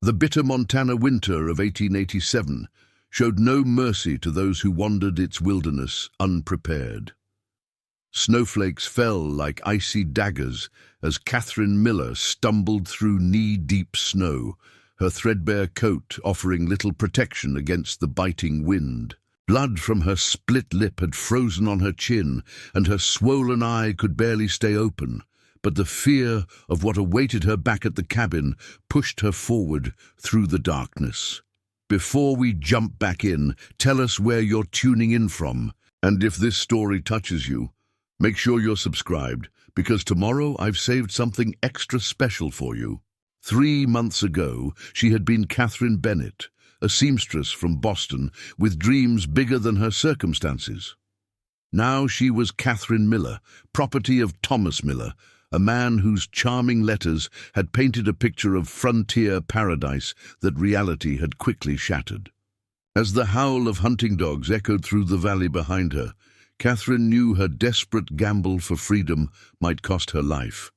The bitter Montana winter of 1887 showed no mercy to those who wandered its wilderness unprepared. Snowflakes fell like icy daggers as Catherine Miller stumbled through knee-deep snow, her threadbare coat offering little protection against the biting wind. Blood from her split lip had frozen on her chin, and her swollen eye could barely stay open. But the fear of what awaited her back at the cabin pushed her forward through the darkness. Before we jump back in, tell us where you're tuning in from. And if this story touches you, make sure you're subscribed, because tomorrow I've saved something extra special for you. 3 months ago, she had been Catherine Bennett, a seamstress from Boston with dreams bigger than her circumstances. Now she was Catherine Miller, property of Thomas Miller, a man whose charming letters had painted a picture of frontier paradise that reality had quickly shattered. As the howl of hunting dogs echoed through the valley behind her, Catherine knew her desperate gamble for freedom might cost her life.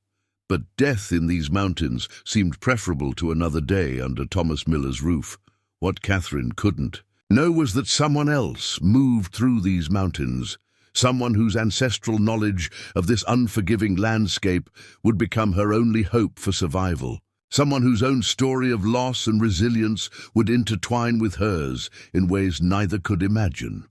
But death in these mountains seemed preferable to another day under Thomas Miller's roof. What Catherine couldn't know was that someone else moved through these mountains, someone whose ancestral knowledge of this unforgiving landscape would become her only hope for survival, someone whose own story of loss and resilience would intertwine with hers in ways neither could imagine.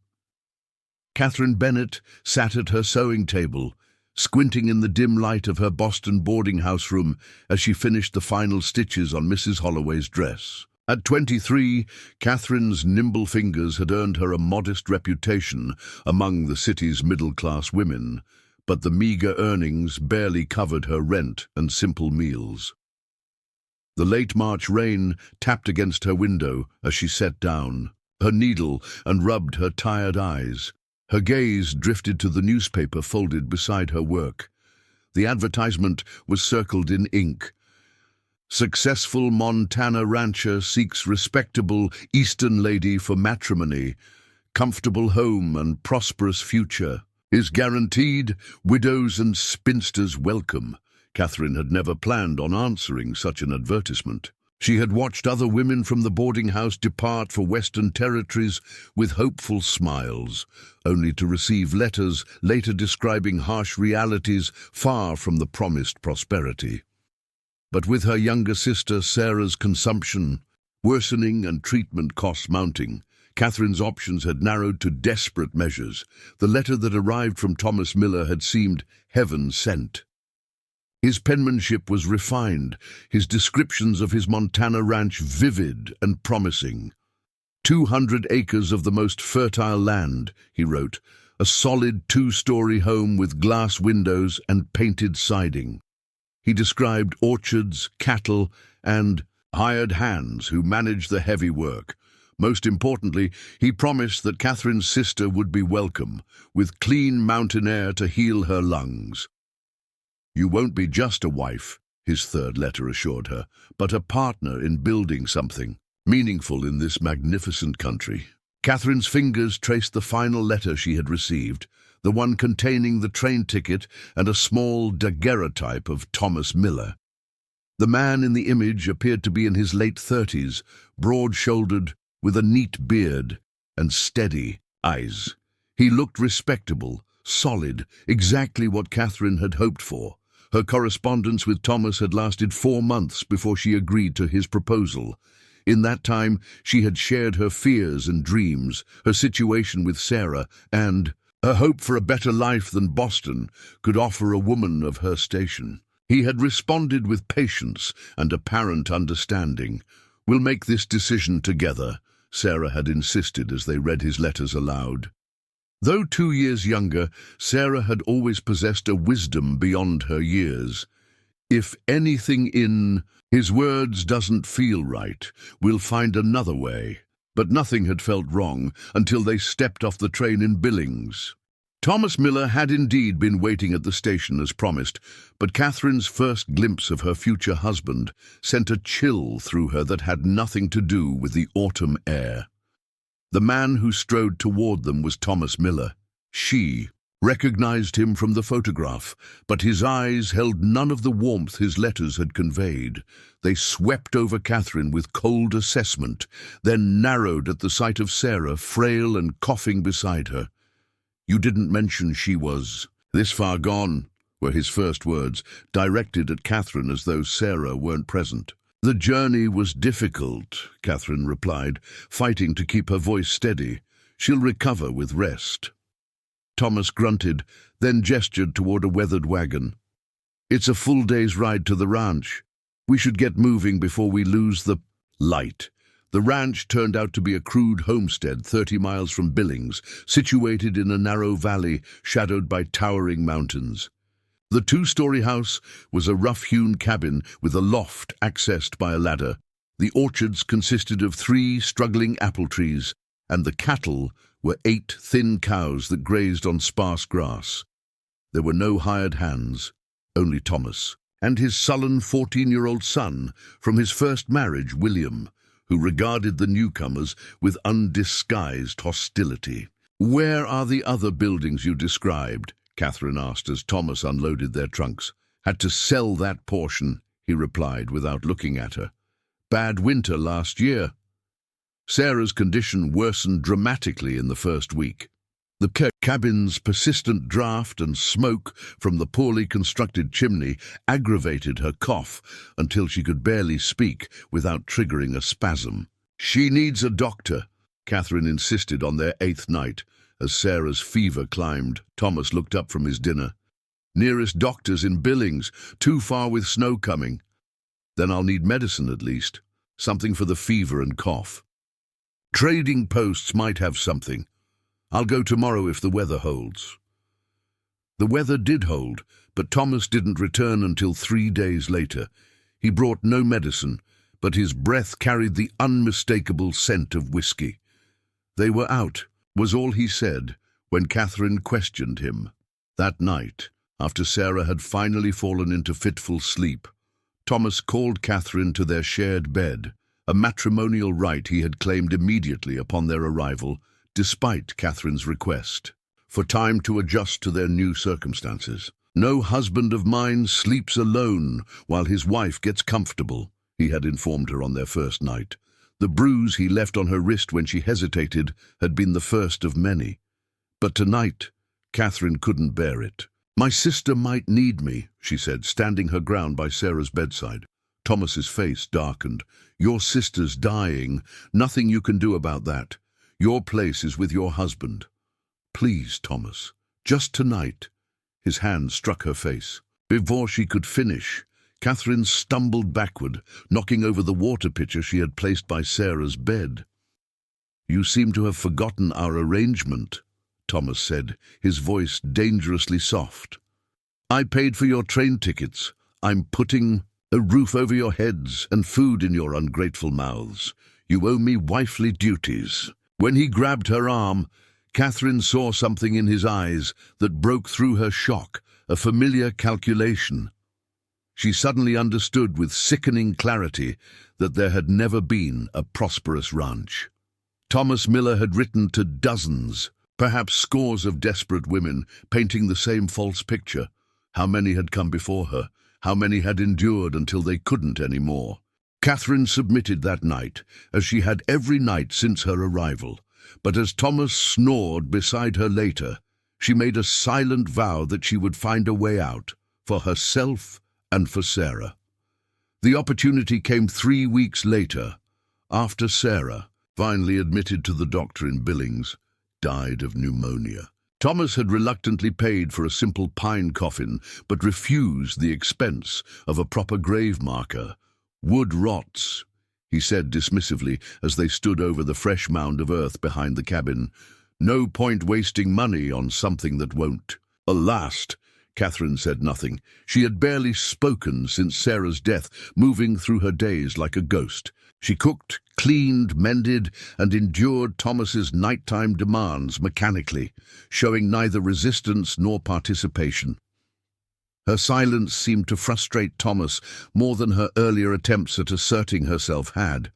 Catherine Bennett sat at her sewing table, squinting in the dim light of her Boston boarding house room as she finished the final stitches on Mrs. Holloway's dress. At 23, Catherine's nimble fingers had earned her a modest reputation among the city's middle-class women, but the meager earnings barely covered her rent and simple meals. The late March rain tapped against her window as she sat down, her needle, and rubbed her tired eyes. Her gaze drifted to the newspaper folded beside her work. The advertisement was circled in ink. Successful Montana rancher seeks respectable Eastern lady for matrimony. Comfortable home and prosperous future. Is guaranteed. Widows and spinsters welcome. Catherine had never planned on answering such an advertisement. She had watched other women from the boarding house depart for Western territories with hopeful smiles, only to receive letters later describing harsh realities far from the promised prosperity. But with her younger sister Sarah's consumption worsening and treatment costs mounting, Catherine's options had narrowed to desperate measures. The letter that arrived from Thomas Miller had seemed heaven sent. His penmanship was refined, his descriptions of his Montana ranch vivid and promising. 200 acres of the most fertile land, he wrote, a solid 2-story home with glass windows and painted siding. He described orchards, cattle, and hired hands who managed the heavy work. Most importantly, he promised that Catherine's sister would be welcome, with clean mountain air to heal her lungs. You won't be just a wife, his third letter assured her, but a partner in building something meaningful in this magnificent country. Catherine's fingers traced the final letter she had received, the one containing the train ticket and a small daguerreotype of Thomas Miller. The man in the image appeared to be in his late 30s, broad-shouldered, with a neat beard and steady eyes. He looked respectable, solid, exactly what Catherine had hoped for. Her correspondence with Thomas had lasted 4 months before she agreed to his proposal. In that time, she had shared her fears and dreams, her situation with Sarah, and her hope for a better life than Boston could offer a woman of her station. He had responded with patience and apparent understanding. "We'll make this decision together," Sarah had insisted as they read his letters aloud. Though 2 years younger, Sarah had always possessed a wisdom beyond her years. "If anything in his words doesn't feel right, we'll find another way." But nothing had felt wrong until they stepped off the train in Billings. Thomas Miller had indeed been waiting at the station as promised, but Catherine's first glimpse of her future husband sent a chill through her that had nothing to do with the autumn air. The man who strode toward them was Thomas Miller. She recognized him from the photograph, but his eyes held none of the warmth his letters had conveyed. They swept over Catherine with cold assessment, then narrowed at the sight of Sarah, frail and coughing beside her. "You didn't mention she was this far gone," were his first words, directed at Catherine as though Sarah weren't present. "The journey was difficult," Catherine replied, fighting to keep her voice steady. "She'll recover with rest." Thomas grunted, then gestured toward a weathered wagon. "It's a full day's ride to the ranch. We should get moving before we lose the light." The ranch turned out to be a crude homestead 30 miles from Billings, situated in a narrow valley shadowed by towering mountains. The 2-story house was a rough-hewn cabin with a loft accessed by a ladder. The orchards consisted of 3 struggling apple trees, and the cattle were 8 thin cows that grazed on sparse grass. There were no hired hands, only Thomas, and his sullen 14-year-old son from his first marriage, William, who regarded the newcomers with undisguised hostility. "Where are the other buildings you described?" Catherine asked as Thomas unloaded their trunks. "Had to sell that portion," he replied without looking at her. "Bad winter last year." Sarah's condition worsened dramatically in the first week. The cabin's persistent draft and smoke from the poorly constructed chimney aggravated her cough until she could barely speak without triggering a spasm. "She needs a doctor," Catherine insisted on their 8th night. As Sarah's fever climbed, Thomas looked up from his dinner. "Nearest doctor's in Billings, too far with snow coming." "Then I'll need medicine at least, something for the fever and cough." "Trading posts might have something. I'll go tomorrow if the weather holds." The weather did hold, but Thomas didn't return until 3 days later. He brought no medicine, but his breath carried the unmistakable scent of whiskey. "They were out," was all he said when Catherine questioned him. That night, after Sarah had finally fallen into fitful sleep, Thomas called Catherine to their shared bed, a matrimonial right he had claimed immediately upon their arrival, despite Catherine's request, for time to adjust to their new circumstances. "No husband of mine sleeps alone while his wife gets comfortable," he had informed her on their first night. The bruise he left on her wrist when she hesitated had been the first of many. But tonight, Catherine couldn't bear it. "My sister might need me," she said, standing her ground by Sarah's bedside. Thomas's face darkened. "Your sister's dying. Nothing you can do about that. Your place is with your husband." "Please, Thomas, just tonight." His hand struck her face. Before she could finish, Catherine stumbled backward, knocking over the water pitcher she had placed by Sarah's bed. "You seem to have forgotten our arrangement," Thomas said, his voice dangerously soft. "I paid for your train tickets. I'm putting a roof over your heads and food in your ungrateful mouths. You owe me wifely duties." When he grabbed her arm, Catherine saw something in his eyes that broke through her shock, a familiar calculation. She suddenly understood with sickening clarity that there had never been a prosperous ranch. Thomas Miller had written to dozens, perhaps scores of desperate women, painting the same false picture. How many had come before her? How many had endured until they couldn't anymore? Catherine submitted that night, as she had every night since her arrival. But as Thomas snored beside her later, she made a silent vow that she would find a way out, for herself and for Sarah. The opportunity came 3 weeks later, after Sarah, finally admitted to the doctor in Billings, died of pneumonia. Thomas had reluctantly paid for a simple pine coffin, but refused the expense of a proper grave marker. "Wood rots," he said dismissively as they stood over the fresh mound of earth behind the cabin. "No point wasting money on something that won't." Alas, Catherine said nothing. She had barely spoken since Sarah's death, moving through her days like a ghost. She cooked, cleaned, mended, and endured Thomas's nighttime demands mechanically, showing neither resistance nor participation. Her silence seemed to frustrate Thomas more than her earlier attempts at asserting herself had.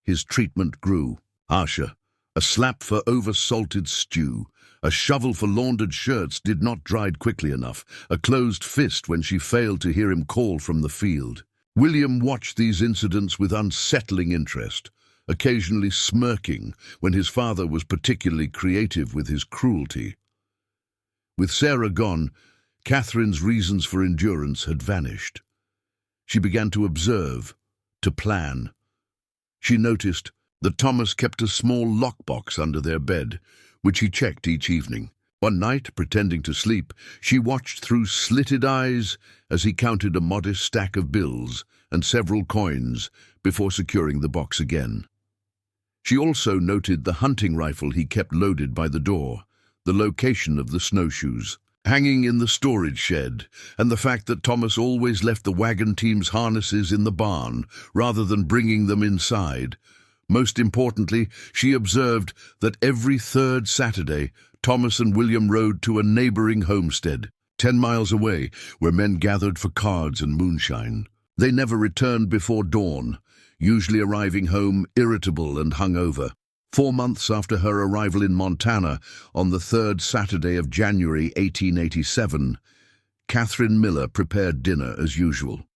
His treatment grew harsher, a slap for over-salted stew, a shovel for laundered shirts did not dry quickly enough, a closed fist when she failed to hear him call from the field. William watched these incidents with unsettling interest, occasionally smirking when his father was particularly creative with his cruelty. With Sarah gone, Catherine's reasons for endurance had vanished. She began to observe, to plan. She noticed that Thomas kept a small lockbox under their bed, which he checked each evening. One night, pretending to sleep, she watched through slitted eyes as he counted a modest stack of bills and several coins before securing the box again. She also noted the hunting rifle he kept loaded by the door, the location of the snowshoes hanging in the storage shed, and the fact that Thomas always left the wagon team's harnesses in the barn rather than bringing them inside. Most importantly, she observed that every third Saturday, Thomas and William rode to a neighboring homestead, 10 miles away, where men gathered for cards and moonshine. They never returned before dawn, usually arriving home irritable and hungover. 4 months after her arrival in Montana, on the third Saturday of January 1887, Catherine Miller prepared dinner as usual.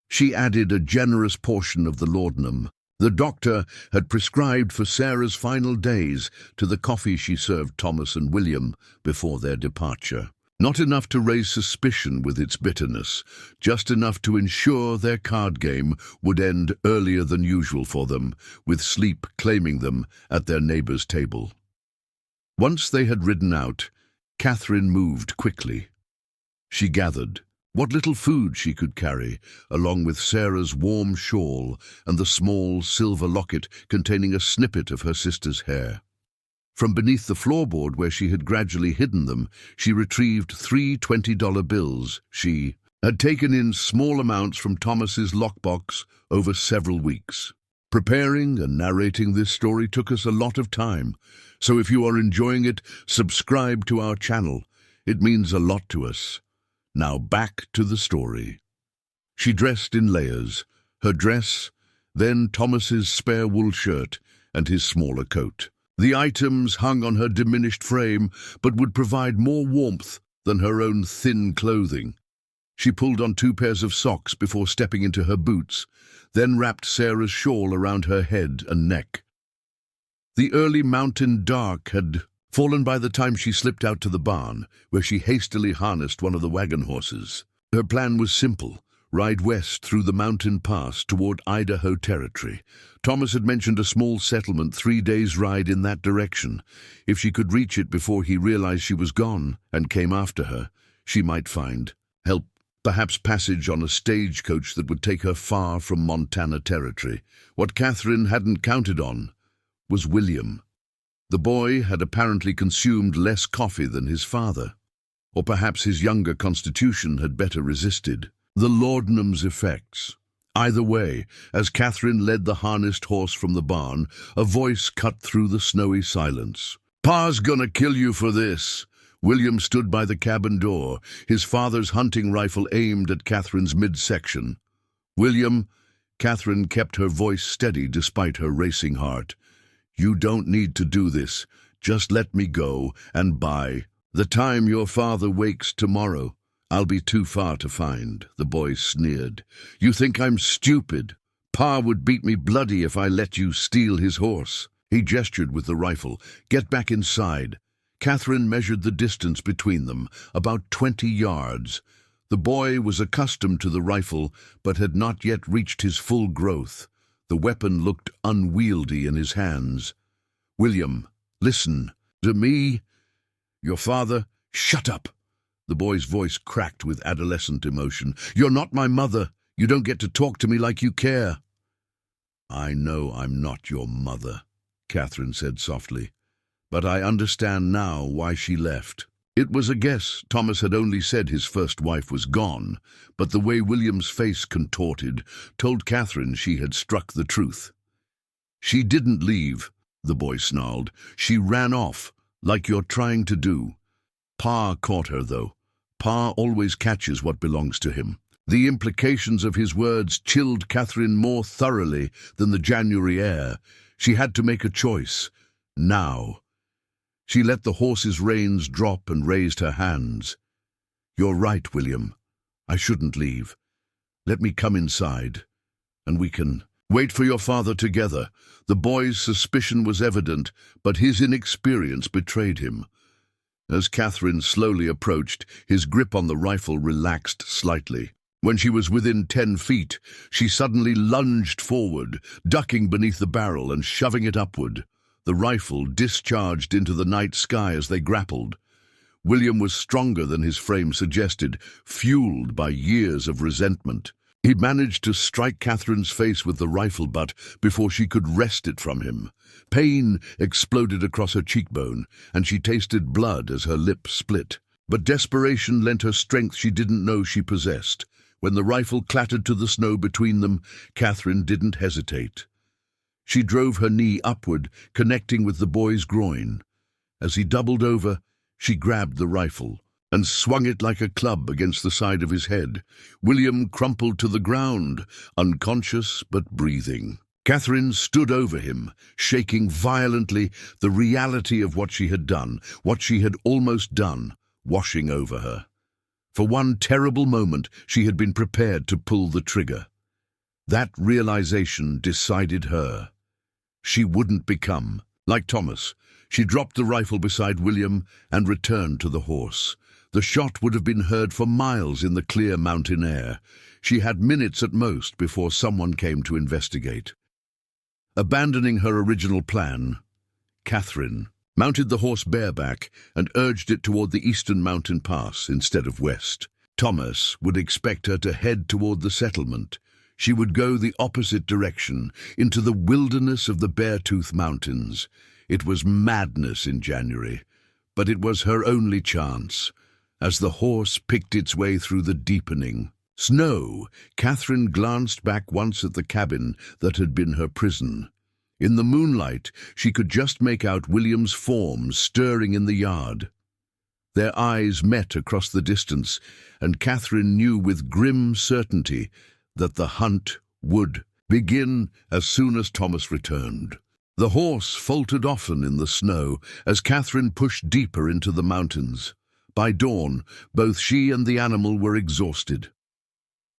She added a generous portion of the laudanum the doctor had prescribed for Sarah's final days to the coffee she served Thomas and William before their departure. Not enough to raise suspicion with its bitterness, just enough to ensure their card game would end earlier than usual for them, with sleep claiming them at their neighbor's table. Once they had ridden out, Catherine moved quickly. She gathered what little food she could carry, along with Sarah's warm shawl and the small silver locket containing a snippet of her sister's hair. From beneath the floorboard where she had gradually hidden them, she retrieved 3 $20 bills. She had taken in small amounts from Thomas's lockbox over several weeks. Preparing and narrating this story took us a lot of time, so if you are enjoying it, subscribe to our channel. It means a lot to us. Now back to the story. She dressed in layers, her dress, then Thomas's spare wool shirt and his smaller coat. The items hung on her diminished frame, but would provide more warmth than her own thin clothing. She pulled on 2 pairs of socks before stepping into her boots, then wrapped Sarah's shawl around her head and neck. The early mountain dark had fallen by the time she slipped out to the barn, where she hastily harnessed one of the wagon horses. Her plan was simple: ride west through the mountain pass toward Idaho Territory. Thomas had mentioned a small settlement 3 days' ride in that direction. If she could reach it before he realized she was gone and came after her, she might find help, perhaps passage on a stagecoach that would take her far from Montana Territory. What Catherine hadn't counted on was William. The boy had apparently consumed less coffee than his father, or perhaps his younger constitution had better resisted the laudanum's effects. Either way, as Catherine led the harnessed horse from the barn, a voice cut through the snowy silence. "Pa's gonna kill you for this." William stood by the cabin door, his father's hunting rifle aimed at Catherine's midsection. "William," Catherine kept her voice steady despite her racing heart, "you don't need to do this. Just let me go, and by the time your father wakes tomorrow, I'll be too far to find." The boy sneered. "You think I'm stupid? Pa would beat me bloody if I let you steal his horse." He gestured with the rifle. "Get back inside." Catherine measured the distance between them, about 20 yards. The boy was accustomed to the rifle, but had not yet reached his full growth. The weapon looked unwieldy in his hands. "William, listen to me. Your father—" "Shut up!" The boy's voice cracked with adolescent emotion. "You're not my mother. You don't get to talk to me like you care." "I know I'm not your mother," Catherine said softly, "but I understand now why she left." It was a guess. Thomas had only said his first wife was gone, but the way William's face contorted told Catherine she had struck the truth. "She didn't leave," the boy snarled. "She ran off, like you're trying to do. Pa caught her, though. Pa always catches what belongs to him." The implications of his words chilled Catherine more thoroughly than the January air. She had to make a choice: Now. She let the horse's reins drop and raised her hands. "You're right, William. I shouldn't leave. Let me come inside, and we can wait for your father together." The boy's suspicion was evident, but his inexperience betrayed him. As Catherine slowly approached, his grip on the rifle relaxed slightly. When she was within 10 feet, she suddenly lunged forward, ducking beneath the barrel and shoving it upward. The rifle discharged into the night sky as they grappled. William was stronger than his frame suggested, fueled by years of resentment. He managed to strike Catherine's face with the rifle butt before she could wrest it from him. Pain exploded across her cheekbone, and she tasted blood as her lip split. But desperation lent her strength she didn't know she possessed. When the rifle clattered to the snow between them, Catherine didn't hesitate. She drove her knee upward, connecting with the boy's groin. As he doubled over, she grabbed the rifle and swung it like a club against the side of his head. William crumpled to the ground, unconscious but breathing. Catherine stood over him, shaking violently, the reality of what she had done, what she had almost done, washing over her. For one terrible moment, she had been prepared to pull the trigger. That realization decided her. She wouldn't become like Thomas. She dropped the rifle beside William and returned to the horse. The shot would have been heard for miles in the clear mountain air. She had minutes at most before someone came to investigate. Abandoning her original plan, Catherine mounted the horse bareback and urged it toward the eastern mountain pass instead of west. Thomas would expect her to head toward the settlement. She would go the opposite direction, into the wilderness of the Beartooth Mountains. It was madness in January, but it was her only chance. As the horse picked its way through the deepening snow, Catherine glanced back once at the cabin that had been her prison. In the moonlight, she could just make out William's form stirring in the yard. Their eyes met across the distance, and Catherine knew with grim certainty that the hunt would begin as soon as Thomas returned. The horse faltered often in the snow as Catherine pushed deeper into the mountains. By dawn, both she and the animal were exhausted.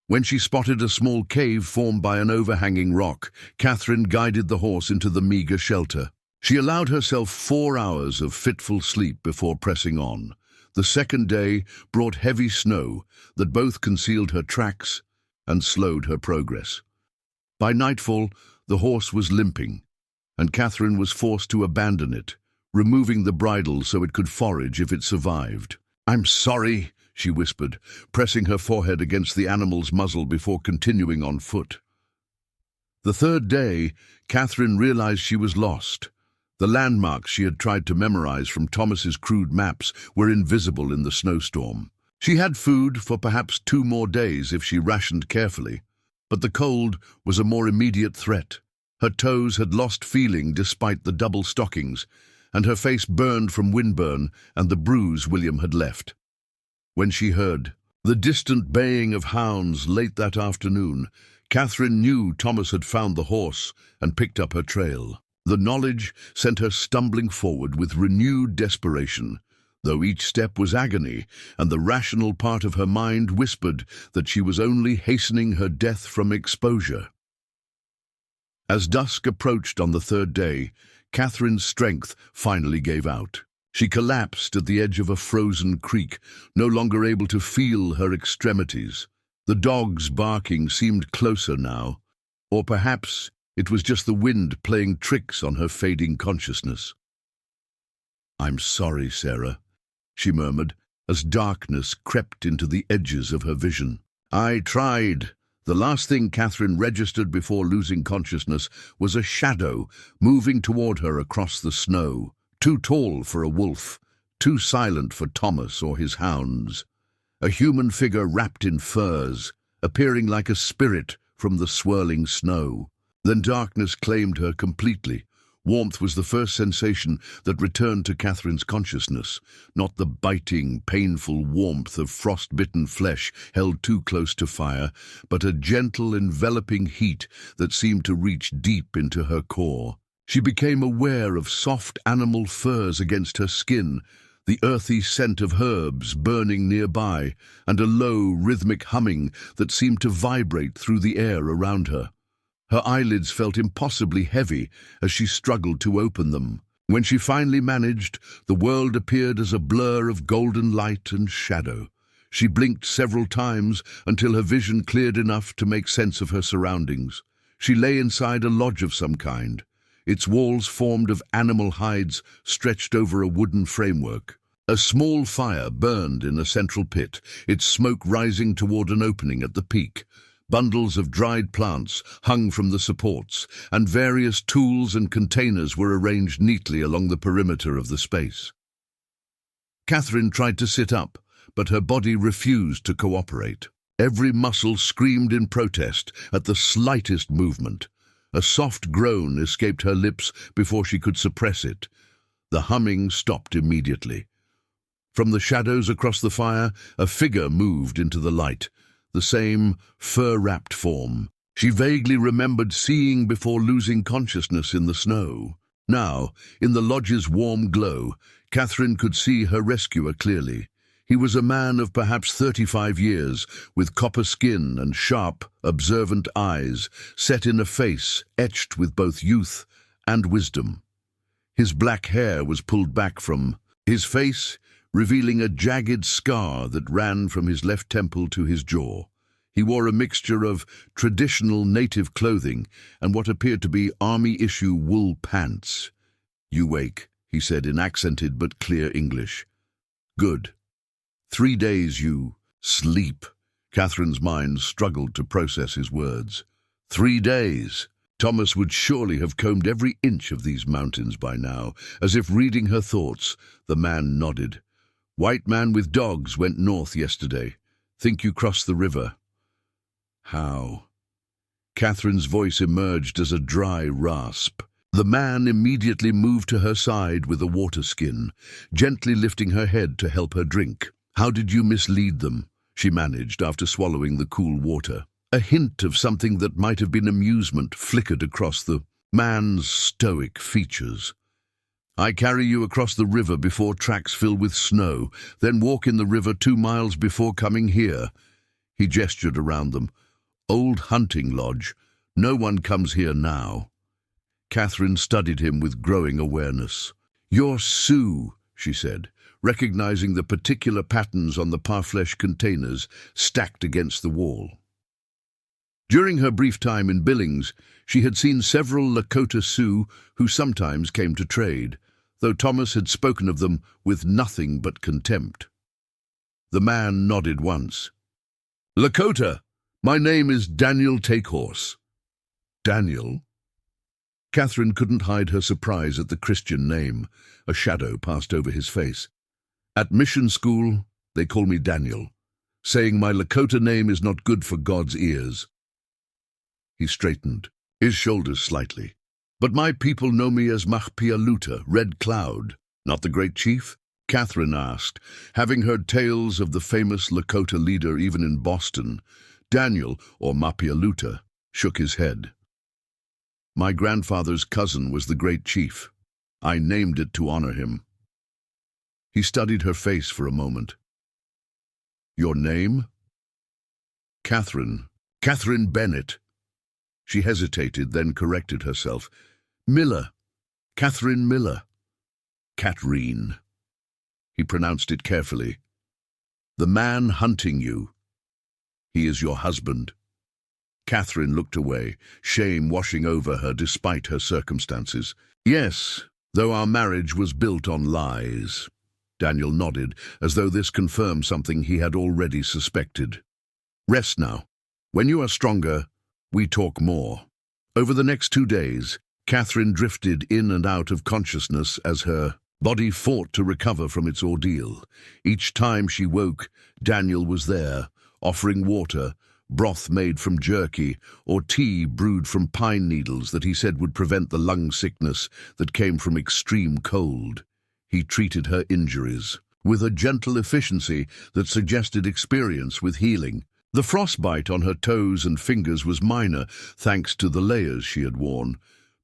When she spotted a small cave formed by an overhanging rock, Catherine guided the horse into the meager shelter. She allowed herself 4 hours of fitful sleep before pressing on. The second day brought heavy snow that both concealed her tracks and slowed her progress. By nightfall, the horse was limping, and Catherine was forced to abandon it, removing the bridle so it could forage if it survived. "I'm sorry," she whispered, pressing her forehead against the animal's muzzle before continuing on foot. The third day, Catherine realized she was lost. The landmarks she had tried to memorize from Thomas's crude maps were invisible in the snowstorm. She had food for perhaps 2 more days if she rationed carefully, but the cold was a more immediate threat. Her toes had lost feeling despite the double stockings, and her face burned from windburn and the bruise William had left. When she heard the distant baying of hounds late that afternoon, Catherine knew Thomas had found the horse and picked up her trail. The knowledge sent her stumbling forward with renewed desperation, though each step was agony, and the rational part of her mind whispered that she was only hastening her death from exposure. As dusk approached on the third day, Catherine's strength finally gave out. She collapsed at the edge of a frozen creek, no longer able to feel her extremities. The dog's barking seemed closer now, or perhaps it was just the wind playing tricks on her fading consciousness. "I'm sorry, Sarah," she murmured, as darkness crept into the edges of her vision. "I tried." The last thing Catherine registered before losing consciousness was a shadow moving toward her across the snow, too tall for a wolf, too silent for Thomas or his hounds. A human figure wrapped in furs, appearing like a spirit from the swirling snow. Then darkness claimed her completely. Warmth was the first sensation that returned to Catherine's consciousness, not the biting, painful warmth of frost-bitten flesh held too close to fire, but a gentle, enveloping heat that seemed to reach deep into her core. She became aware of soft animal furs against her skin, the earthy scent of herbs burning nearby, and a low, rhythmic humming that seemed to vibrate through the air around her. Her eyelids felt impossibly heavy as she struggled to open them. When she finally managed, the world appeared as a blur of golden light and shadow. She blinked several times until her vision cleared enough to make sense of her surroundings. She lay inside a lodge of some kind. Its walls formed of animal hides stretched over a wooden framework. A small fire burned in a central pit, its smoke rising toward an opening at the peak. Bundles of dried plants hung from the supports, and various tools and containers were arranged neatly along the perimeter of the space. Catherine tried to sit up, but her body refused to cooperate. Every muscle screamed in protest at the slightest movement. A soft groan escaped her lips before she could suppress it. The humming stopped immediately. From the shadows across the fire, a figure moved into the light, the same fur-wrapped form she vaguely remembered seeing before losing consciousness in the snow. Now, in the lodge's warm glow, Catherine could see her rescuer clearly. He was a man of perhaps 35 years, with copper skin and sharp, observant eyes, set in a face etched with both youth and wisdom. His black hair was pulled back from his face, revealing a jagged scar that ran from his left temple to his jaw. He wore a mixture of traditional native clothing and what appeared to be army-issue wool pants. "You wake," he said in accented but clear English. "Good. 3 days you sleep." Catherine's mind struggled to process his words. 3 days. Thomas would surely have combed every inch of these mountains by now. As if reading her thoughts, the man nodded. "White man with dogs went north yesterday. Think you crossed the river." "How?" Catherine's voice emerged as a dry rasp. The man immediately moved to her side with a water skin, gently lifting her head to help her drink. "How did you mislead them?" she managed after swallowing the cool water. A hint of something that might have been amusement flickered across the man's stoic features. "I carry you across the river before tracks fill with snow, then walk in the river 2 miles before coming here." He gestured around them. "Old hunting lodge. No one comes here now." Catherine studied him with growing awareness. "You're Sioux," she said, recognizing the particular patterns on the parfleche containers stacked against the wall. During her brief time in Billings, she had seen several Lakota Sioux who sometimes came to trade, though Thomas had spoken of them with nothing but contempt. The man nodded once. "Lakota, my name is Daniel Takehorse." "Daniel?" Catherine couldn't hide her surprise at the Christian name. A shadow passed over his face. "At mission school, they call me Daniel, saying my Lakota name is not good for God's ears." He straightened, his shoulders slightly. "But my people know me as Mahpialuta, Red Cloud." "Not the great chief?" Catherine asked, having heard tales of the famous Lakota leader even in Boston. Daniel, or Mahpialuta, shook his head. "My grandfather's cousin was the great chief. I named it to honor him." He studied her face for a moment. "Your name?" "Catherine. Catherine Bennett." She hesitated, then corrected herself. "Miller. Catherine Miller." "Catherine." He pronounced it carefully. "The man hunting you. He is your husband." Catherine looked away, shame washing over her despite her circumstances. "Yes, though our marriage was built on lies." Daniel nodded, as though this confirmed something he had already suspected. "Rest now. When you are stronger, we talk more." Over the next 2 days, Catherine drifted in and out of consciousness as her body fought to recover from its ordeal. Each time she woke, Daniel was there, offering water, broth made from jerky, or tea brewed from pine needles that he said would prevent the lung sickness that came from extreme cold. He treated her injuries with a gentle efficiency that suggested experience with healing. The frostbite on her toes and fingers was minor, thanks to the layers she had worn,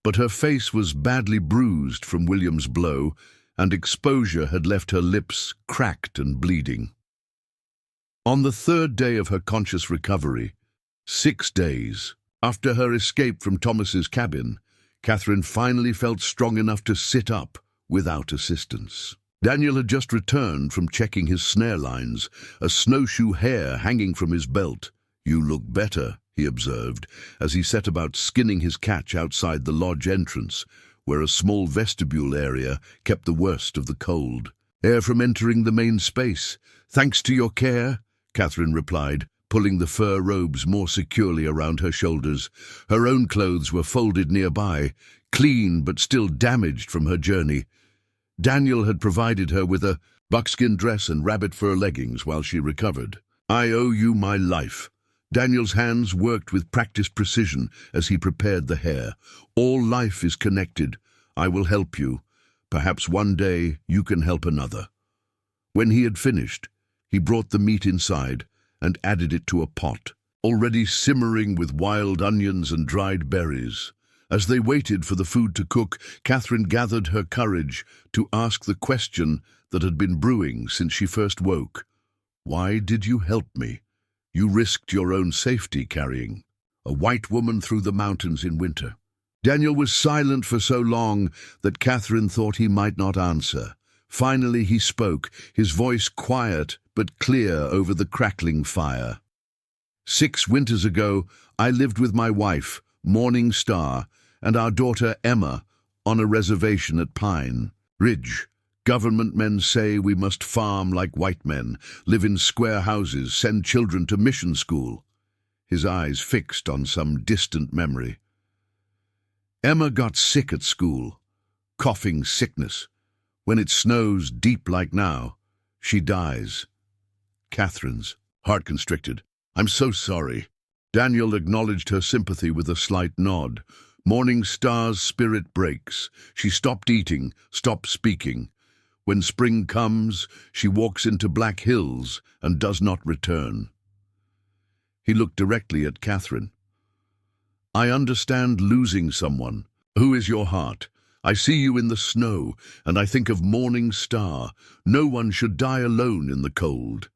but her face was badly bruised from William's blow, and exposure had left her lips cracked and bleeding. On the third day of her conscious recovery, 6 days after her escape from Thomas's cabin, Catherine finally felt strong enough to sit up without assistance. Daniel had just returned from checking his snare lines, a snowshoe hare hanging from his belt. "You look better," he observed, as he set about skinning his catch outside the lodge entrance, where a small vestibule area kept the worst of the cold. "Air from entering the main space. Thanks to your care," Catherine replied, pulling the fur robes more securely around her shoulders. Her own clothes were folded nearby, clean but still damaged from her journey. Daniel had provided her with a buckskin dress and rabbit fur leggings while she recovered. "I owe you my life." Daniel's hands worked with practiced precision as he prepared the hair. "All life is connected. I will help you. Perhaps one day you can help another." When he had finished, he brought the meat inside and added it to a pot, already simmering with wild onions and dried berries. As they waited for the food to cook, Catherine gathered her courage to ask the question that had been brewing since she first woke. "Why did you help me? You risked your own safety carrying a white woman through the mountains in winter." Daniel was silent for so long that Catherine thought he might not answer. Finally he spoke, his voice quiet but clear over the crackling fire. "6 winters ago, I lived with my wife, Morning Star, and our daughter Emma on a reservation at Pine Ridge. Government men say we must farm like white men, live in square houses, send children to mission school." His eyes fixed on some distant memory. "Emma got sick at school, coughing sickness. When it snows deep like now, she dies." Catherine's heart constricted. "I'm so sorry." Daniel acknowledged her sympathy with a slight nod. Morning Star's spirit breaks. She stopped eating, stopped speaking. When spring comes, she walks into Black Hills and does not return. He looked directly at Catherine. "I understand losing someone. Who is your heart? I see you in the snow, and I think of Morning Star. No one should die alone in the cold."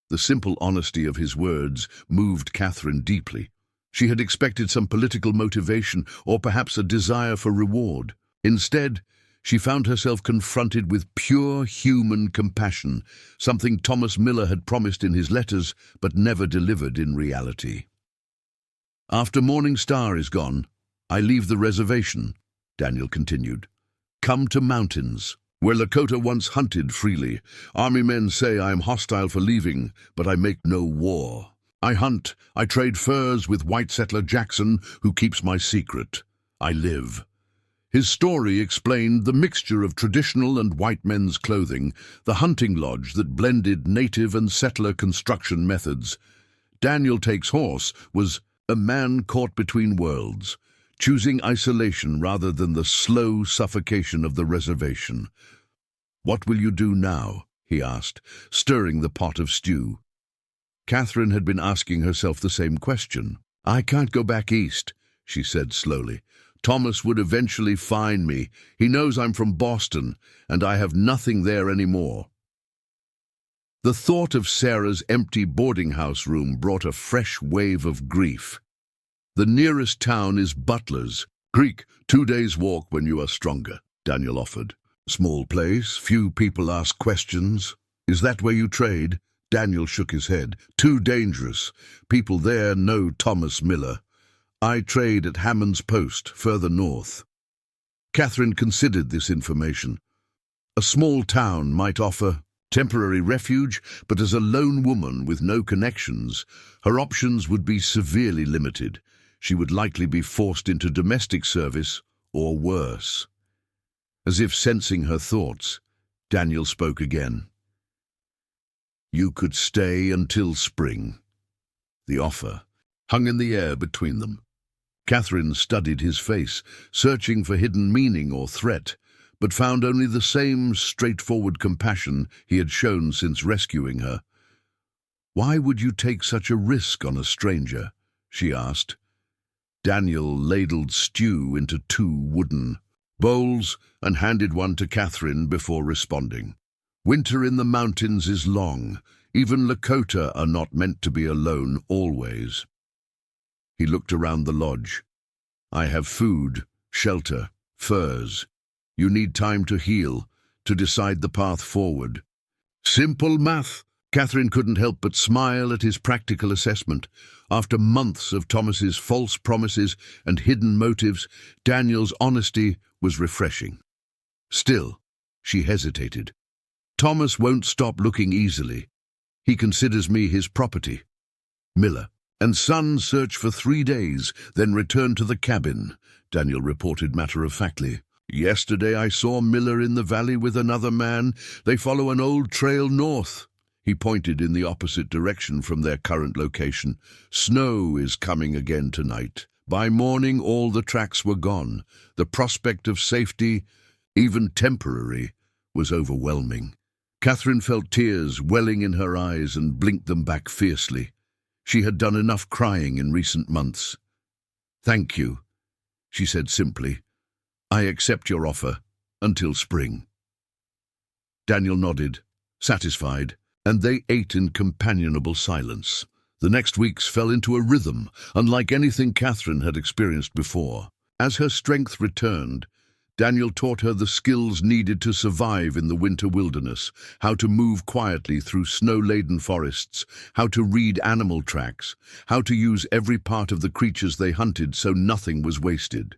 The simple honesty of his words moved Catherine deeply. She had expected some political motivation or perhaps a desire for reward. Instead, she found herself confronted with pure human compassion, something Thomas Miller had promised in his letters but never delivered in reality. "After Morning Star is gone, I leave the reservation," Daniel continued. "Come to mountains, where Lakota once hunted freely. Army men say I am hostile for leaving, but I make no war. I hunt, I trade furs with white settler Jackson, who keeps my secret. I live." His story explained the mixture of traditional and white men's clothing, the hunting lodge that blended native and settler construction methods. Daniel Takes Horse was a man caught between worlds, choosing isolation rather than the slow suffocation of the reservation. "What will you do now?" he asked, stirring the pot of stew. Catherine had been asking herself the same question. "I can't go back east," she said slowly. "Thomas would eventually find me. He knows I'm from Boston, and I have nothing there anymore." The thought of Sarah's empty boarding house room brought a fresh wave of grief. "The nearest town is Butler's Creek, 2 days' walk when you are stronger," Daniel offered. "Small place, few people ask questions." "Is that where you trade?" Daniel shook his head. "Too dangerous. People there know Thomas Miller. I trade at Hammond's Post, further north." Catherine considered this information. A small town might offer temporary refuge, but as a lone woman with no connections, her options would be severely limited. She would likely be forced into domestic service or worse. As if sensing her thoughts, Daniel spoke again. "You could stay until spring." The offer hung in the air between them. Catherine studied his face, searching for hidden meaning or threat, but found only the same straightforward compassion he had shown since rescuing her. "Why would you take such a risk on a stranger?" she asked. Daniel ladled stew into 2 wooden bowls and handed one to Catherine before responding. Winter in the mountains is long. Even Lakota are not meant to be alone always. He looked around the lodge. I have food, shelter, furs. You need time to heal, to decide the path forward. Simple math. Catherine couldn't help but smile at his practical assessment. After months of Thomas's false promises and hidden motives, Daniel's honesty was refreshing. Still, she hesitated. Thomas won't stop looking easily. He considers me his property. Miller and son search for 3 days, then return to the cabin, Daniel reported matter-of-factly. Yesterday I saw Miller in the valley with another man. They follow an old trail north. He pointed in the opposite direction from their current location. Snow is coming again tonight. By morning all the tracks were gone. The prospect of safety, even temporary, was overwhelming. Catherine felt tears welling in her eyes and blinked them back fiercely. She had done enough crying in recent months. "Thank you," she said simply. "I accept your offer until spring." Daniel nodded, satisfied, and they ate in companionable silence. The next weeks fell into a rhythm, unlike anything Catherine had experienced before. As her strength returned, Daniel taught her the skills needed to survive in the winter wilderness, how to move quietly through snow-laden forests, how to read animal tracks, how to use every part of the creatures they hunted so nothing was wasted.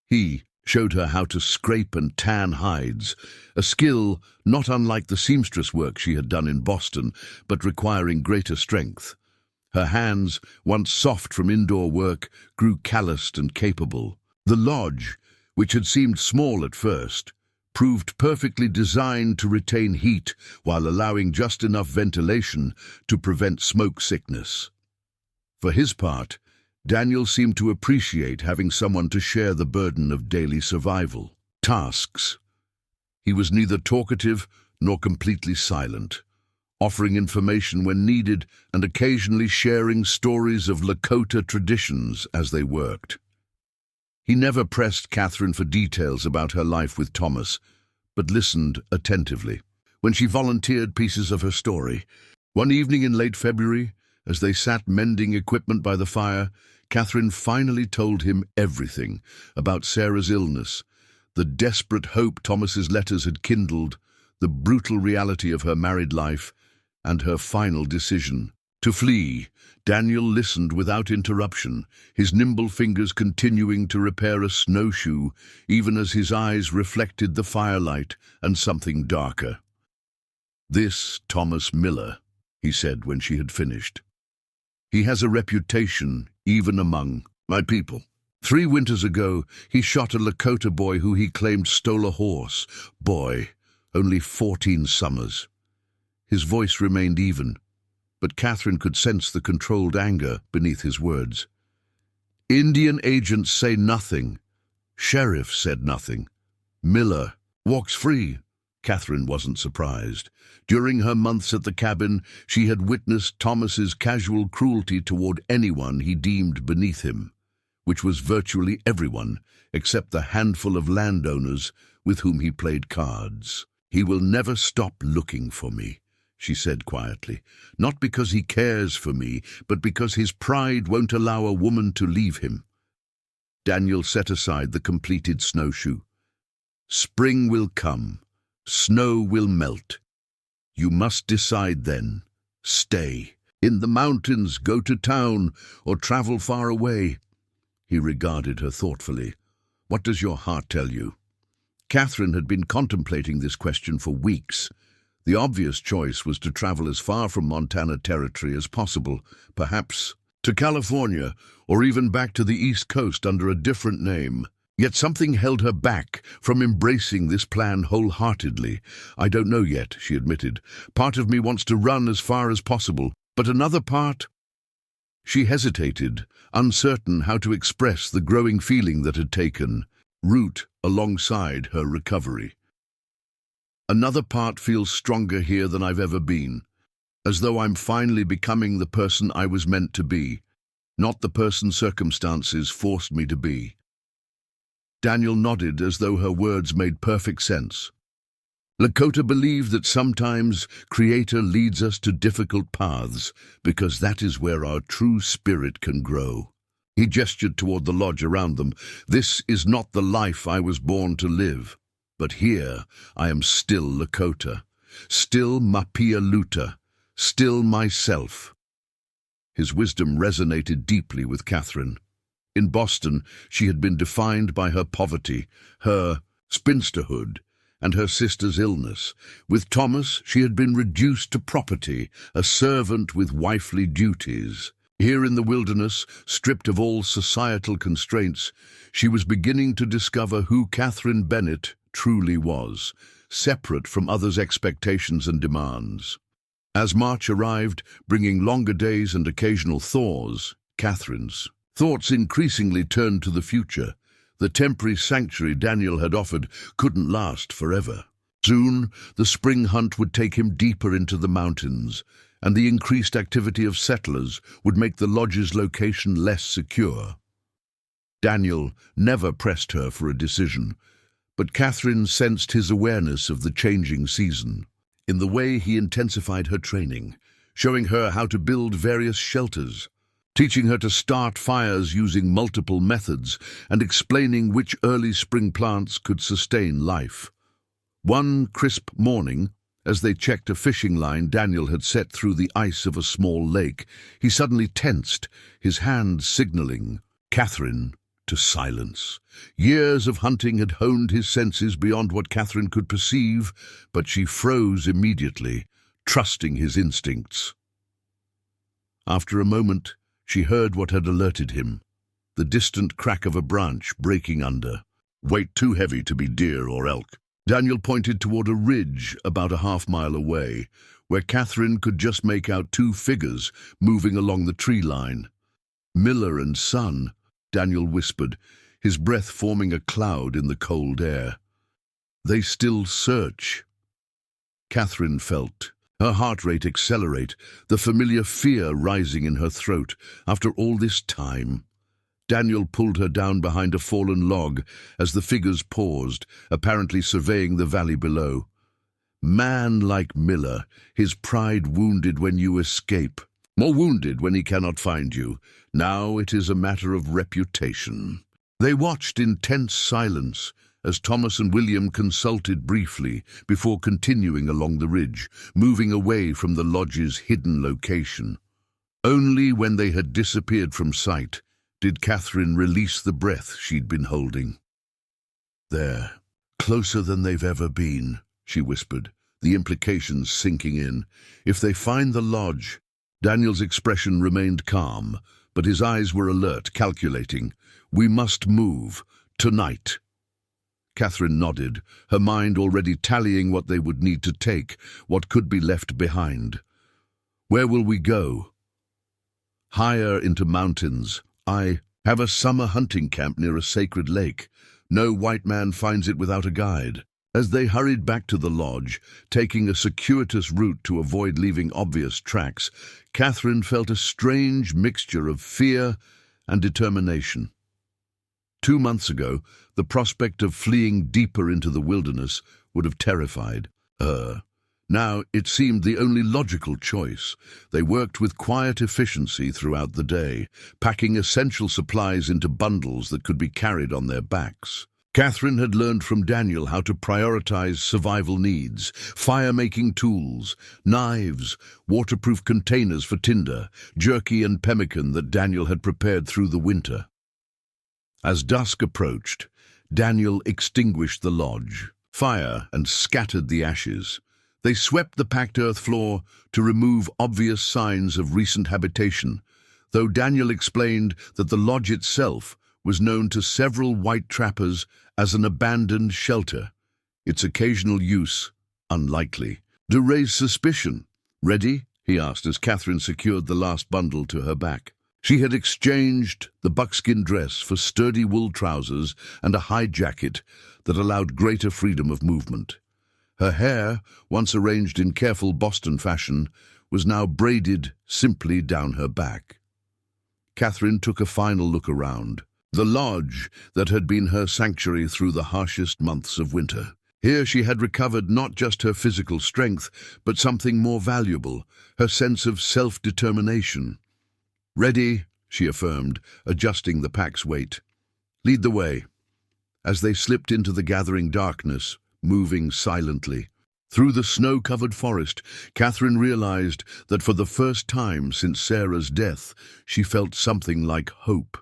He showed her how to scrape and tan hides, a skill not unlike the seamstress work she had done in Boston, but requiring greater strength. Her hands, once soft from indoor work, grew calloused and capable. The lodge, which had seemed small at first, proved perfectly designed to retain heat while allowing just enough ventilation to prevent smoke sickness. For his part, Daniel seemed to appreciate having someone to share the burden of daily survival. Tasks. He was neither talkative nor completely silent, offering information when needed and occasionally sharing stories of Lakota traditions as they worked. He never pressed Catherine for details about her life with Thomas, but listened attentively. When she volunteered pieces of her story, one evening in late February, as they sat mending equipment by the fire, Catherine finally told him everything about Sarah's illness, the desperate hope Thomas's letters had kindled, the brutal reality of her married life, and her final decision to flee. Daniel listened without interruption, his nimble fingers continuing to repair a snowshoe, even as his eyes reflected the firelight and something darker. "This Thomas Miller," he said when she had finished. "He has a reputation even among my people. 3 winters ago, he shot a Lakota boy who he claimed stole a horse. Boy, only 14 summers." His voice remained even, but Catherine could sense the controlled anger beneath his words. "Indian agents say nothing. Sheriff said nothing. Miller walks free." Catherine wasn't surprised. During her months at the cabin, she had witnessed Thomas's casual cruelty toward anyone he deemed beneath him, which was virtually everyone except the handful of landowners with whom he played cards. "He will never stop looking for me," she said quietly, "not because he cares for me, but because his pride won't allow a woman to leave him." Daniel set aside the completed snowshoe. "Spring will come. Snow will melt. You must decide then. Stay in the mountains, go to town, or travel far away." He regarded her thoughtfully. "What does your heart tell you?" Catherine had been contemplating this question for weeks. The obvious choice was to travel as far from Montana Territory as possible, perhaps to California, or even back to the East Coast under a different name. Yet something held her back from embracing this plan wholeheartedly. "I don't know yet," she admitted. "Part of me wants to run as far as possible, but another part—" She hesitated, uncertain how to express the growing feeling that had taken root alongside her recovery. "Another part feels stronger here than I've ever been, as though I'm finally becoming the person I was meant to be." not the person circumstances forced me to be. Daniel nodded as though her words made perfect sense. Lakota believed that sometimes Creator leads us to difficult paths because that is where our true spirit can grow. He gestured toward the lodge around them. This is not the life I was born to live, but here I am still Lakota, still Mapia Luta, still myself. His wisdom resonated deeply with Catherine. In Boston, she had been defined by her poverty, her spinsterhood, and her sister's illness. With Thomas, she had been reduced to property, a servant with wifely duties. Here in the wilderness, stripped of all societal constraints, she was beginning to discover who Catherine Bennett truly was, separate from others' expectations and demands. As March arrived, bringing longer days and occasional thaws, Catherine's thoughts increasingly turned to the future. The temporary sanctuary Daniel had offered couldn't last forever. Soon, the spring hunt would take him deeper into the mountains, and the increased activity of settlers would make the lodge's location less secure. Daniel never pressed her for a decision, but Catherine sensed his awareness of the changing season. In the way he intensified her training, showing her how to build various shelters, teaching her to start fires using multiple methods, and explaining which early spring plants could sustain life. One crisp morning, as they checked a fishing line Daniel had set through the ice of a small lake, he suddenly tensed, his hand signaling Catherine to silence. Years of hunting had honed his senses beyond what Catherine could perceive, but she froze immediately, trusting his instincts. After a moment, she heard what had alerted him, the distant crack of a branch breaking under. Weight too heavy to be deer or elk. Daniel pointed toward a ridge about a half-mile away, where Catherine could just make out two figures moving along the tree line. Miller and Son, Daniel whispered, his breath forming a cloud in the cold air. They still search. Catherine felt her heart rate accelerate, the familiar fear rising in her throat. After all this time, Daniel pulled her down behind a fallen log as the figures paused, apparently surveying the valley below. Man like Miller, his pride wounded when you escape, more wounded when he cannot find you. Now it is a matter of reputation. They watched in tense silence as Thomas and William consulted briefly before continuing along the ridge, moving away from the lodge's hidden location. Only when they had disappeared from sight did Catherine release the breath she'd been holding. There, closer than they've ever been, she whispered, the implications sinking in. If they find the lodge— Daniel's expression remained calm, but his eyes were alert, calculating. We must move. Tonight. Catherine nodded, her mind already tallying what they would need to take, what could be left behind. Where will we go? Higher into mountains. I have a summer hunting camp near a sacred lake. No white man finds it without a guide. As they hurried back to the lodge, taking a circuitous route to avoid leaving obvious tracks, Catherine felt a strange mixture of fear and determination. 2 months ago, the prospect of fleeing deeper into the wilderness would have terrified her. Now it seemed the only logical choice. They worked with quiet efficiency throughout the day, packing essential supplies into bundles that could be carried on their backs. Catherine had learned from Daniel how to prioritize survival needs: fire-making tools, knives, waterproof containers for tinder, jerky and pemmican that Daniel had prepared through the winter. As dusk approached, Daniel extinguished the lodge fire and scattered the ashes. They swept the packed earth floor to remove obvious signs of recent habitation, though Daniel explained that the lodge itself was known to several white trappers as an abandoned shelter, its occasional use unlikely. To raise suspicion. Ready? He asked as Catherine secured the last bundle to her back. She had exchanged the buckskin dress for sturdy wool trousers and a hide jacket that allowed greater freedom of movement. Her hair, once arranged in careful Boston fashion, was now braided simply down her back. Catherine took a final look around. The lodge that had been her sanctuary through the harshest months of winter. Here she had recovered not just her physical strength, but something more valuable, her sense of self-determination. "Ready," she affirmed, adjusting the pack's weight. "Lead the way." As they slipped into the gathering darkness, moving silently. Through the snow-covered forest, Catherine realized that for the first time since Sarah's death, she felt something like hope.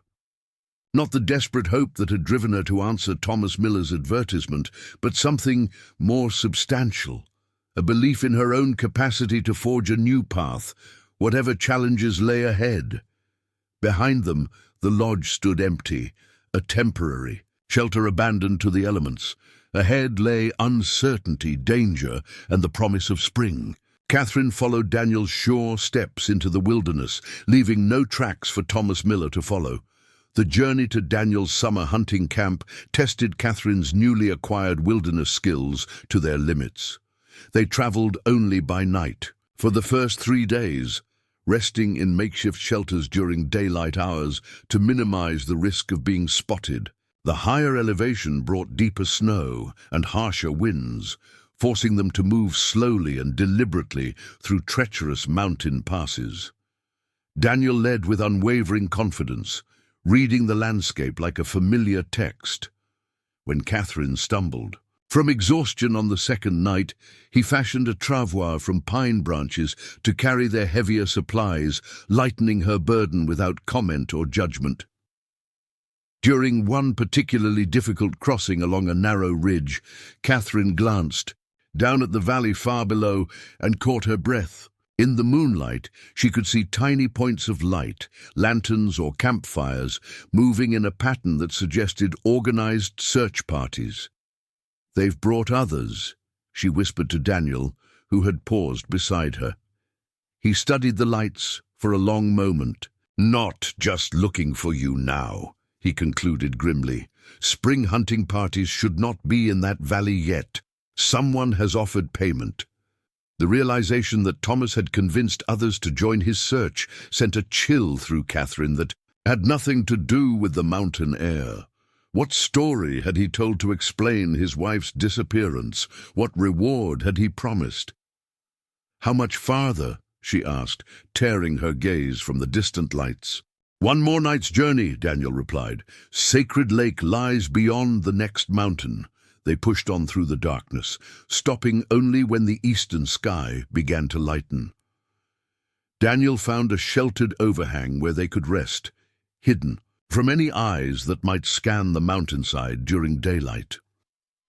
Not the desperate hope that had driven her to answer Thomas Miller's advertisement, but something more substantial, a belief in her own capacity to forge a new path, whatever challenges lay ahead. Behind them, the lodge stood empty, a temporary shelter abandoned to the elements. Ahead lay uncertainty, danger, and the promise of spring. Catherine followed Daniel's sure steps into the wilderness, leaving no tracks for Thomas Miller to follow. The journey to Daniel's summer hunting camp tested Catherine's newly acquired wilderness skills to their limits. They traveled only by night. For the first 3 days, resting in makeshift shelters during daylight hours to minimize the risk of being spotted. The higher elevation brought deeper snow and harsher winds, forcing them to move slowly and deliberately through treacherous mountain passes. Daniel led with unwavering confidence, reading the landscape like a familiar text. When Catherine stumbled. From exhaustion on the second night, he fashioned a travois from pine branches to carry their heavier supplies, lightening her burden without comment or judgment. During one particularly difficult crossing along a narrow ridge, Catherine glanced down at the valley far below and caught her breath. In the moonlight, she could see tiny points of light, lanterns or campfires, moving in a pattern that suggested organized search parties. "They've brought others," she whispered to Daniel, who had paused beside her. He studied the lights for a long moment. "Not just looking for you now," he concluded grimly. "Spring hunting parties should not be in that valley yet. Someone has offered payment." The realization that Thomas had convinced others to join his search sent a chill through Catherine that had nothing to do with the mountain air. What story had he told to explain his wife's disappearance? What reward had he promised? "How much farther?" she asked, tearing her gaze from the distant lights. "One more night's journey," Daniel replied. "Sacred Lake lies beyond the next mountain." They pushed on through the darkness, stopping only when the eastern sky began to lighten. Daniel found a sheltered overhang where they could rest, hidden from any eyes that might scan the mountainside during daylight.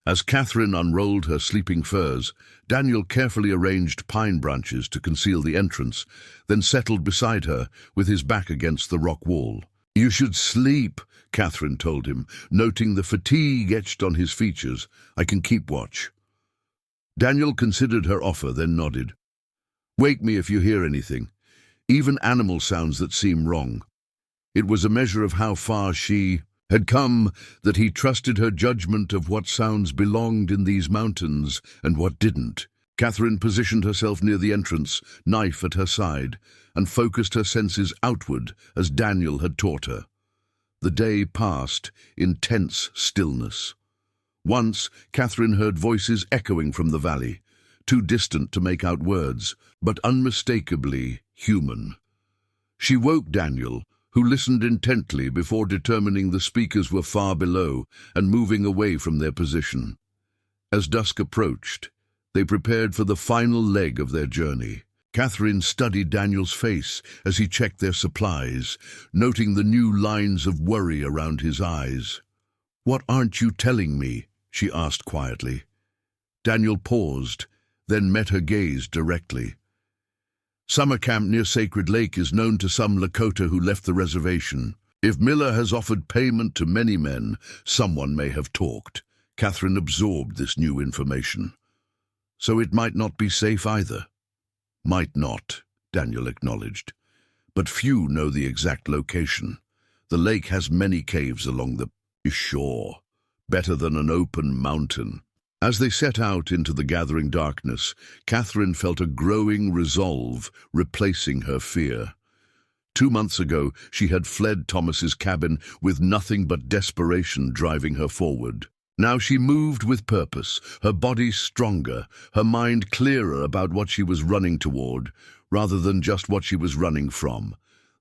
As Catherine unrolled her sleeping furs, Daniel carefully arranged pine branches to conceal the entrance, then settled beside her with his back against the rock wall. "You should sleep," Catherine told him, noting the fatigue etched on his features. "I can keep watch." Daniel considered her offer, then nodded. "Wake me if you hear anything, even animal sounds that seem wrong." It was a measure of how far she had come that he trusted her judgment of what sounds belonged in these mountains and what didn't. Catherine positioned herself near the entrance, knife at her side, and focused her senses outward as Daniel had taught her. The day passed in tense stillness. Once, Catherine heard voices echoing from the valley, too distant to make out words, but unmistakably human. She woke Daniel, who listened intently before determining the speakers were far below and moving away from their position. As dusk approached, they prepared for the final leg of their journey. Catherine studied Daniel's face as he checked their supplies, noting the new lines of worry around his eyes. "What aren't you telling me?" she asked quietly. Daniel paused, then met her gaze directly. "Summer camp near Sacred Lake is known to some Lakota who left the reservation. If Miller has offered payment to many men, someone may have talked." Catherine absorbed this new information. "So it might not be safe either." "Might not," Daniel acknowledged. "But few know the exact location. The lake has many caves along the shore, better than an open mountain." As they set out into the gathering darkness, Catherine felt a growing resolve replacing her fear. 2 months ago, she had fled Thomas's cabin with nothing but desperation driving her forward. Now she moved with purpose, her body stronger, her mind clearer about what she was running toward, rather than just what she was running from.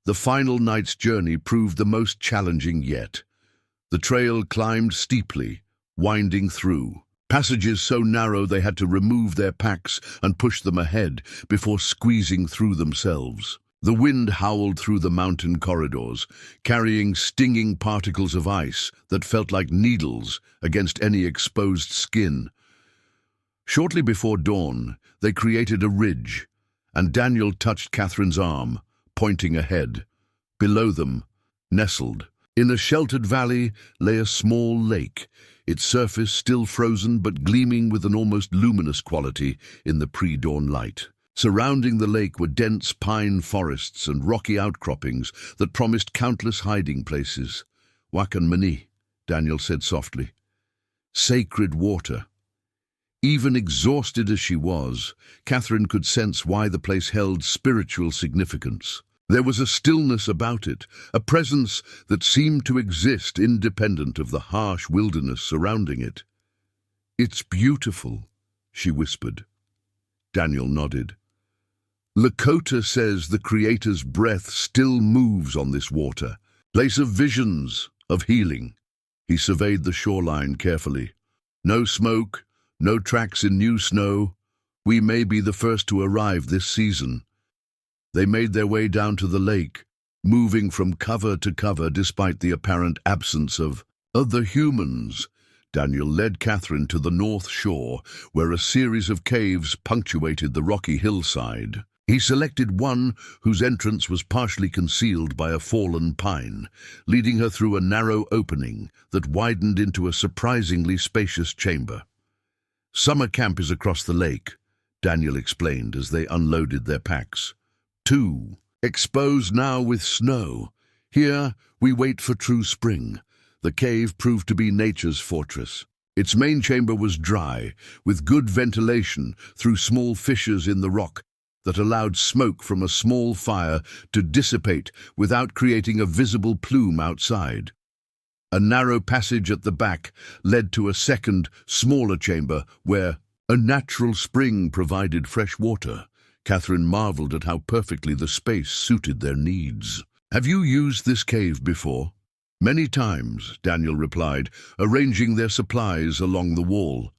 The final night's journey proved the most challenging yet. The trail climbed steeply, winding through. Passages so narrow they had to remove their packs and push them ahead before squeezing through themselves. The wind howled through the mountain corridors, carrying stinging particles of ice that felt like needles against any exposed skin. Shortly before dawn, they created a ridge, and Daniel touched Catherine's arm, pointing ahead. Below them, nestled, in a sheltered valley, lay a small lake, its surface still frozen but gleaming with an almost luminous quality in the pre-dawn light. Surrounding the lake were dense pine forests and rocky outcroppings that promised countless hiding places. "Wakan Mani," Daniel said softly. "Sacred water." Even exhausted as she was, Catherine could sense why the place held spiritual significance. There was a stillness about it, a presence that seemed to exist independent of the harsh wilderness surrounding it. "It's beautiful," she whispered. Daniel nodded. "Lakota says the Creator's breath still moves on this water, place of visions, of healing." He surveyed the shoreline carefully. "No smoke, no tracks in new snow. We may be the first to arrive this season." They made their way down to the lake, moving from cover to cover despite the apparent absence of other humans. Daniel led Catherine to the north shore, where a series of caves punctuated the rocky hillside. He selected one whose entrance was partially concealed by a fallen pine, leading her through a narrow opening that widened into a surprisingly spacious chamber. "Summer camp is across the lake," Daniel explained as they unloaded their packs. "Two, exposed now with snow. Here we wait for true spring." The cave proved to be nature's fortress. Its main chamber was dry, with good ventilation through small fissures in the rock that allowed smoke from a small fire to dissipate without creating a visible plume outside. A narrow passage at the back led to a second, smaller chamber where a natural spring provided fresh water. Catherine marveled at how perfectly the space suited their needs. "Have you used this cave before?" "Many times," Daniel replied, arranging their supplies along the wall.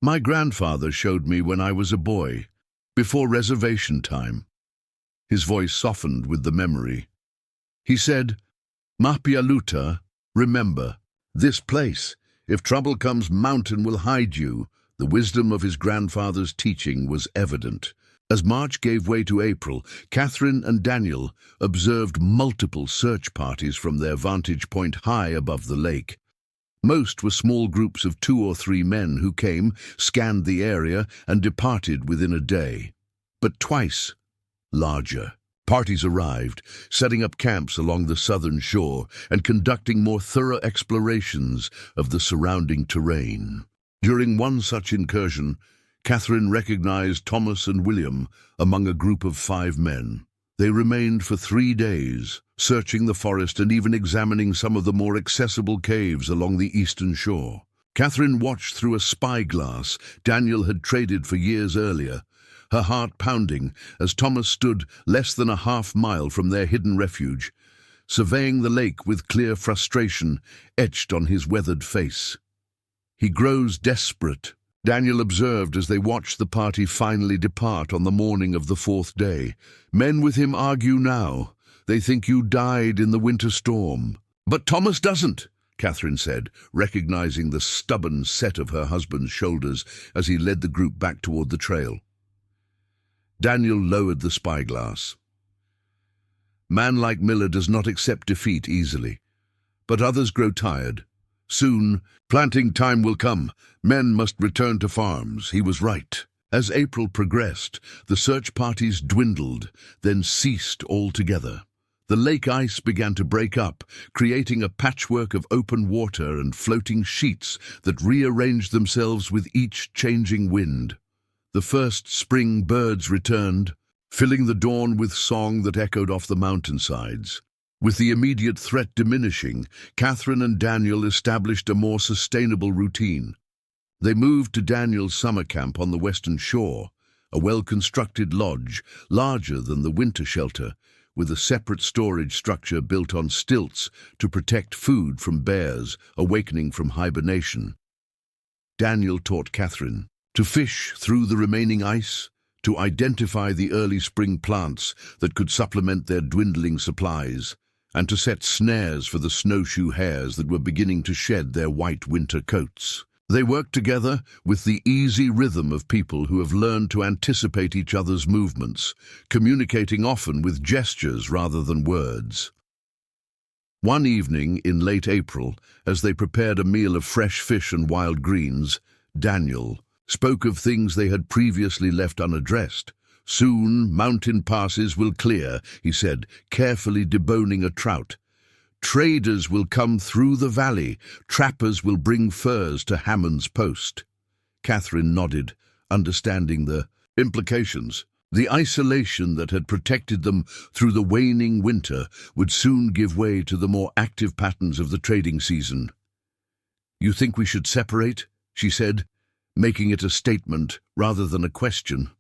"My grandfather showed me when I was a boy, before reservation time." His voice softened with the memory. He said, "Mapialuta, remember, this place, if trouble comes, mountain will hide you." The wisdom of his grandfather's teaching was evident. As March gave way to April, Catherine and Daniel observed multiple search parties from their vantage point high above the lake. Most were small groups of 2 or 3 men who came, scanned the area, and departed within a day. But twice larger parties arrived, setting up camps along the southern shore and conducting more thorough explorations of the surrounding terrain. During one such incursion, Catherine recognized Thomas and William among a group of 5 men. They remained for 3 days, searching the forest and even examining some of the more accessible caves along the eastern shore. Catherine watched through a spyglass Daniel had traded for years earlier, her heart pounding as Thomas stood less than a half-mile from their hidden refuge, surveying the lake with clear frustration etched on his weathered face. "He grows desperate," Daniel observed as they watched the party finally depart on the morning of the 4th day. "Men with him argue now. They think you died in the winter storm." "But Thomas doesn't," Catherine said, recognizing the stubborn set of her husband's shoulders as he led the group back toward the trail. Daniel lowered the spyglass. "Man like Miller does not accept defeat easily, but others grow tired. Soon, planting time will come. Men must return to farms." He was right. As April progressed, the search parties dwindled, then ceased altogether. The lake ice began to break up, creating a patchwork of open water and floating sheets that rearranged themselves with each changing wind. The first spring birds returned, filling the dawn with song that echoed off the mountainsides. With the immediate threat diminishing, Catherine and Daniel established a more sustainable routine. They moved to Daniel's summer camp on the western shore, a well-constructed lodge, larger than the winter shelter, with a separate storage structure built on stilts to protect food from bears awakening from hibernation. Daniel taught Catherine to fish through the remaining ice, to identify the early spring plants that could supplement their dwindling supplies, and to set snares for the snowshoe hares that were beginning to shed their white winter coats. They worked together with the easy rhythm of people who have learned to anticipate each other's movements, communicating often with gestures rather than words. One evening in late April, as they prepared a meal of fresh fish and wild greens, Daniel spoke of things they had previously left unaddressed. "Soon mountain passes will clear," he said, carefully deboning a trout. "Traders will come through the valley. Trappers will bring furs to Hammond's Post." Catherine nodded, understanding the implications. The isolation that had protected them through the waning winter would soon give way to the more active patterns of the trading season. "You think we should separate?" she said, making it a statement rather than a question.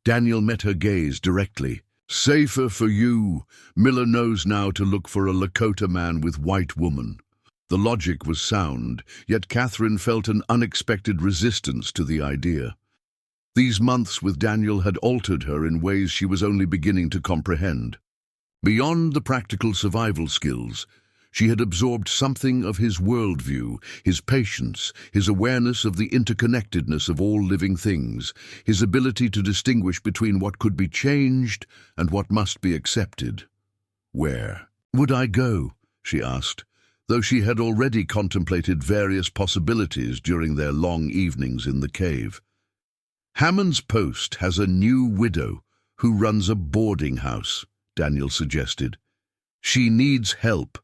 Daniel met her gaze directly. "Safer for you. Miller knows now to look for a Lakota man with white woman." The logic was sound, yet Catherine felt an unexpected resistance to the idea. These months with Daniel had altered her in ways she was only beginning to comprehend. Beyond the practical survival skills, she had absorbed something of his worldview, his patience, his awareness of the interconnectedness of all living things, his ability to distinguish between what could be changed and what must be accepted. "Where would I go?" she asked, though she had already contemplated various possibilities during their long evenings in the cave. "Hammond's Post has a new widow who runs a boarding house," Daniel suggested. "She needs help.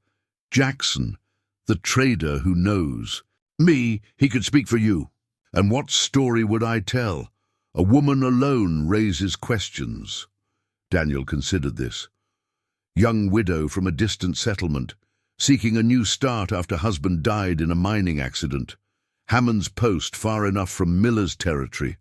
Jackson, the trader who knows." "Me, he could speak for you." "And what story would I tell? A woman alone raises questions." Daniel considered this. Young widow from a distant settlement, seeking a new start after husband died in a mining accident. Hammond's Post far enough from Miller's territory.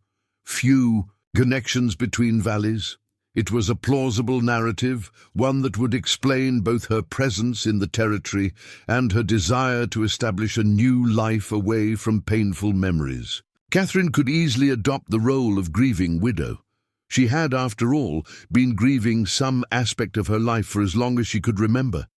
Few connections between valleys. It was a plausible narrative, one that would explain both her presence in the territory and her desire to establish a new life away from painful memories. Catherine could easily adopt the role of grieving widow. She had, after all, been grieving some aspect of her life for as long as she could remember.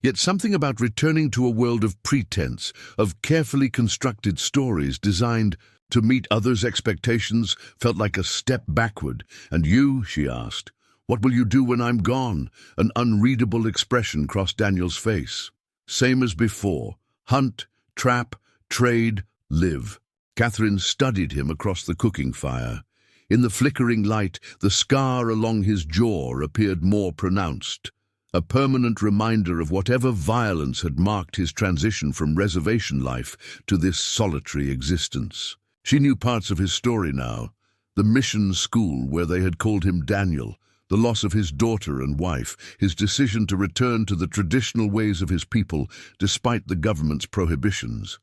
Yet something about returning to a world of pretense, of carefully constructed stories designed to meet others' expectations, felt like a step backward. "And you?" she asked. "What will you do when I'm gone?" An unreadable expression crossed Daniel's face. "Same as before. Hunt, trap, trade, live." Catherine studied him across the cooking fire. In the flickering light, the scar along his jaw appeared more pronounced, a permanent reminder of whatever violence had marked his transition from reservation life to this solitary existence. She knew parts of his story now: the mission school where they had called him Daniel, the loss of his daughter and wife, his decision to return to the traditional ways of his people despite the government's prohibitions.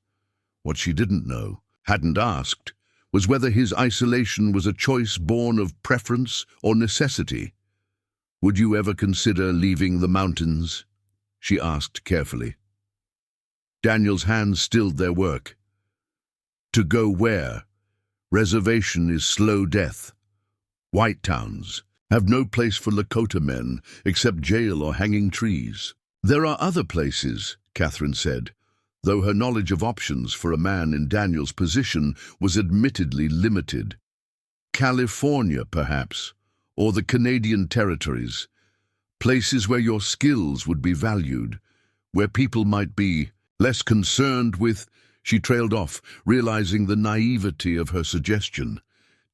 What she didn't know, hadn't asked, was whether his isolation was a choice born of preference or necessity. "Would you ever consider leaving the mountains?" she asked carefully. Daniel's hands stilled their work. "To go where? Reservation is slow death. White towns have no place for Lakota men except jail or hanging trees." "There are other places," Catherine said, though her knowledge of options for a man in Daniel's position was admittedly limited. "California, perhaps, or the Canadian territories. Places where your skills would be valued, where people might be less concerned with—" She trailed off, realizing the naivety of her suggestion.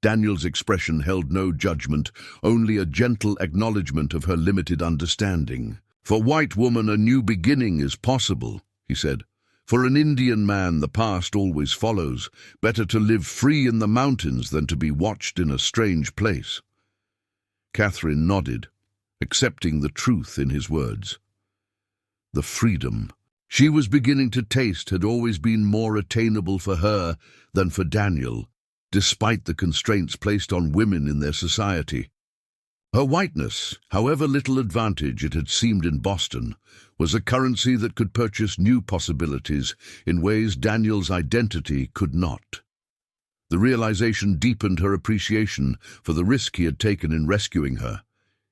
Daniel's expression held no judgment, only a gentle acknowledgement of her limited understanding. "For white woman, a new beginning is possible," he said. "For an Indian man, the past always follows. Better to live free in the mountains than to be watched in a strange place." Catherine nodded, accepting the truth in his words. The freedom she was beginning to taste had always been more attainable for her than for Daniel, despite the constraints placed on women in their society. Her whiteness, however little advantage it had seemed in Boston, was a currency that could purchase new possibilities in ways Daniel's identity could not. The realization deepened her appreciation for the risk he had taken in rescuing her,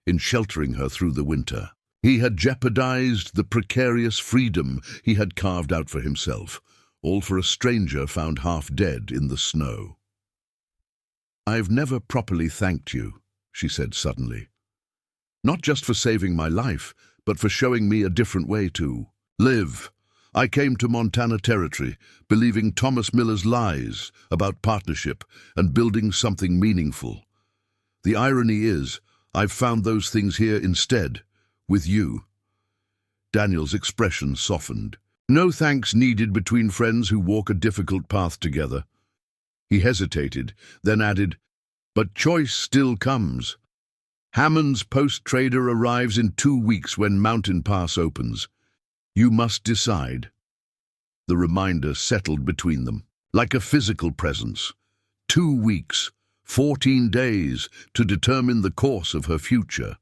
in sheltering her through the winter. He had jeopardized the precarious freedom he had carved out for himself, all for a stranger found half dead in the snow. "I've never properly thanked you," she said suddenly. "Not just for saving my life, but for showing me a different way to live. I came to Montana Territory believing Thomas Miller's lies about partnership and building something meaningful. The irony is, I've found those things here instead, with you." Daniel's expression softened. No thanks needed between friends who walk a difficult path together. He hesitated, then added, "But choice still comes. Hammond's post-trader arrives in 2 weeks when Mountain Pass opens. You must decide." The reminder settled between them, like a physical presence. 2 weeks, 14 days to determine the course of her future.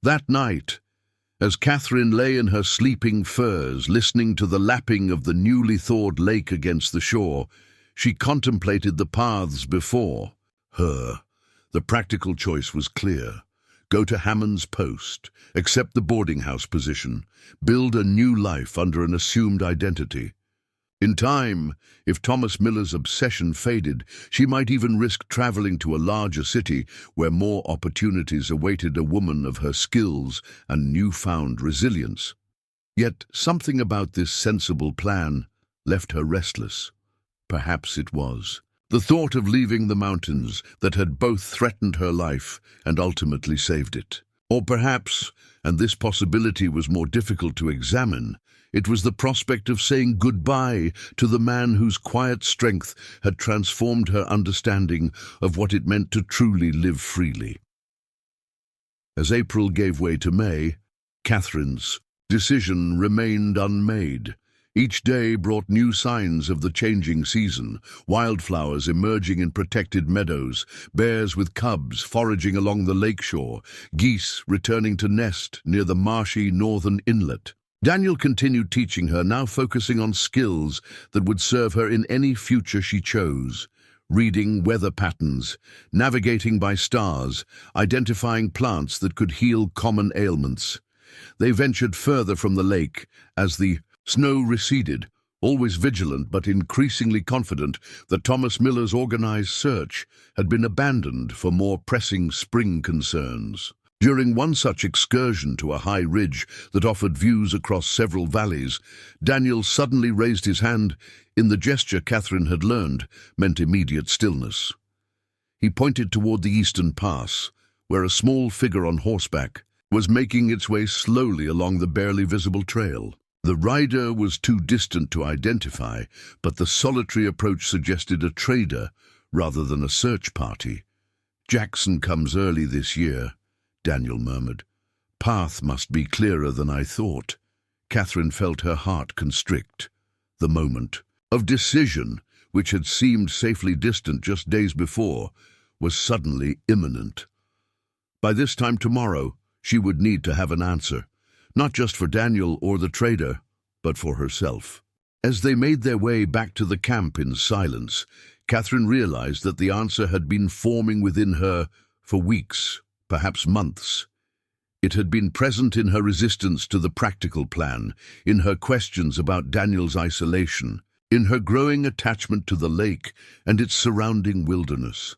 That night, as Catherine lay in her sleeping furs, listening to the lapping of the newly thawed lake against the shore, she contemplated the paths before her. The practical choice was clear. Go to Hammond's post, accept the boarding house position, build a new life under an assumed identity. In time, if Thomas Miller's obsession faded, she might even risk traveling to a larger city where more opportunities awaited a woman of her skills and newfound resilience. Yet something about this sensible plan left her restless. Perhaps it was the thought of leaving the mountains that had both threatened her life and ultimately saved it. Or perhaps, and this possibility was more difficult to examine, it was the prospect of saying goodbye to the man whose quiet strength had transformed her understanding of what it meant to truly live freely. As April gave way to May, Catherine's decision remained unmade. Each day brought new signs of the changing season, wildflowers emerging in protected meadows, bears with cubs foraging along the lakeshore, geese returning to nest near the marshy northern inlet. Daniel continued teaching her, now focusing on skills that would serve her in any future she chose. Reading weather patterns, navigating by stars, identifying plants that could heal common ailments. They ventured further from the lake as the snow receded, always vigilant but increasingly confident that Thomas Miller's organized search had been abandoned for more pressing spring concerns. During one such excursion to a high ridge that offered views across several valleys, Daniel suddenly raised his hand in the gesture Catherine had learned meant immediate stillness. He pointed toward the eastern pass, where a small figure on horseback was making its way slowly along the barely visible trail. The rider was too distant to identify, but the solitary approach suggested a trader rather than a search party. "Jackson comes early this year," Daniel murmured. "Path must be clearer than I thought." Catherine felt her heart constrict. The moment of decision, which had seemed safely distant just days before, was suddenly imminent. By this time tomorrow, she would need to have an answer. Not just for Daniel or the trader, but for herself. As they made their way back to the camp in silence, Catherine realized that the answer had been forming within her for weeks, perhaps months. It had been present in her resistance to the practical plan, in her questions about Daniel's isolation, in her growing attachment to the lake and its surrounding wilderness.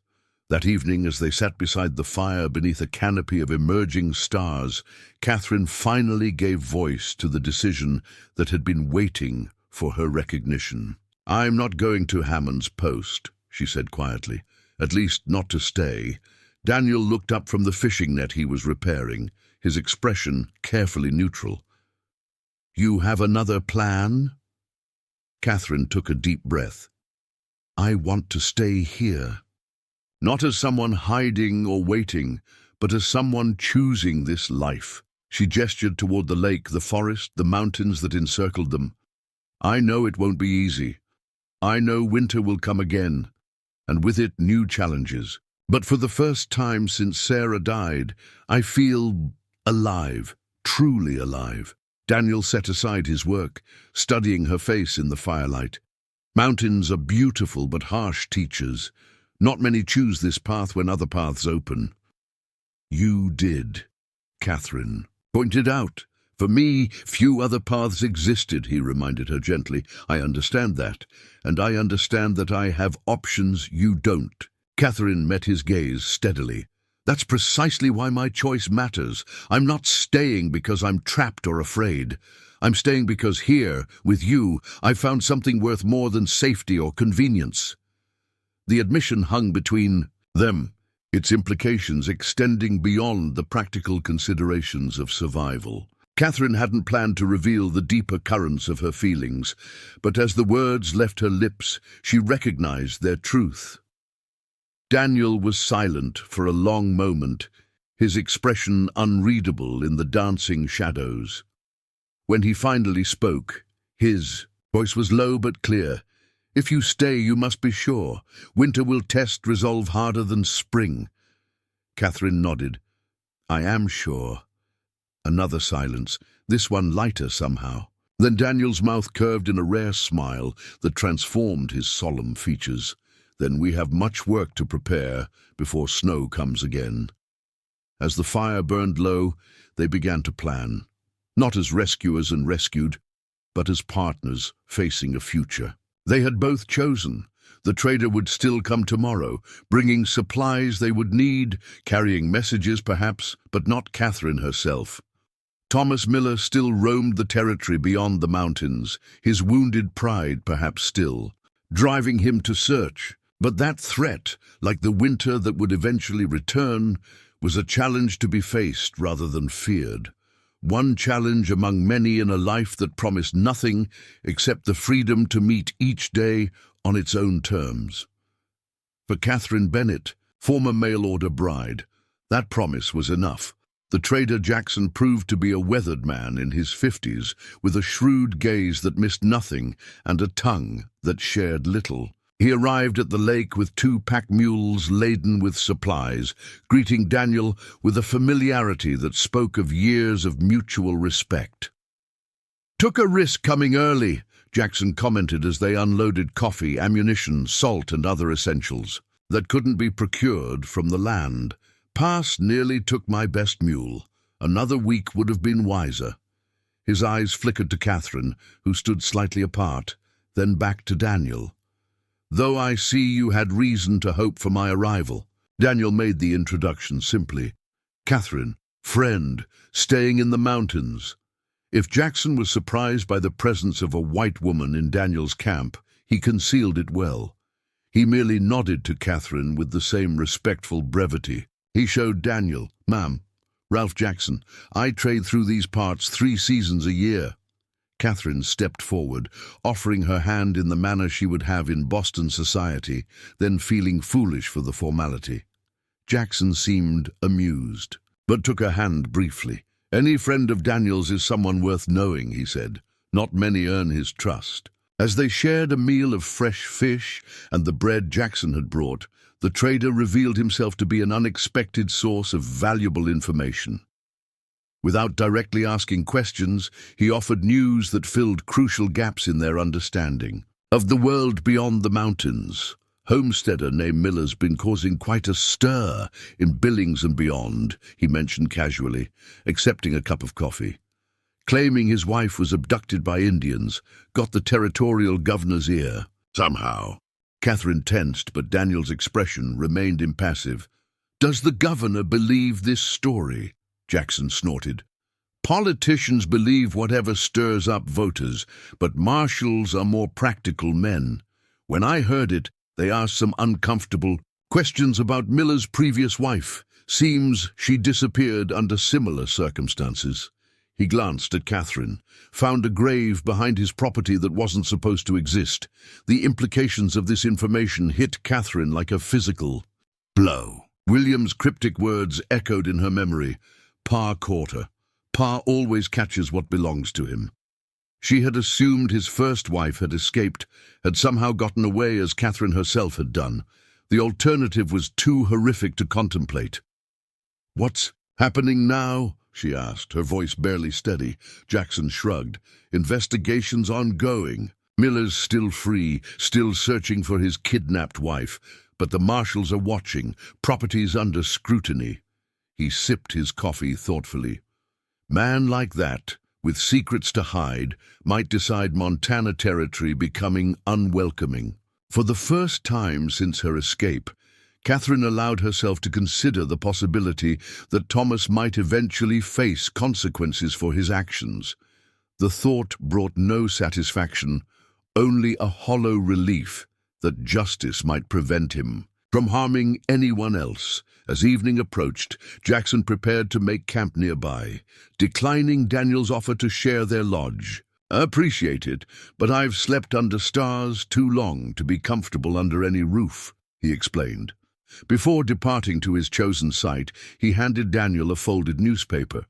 That evening, as they sat beside the fire beneath a canopy of emerging stars, Catherine finally gave voice to the decision that had been waiting for her recognition. "I'm not going to Hammond's post," she said quietly. "At least not to stay." Daniel looked up from the fishing net he was repairing, his expression carefully neutral. "You have another plan?" Catherine took a deep breath. "I want to stay here. Not as someone hiding or waiting, but as someone choosing this life. She gestured toward the lake, the forest, the mountains that encircled them. I know it won't be easy. I know winter will come again, and with it new challenges. But for the first time since Sarah died, I feel alive, truly alive. Daniel set aside his work, studying her face in the firelight. Mountains are beautiful but harsh teachers. Not many choose this path when other paths open. You did, Catherine pointed out. For me, few other paths existed, he reminded her gently. I understand that, and I understand that I have options you don't. Catherine met his gaze steadily. That's precisely why my choice matters. I'm not staying because I'm trapped or afraid. I'm staying because here, with you, I've found something worth more than safety or convenience. The admission hung between them, its implications extending beyond the practical considerations of survival. Catherine hadn't planned to reveal the deeper currents of her feelings, but as the words left her lips, she recognized their truth. Daniel was silent for a long moment, his expression unreadable in the dancing shadows. When he finally spoke, his voice was low but clear. If you stay, you must be sure. Winter will test resolve harder than spring. Catherine nodded. I am sure. Another silence, this one lighter somehow. Then Daniel's mouth curved in a rare smile that transformed his solemn features. Then we have much work to prepare before snow comes again. As the fire burned low, they began to plan. Not as rescuers and rescued, but as partners facing a future. They had both chosen. The trader would still come tomorrow, bringing supplies they would need, carrying messages perhaps, but not Catherine herself. Thomas Miller still roamed the territory beyond the mountains, his wounded pride perhaps still, driving him to search. But that threat, like the winter that would eventually return, was a challenge to be faced rather than feared. One challenge among many in a life that promised nothing except the freedom to meet each day on its own terms. For Catherine Bennett, former mail-order bride, that promise was enough. The trader Jackson proved to be a weathered man in his 50s, with a shrewd gaze that missed nothing and a tongue that shared little. He arrived at the lake with 2 pack mules laden with supplies, greeting Daniel with a familiarity that spoke of years of mutual respect. Took a risk coming early, Jackson commented as they unloaded coffee, ammunition, salt and other essentials that couldn't be procured from the land. Pass nearly took my best mule. Another week would have been wiser. His eyes flickered to Catherine, who stood slightly apart, then back to Daniel. Though I see you had reason to hope for my arrival. Daniel made the introduction simply. Catherine, friend, staying in the mountains. If Jackson was surprised by the presence of a white woman in Daniel's camp, he concealed it well. He merely nodded to Catherine with the same respectful brevity. He showed Daniel, Ma'am, Ralph Jackson, I trade through these parts 3 seasons a year. Catherine stepped forward, offering her hand in the manner she would have in Boston society, then feeling foolish for the formality. Jackson seemed amused, but took her hand briefly. Any friend of Daniel's is someone worth knowing, he said. Not many earn his trust. As they shared a meal of fresh fish and the bread Jackson had brought, the trader revealed himself to be an unexpected source of valuable information. Without directly asking questions, he offered news that filled crucial gaps in their understanding. Of the world beyond the mountains, homesteader named Miller's been causing quite a stir in Billings and beyond, he mentioned casually, accepting a cup of coffee. Claiming his wife was abducted by Indians, got the territorial governor's ear. Somehow. Catherine tensed, but Daniel's expression remained impassive. Does the governor believe this story? Jackson snorted. Politicians believe whatever stirs up voters, but marshals are more practical men. When I heard it, they asked some uncomfortable questions about Miller's previous wife. Seems she disappeared under similar circumstances. He glanced at Catherine, found a grave behind his property that wasn't supposed to exist. The implications of this information hit Catherine like a physical blow. William's cryptic words echoed in her memory. Pa caught her. Pa always catches what belongs to him. She had assumed his first wife had escaped, had somehow gotten away as Catherine herself had done. The alternative was too horrific to contemplate. "What's happening now?" she asked, her voice barely steady. Jackson shrugged. "Investigation's ongoing. Miller's still free, still searching for his kidnapped wife, but the marshals are watching, property's under scrutiny." He sipped his coffee thoughtfully. Man like that, with secrets to hide, might decide Montana territory becoming unwelcoming. For the first time since her escape, Catherine allowed herself to consider the possibility that Thomas might eventually face consequences for his actions. The thought brought no satisfaction, only a hollow relief that justice might prevent him from harming anyone else. As evening approached, Jackson prepared to make camp nearby, declining Daniel's offer to share their lodge. "Appreciate it, but I've slept under stars too long to be comfortable under any roof," he explained. Before departing to his chosen site, he handed Daniel a folded newspaper.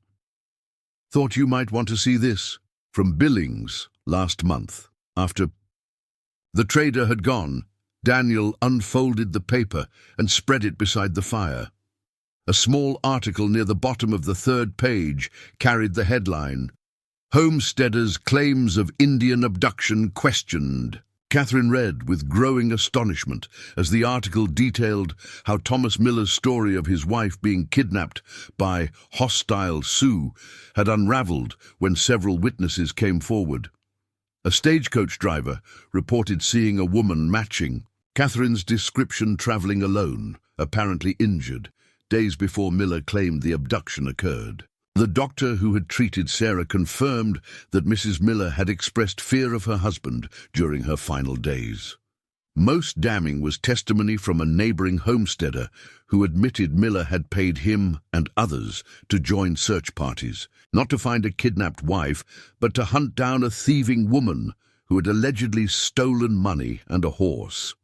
"Thought you might want to see this. From Billings, last month." After the trader had gone, Daniel unfolded the paper and spread it beside the fire. A small article near the bottom of the third page carried the headline, "Homesteaders' Claims of Indian Abduction Questioned." Catherine read with growing astonishment as the article detailed how Thomas Miller's story of his wife being kidnapped by hostile Sioux had unraveled when several witnesses came forward. A stagecoach driver reported seeing a woman matching Catherine's description traveling alone, apparently injured, days before Miller claimed the abduction occurred. The doctor who had treated Sarah confirmed that Mrs. Miller had expressed fear of her husband during her final days. Most damning was testimony from a neighboring homesteader who admitted Miller had paid him and others to join search parties, not to find a kidnapped wife, but to hunt down a thieving woman who had allegedly stolen money and a horse.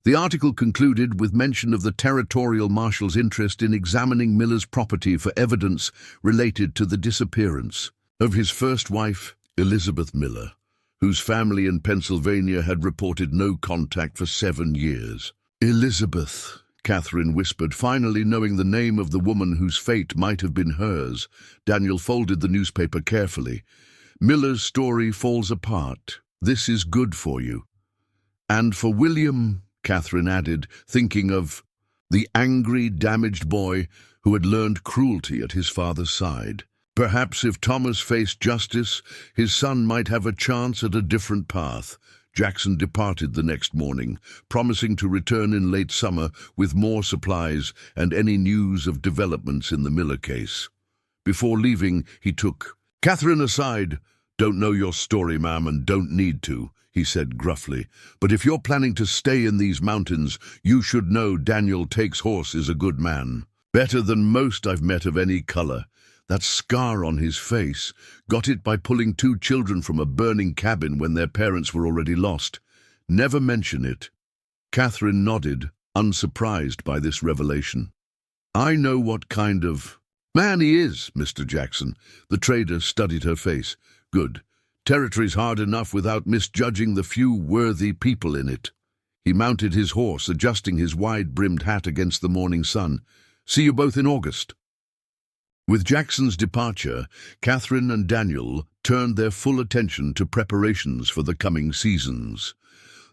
The article concluded with mention of the territorial marshal's interest in examining Miller's property for evidence related to the disappearance of his first wife, Elizabeth Miller, whose family in Pennsylvania had reported no contact for 7 years. "Elizabeth," Catherine whispered, finally knowing the name of the woman whose fate might have been hers. Daniel folded the newspaper carefully. "Miller's story falls apart. This is good for you. And for William," Catherine added, thinking of the angry, damaged boy who had learned cruelty at his father's side. Perhaps if Thomas faced justice, his son might have a chance at a different path. Jackson departed the next morning, promising to return in late summer with more supplies and any news of developments in the Miller case. Before leaving, he took Catherine aside. "Don't know your story, ma'am, and don't need to," he said gruffly. "But if you're planning to stay in these mountains, you should know Daniel Takes Horse is a good man. Better than most I've met of any color. That scar on his face, got it by pulling 2 children from a burning cabin when their parents were already lost. Never mention it." Catherine nodded, unsurprised by this revelation. "I know what kind of man he is, Mr. Jackson." The trader studied her face. "Good. Territory's hard enough without misjudging the few worthy people in it." He mounted his horse, adjusting his wide-brimmed hat against the morning sun. "See you both in August." With Jackson's departure, Catherine and Daniel turned their full attention to preparations for the coming seasons.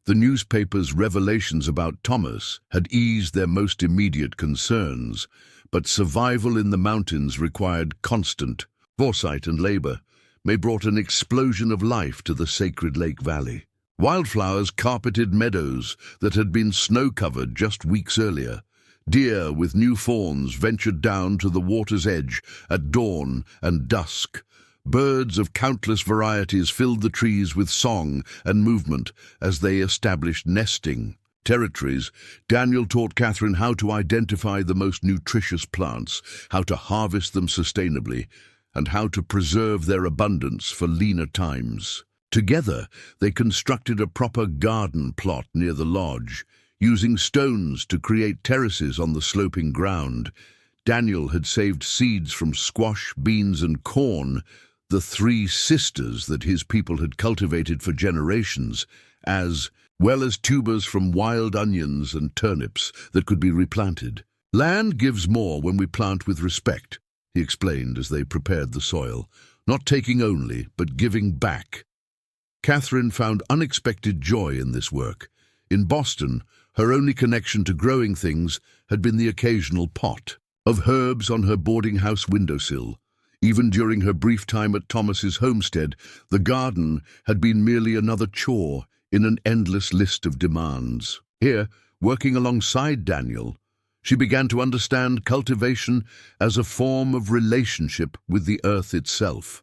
The newspaper's revelations about Thomas had eased their most immediate concerns, but survival in the mountains required constant foresight and labor. May brought an explosion of life to the Sacred Lake Valley. Wildflowers carpeted meadows that had been snow-covered just weeks earlier. Deer with new fawns ventured down to the water's edge at dawn and dusk. Birds of countless varieties filled the trees with song and movement as they established nesting territories. Daniel taught Catherine how to identify the most nutritious plants, how to harvest them sustainably, and how to preserve their abundance for leaner times. Together, they constructed a proper garden plot near the lodge, Using stones to create terraces on the sloping ground, Daniel had saved seeds from squash, beans, and corn, the three sisters that his people had cultivated for generations, as well as tubers from wild onions and turnips that could be replanted. "Land gives more when we plant with respect," he explained as they prepared the soil, "not taking only, but giving back." Catherine found unexpected joy in this work. In Boston, her only connection to growing things had been the occasional pot of herbs on her boarding house windowsill. Even during her brief time at Thomas's homestead, the garden had been merely another chore in an endless list of demands. Here, working alongside Daniel, she began to understand cultivation as a form of relationship with the earth itself.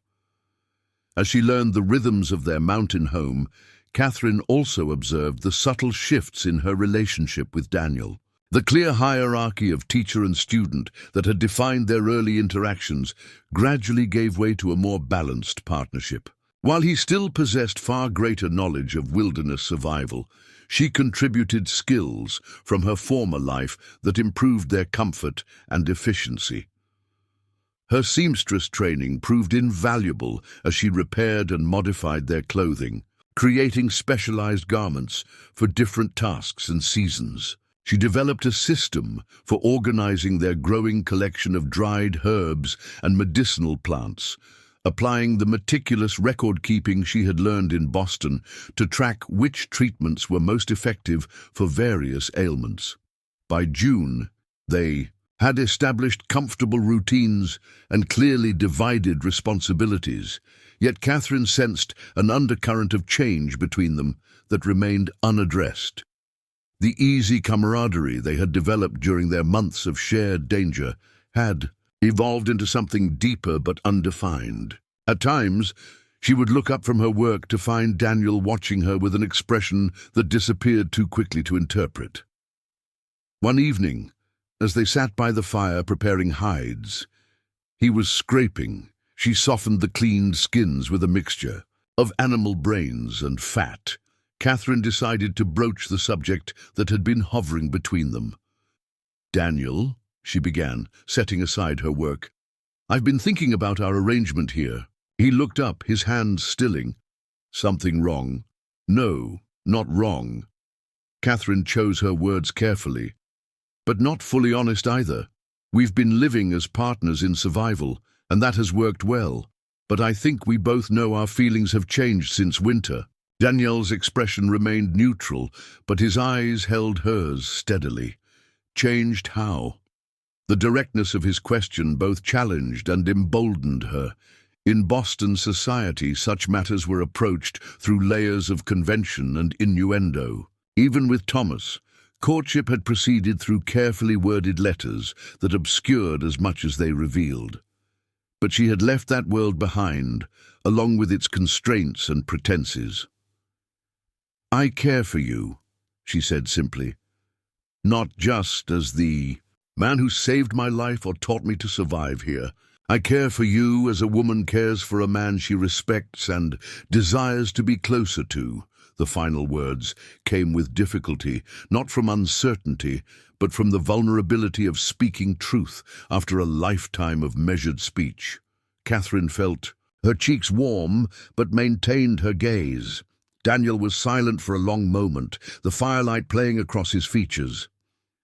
As she learned the rhythms of their mountain home, Catherine also observed the subtle shifts in her relationship with Daniel. The clear hierarchy of teacher and student that had defined their early interactions gradually gave way to a more balanced partnership. While he still possessed far greater knowledge of wilderness survival, she contributed skills from her former life that improved their comfort and efficiency. Her seamstress training proved invaluable as she repaired and modified their clothing, creating specialized garments for different tasks and seasons. She developed a system for organizing their growing collection of dried herbs and medicinal plants, applying the meticulous record-keeping she had learned in Boston to track which treatments were most effective for various ailments. By June, they had established comfortable routines and clearly divided responsibilities, yet Catherine sensed an undercurrent of change between them that remained unaddressed. The easy camaraderie they had developed during their months of shared danger had evolved into something deeper but undefined. At times, she would look up from her work to find Daniel watching her with an expression that disappeared too quickly to interpret. One evening, as they sat by the fire preparing hides, he was scraping. She softened the cleaned skins with a mixture of animal brains and fat. Catherine decided to broach the subject that had been hovering between them. "Daniel," she began, setting aside her work, "I've been thinking about our arrangement here." He looked up, his hands stilling. "Something wrong?" "No, not wrong." Catherine chose her words carefully. "But not fully honest either. We've been living as partners in survival, and that has worked well. But I think we both know our feelings have changed since winter." Daniel's expression remained neutral, but his eyes held hers steadily. Changed how? The directness of his question both challenged and emboldened her. In Boston society, such matters were approached through layers of convention and innuendo. Even with Thomas, courtship had proceeded through carefully worded letters that obscured as much as they revealed. But she had left that world behind, along with its constraints and pretenses. "I care for you," she said simply. "Not just as the man who saved my life or taught me to survive here. I care for you as a woman cares for a man she respects and desires to be closer to." The final words came with difficulty, not from uncertainty, but from the vulnerability of speaking truth after a lifetime of measured speech. Catherine felt her cheeks warm, but maintained her gaze. Daniel was silent for a long moment, the firelight playing across his features.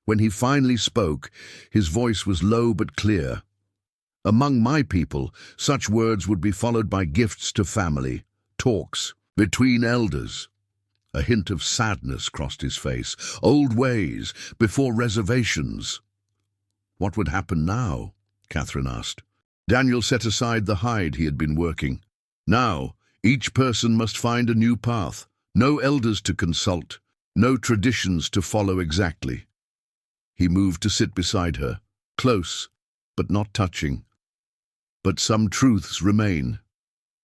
When he finally spoke, his voice was low but clear. "Among my people, such words would be followed by gifts to family, talks between elders." A hint of sadness crossed his face. "Old ways, before reservations." "What would happen now?" Catherine asked. Daniel set aside the hide he had been working. "Now, each person must find a new path. No elders to consult, no traditions to follow exactly." He moved to sit beside her, close, but not touching. "But some truths remain.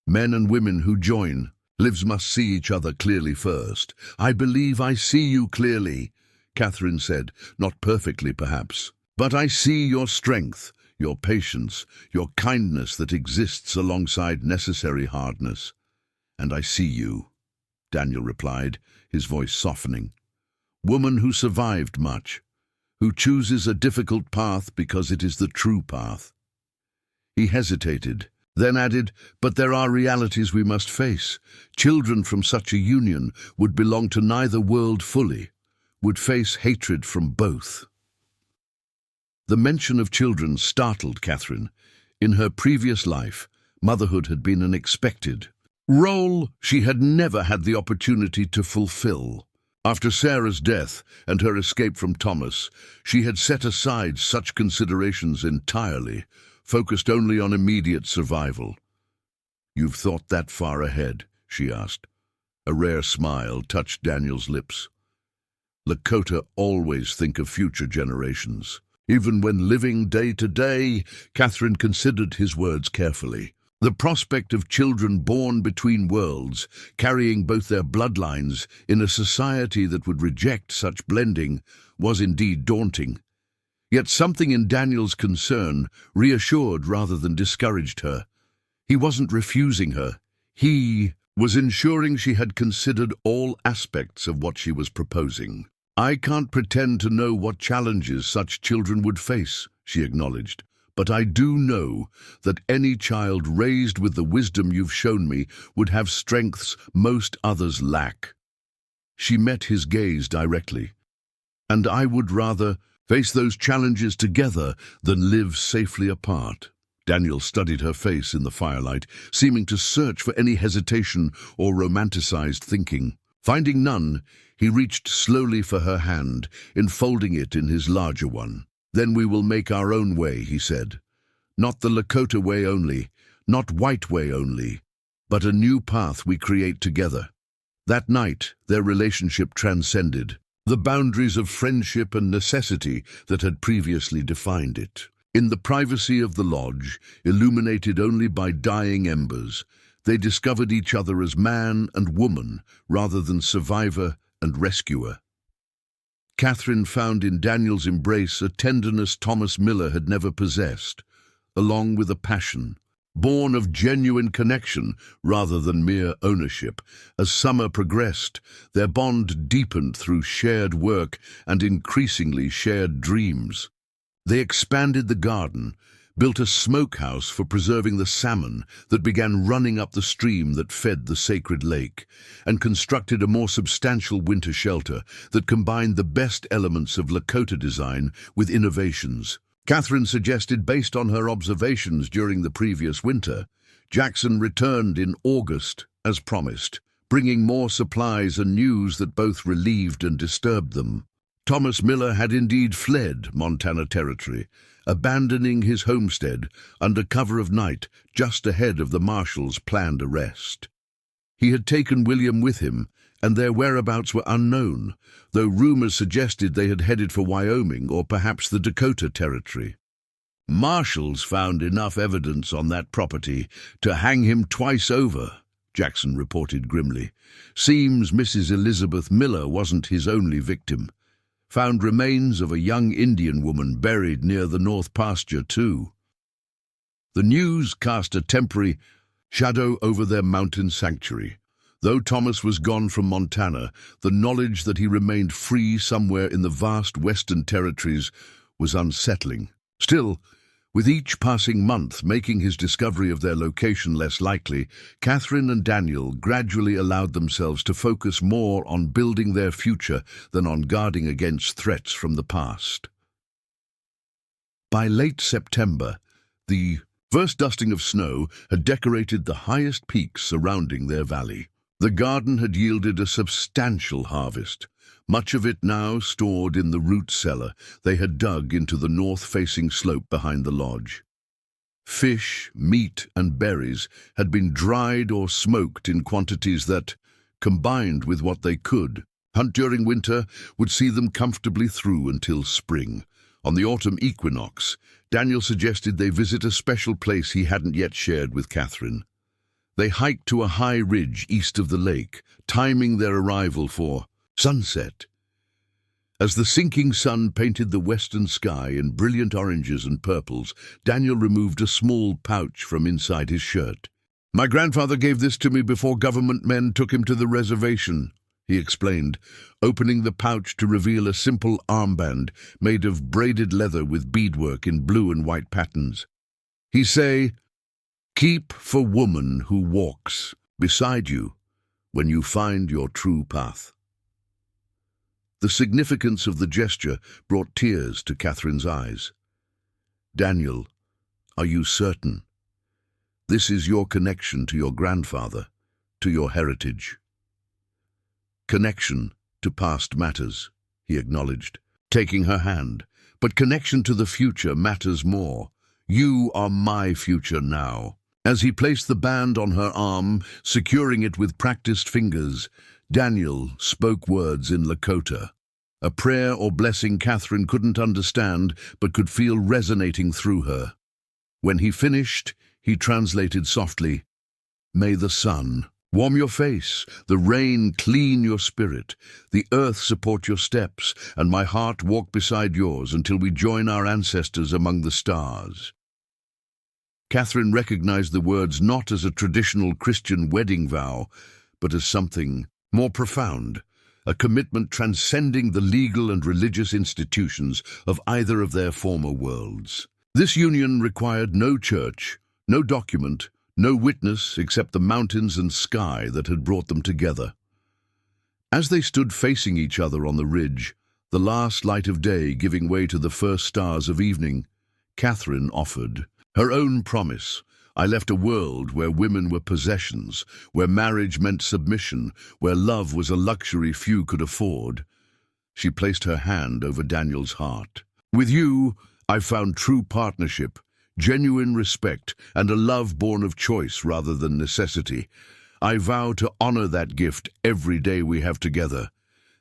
Men and women who join, lives must see each other clearly first." "I believe I see you clearly," Catherine said, "not perfectly perhaps. But I see your strength, your patience, your kindness that exists alongside necessary hardness." "And I see you," Daniel replied, his voice softening. woman who survived much, who chooses a difficult path because it is the true path. He hesitated, then added, but there are realities we must face. Children from such a union would belong to neither world fully, would face hatred from both. The mention of children startled Catherine. In her previous life, motherhood had been an expected role she had never had the opportunity to fulfill. After Sarah's death and her escape from Thomas, she had set aside such considerations entirely, focused only on immediate survival. "You've thought that far ahead?" she asked. A rare smile touched Daniel's lips. Lakota always think of future generations. Even when living day to day, Catherine considered his words carefully. The prospect of children born between worlds, carrying both their bloodlines in a society that would reject such blending, was indeed daunting. Yet something in Daniel's concern reassured rather than discouraged her. He wasn't refusing her. He was ensuring she had considered all aspects of what she was proposing. "I can't pretend to know what challenges such children would face," she acknowledged. "But I do know that any child raised with the wisdom you've shown me would have strengths most others lack." She met his gaze directly. "And I would rather face those challenges together than live safely apart." Daniel studied her face in the firelight, seeming to search for any hesitation or romanticized thinking. Finding none, he reached slowly for her hand, enfolding it in his larger one. "Then we will make our own way," he said. "Not the Lakota way only, not white way only, but a new path we create together." That night, their relationship transcended the boundaries of friendship and necessity that had previously defined it. In the privacy of the lodge, illuminated only by dying embers, they discovered each other as man and woman rather than survivor and rescuer. Catherine found in Daniel's embrace a tenderness Thomas Miller had never possessed, along with a passion, born of genuine connection rather than mere ownership. As summer progressed, their bond deepened through shared work and increasingly shared dreams. They expanded the garden, built a smokehouse for preserving the salmon that began running up the stream that fed the sacred lake, and constructed a more substantial winter shelter that combined the best elements of Lakota design with innovations. Catherine suggested, based on her observations during the previous winter, Jackson returned in August, as promised, bringing more supplies and news that both relieved and disturbed them. Thomas Miller had indeed fled Montana Territory, abandoning his homestead under cover of night just ahead of the marshal's planned arrest. He had taken William with him, and their whereabouts were unknown, though rumors suggested they had headed for Wyoming or perhaps the Dakota Territory. "Marshals found enough evidence on that property to hang him twice over," Jackson reported grimly. "Seems Mrs. Elizabeth Miller wasn't his only victim. Found remains of a young Indian woman buried near the north pasture, too." The news cast a temporary shadow over their mountain sanctuary. Though Thomas was gone from Montana, the knowledge that he remained free somewhere in the vast western territories was unsettling. Still, with each passing month making his discovery of their location less likely, Catherine and Daniel gradually allowed themselves to focus more on building their future than on guarding against threats from the past. By late September, the first dusting of snow had decorated the highest peaks surrounding their valley. The garden had yielded a substantial harvest, much of it now stored in the root cellar they had dug into the north-facing slope behind the lodge. Fish, meat, and berries had been dried or smoked in quantities that, combined with what they could hunt during winter, would see them comfortably through until spring. On the autumn equinox, Daniel suggested they visit a special place he hadn't yet shared with Catherine. They hiked to a high ridge east of the lake, timing their arrival for sunset. As the sinking sun painted the western sky in brilliant oranges and purples, Daniel removed a small pouch from inside his shirt. "My grandfather gave this to me before government men took him to the reservation," he explained, opening the pouch to reveal a simple armband made of braided leather with beadwork in blue and white patterns. He say, "Keep for woman who walks beside you when you find your true path." The significance of the gesture brought tears to Catherine's eyes. "Daniel, are you certain? This is your connection to your grandfather, to your heritage." "Connection to past matters," he acknowledged, taking her hand. "But connection to the future matters more. You are my future now." As he placed the band on her arm, securing it with practiced fingers, Daniel spoke words in Lakota, a prayer or blessing Catherine couldn't understand but could feel resonating through her. When he finished, he translated softly, "May the sun warm your face, the rain clean your spirit, the earth support your steps, and my heart walk beside yours until we join our ancestors among the stars." Catherine recognized the words not as a traditional Christian wedding vow, but as something more profound, a commitment transcending the legal and religious institutions of either of their former worlds. This union required no church, no document, no witness except the mountains and sky that had brought them together. As they stood facing each other on the ridge, the last light of day giving way to the first stars of evening, Catherine offered her own promise. "I left a world where women were possessions, where marriage meant submission, where love was a luxury few could afford." She placed her hand over Daniel's heart. "With you, I found true partnership, genuine respect, and a love born of choice rather than necessity. I vow to honor that gift every day we have together."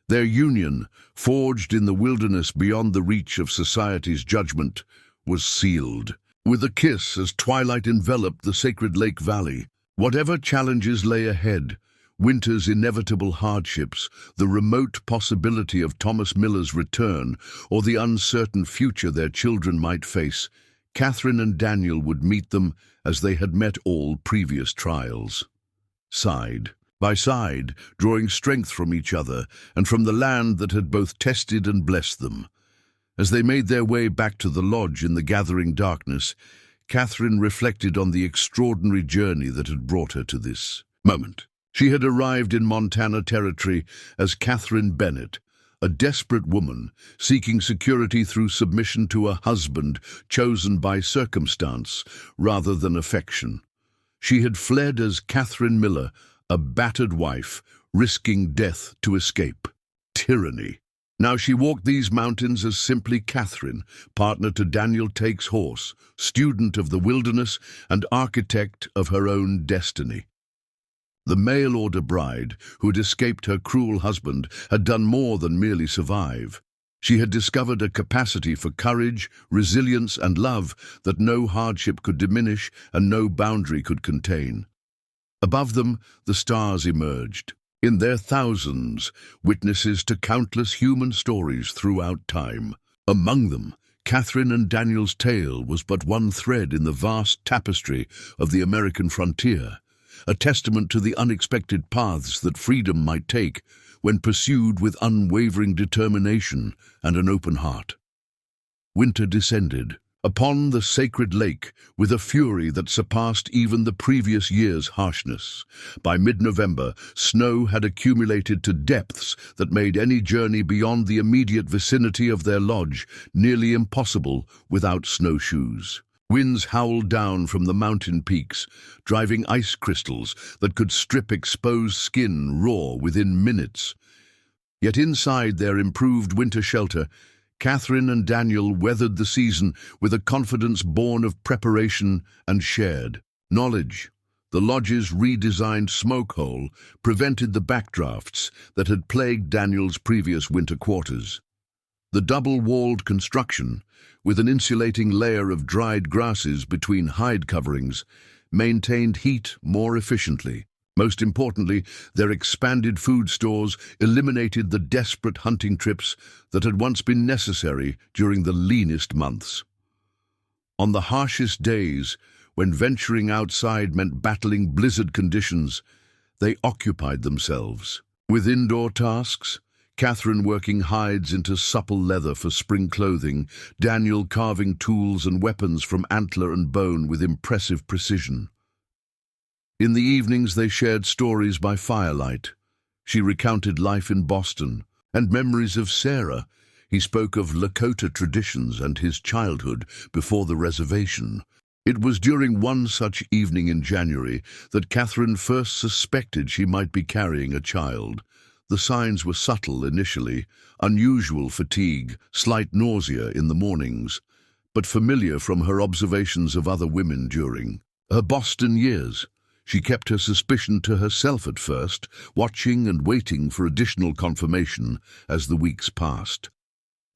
Their union, forged in the wilderness beyond the reach of society's judgment, was sealed. With a kiss as twilight enveloped the sacred lake valley, whatever challenges lay ahead, winter's inevitable hardships, the remote possibility of Thomas Miller's return, or the uncertain future their children might face, Catherine and Daniel would meet them as they had met all previous trials. Side by side, drawing strength from each other and from the land that had both tested and blessed them. As they made their way back to the lodge in the gathering darkness, Catherine reflected on the extraordinary journey that had brought her to this moment. She had arrived in Montana Territory as Catherine Bennett, a desperate woman seeking security through submission to a husband chosen by circumstance rather than affection. She had fled as Catherine Miller, a battered wife, risking death to escape tyranny. Now she walked these mountains as simply Catherine, partner to Daniel Take's horse, student of the wilderness and architect of her own destiny. The mail-order bride, who had escaped her cruel husband, had done more than merely survive. She had discovered a capacity for courage, resilience, and love that no hardship could diminish and no boundary could contain. Above them, the stars emerged. In their thousands, witnesses to countless human stories throughout time. Among them, Catherine and Daniel's tale was but one thread in the vast tapestry of the American frontier, a testament to the unexpected paths that freedom might take when pursued with unwavering determination and an open heart. Winter descended upon the sacred lake with a fury that surpassed even the previous year's harshness. By mid-November, snow had accumulated to depths that made any journey beyond the immediate vicinity of their lodge nearly impossible without snowshoes. Winds howled down from the mountain peaks, driving ice crystals that could strip exposed skin raw within minutes. Yet inside their improved winter shelter, Catherine and Daniel weathered the season with a confidence born of preparation and shared knowledge. The lodge's redesigned smoke hole prevented the backdrafts that had plagued Daniel's previous winter quarters. The double-walled construction, with an insulating layer of dried grasses between hide coverings, maintained heat more efficiently. Most importantly, their expanded food stores eliminated the desperate hunting trips that had once been necessary during the leanest months. On the harshest days, when venturing outside meant battling blizzard conditions, they occupied themselves With indoor tasks, Catherine working hides into supple leather for spring clothing, Daniel carving tools and weapons from antler and bone with impressive precision. In the evenings they shared stories by firelight. She recounted life in Boston and memories of Sarah. He spoke of Lakota traditions and his childhood before the reservation. It was during one such evening in January that Catherine first suspected she might be carrying a child. The signs were subtle initially, unusual fatigue, slight nausea in the mornings, but familiar from her observations of other women during her Boston years. She kept her suspicion to herself at first, watching and waiting for additional confirmation as the weeks passed.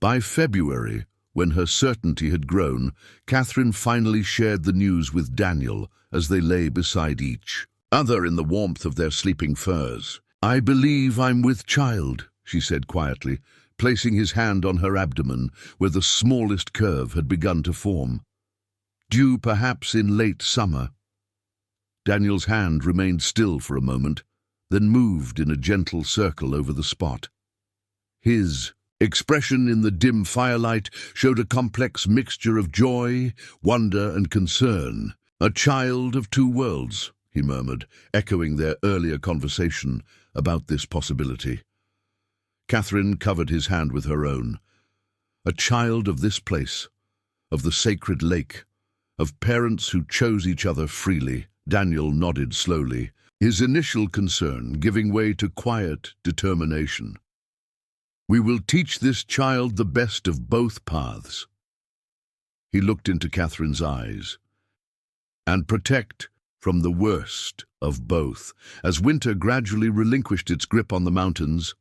By February, when her certainty had grown, Catherine finally shared the news with Daniel as they lay beside each other in the warmth of their sleeping furs. "I believe I'm with child," she said quietly, placing his hand on her abdomen where the smallest curve had begun to form. "Due perhaps in late summer." Daniel's hand remained still for a moment, then moved in a gentle circle over the spot. His expression in the dim firelight showed a complex mixture of joy, wonder, and concern. "A child of two worlds," he murmured, echoing their earlier conversation about this possibility. Catherine covered his hand with her own. "A child of this place, of the sacred lake, of parents who chose each other freely." Daniel nodded slowly, his initial concern giving way to quiet determination. "We will teach this child the best of both paths." He looked into Catherine's eyes. "And protect from the worst of both." As winter gradually relinquished its grip on the mountains,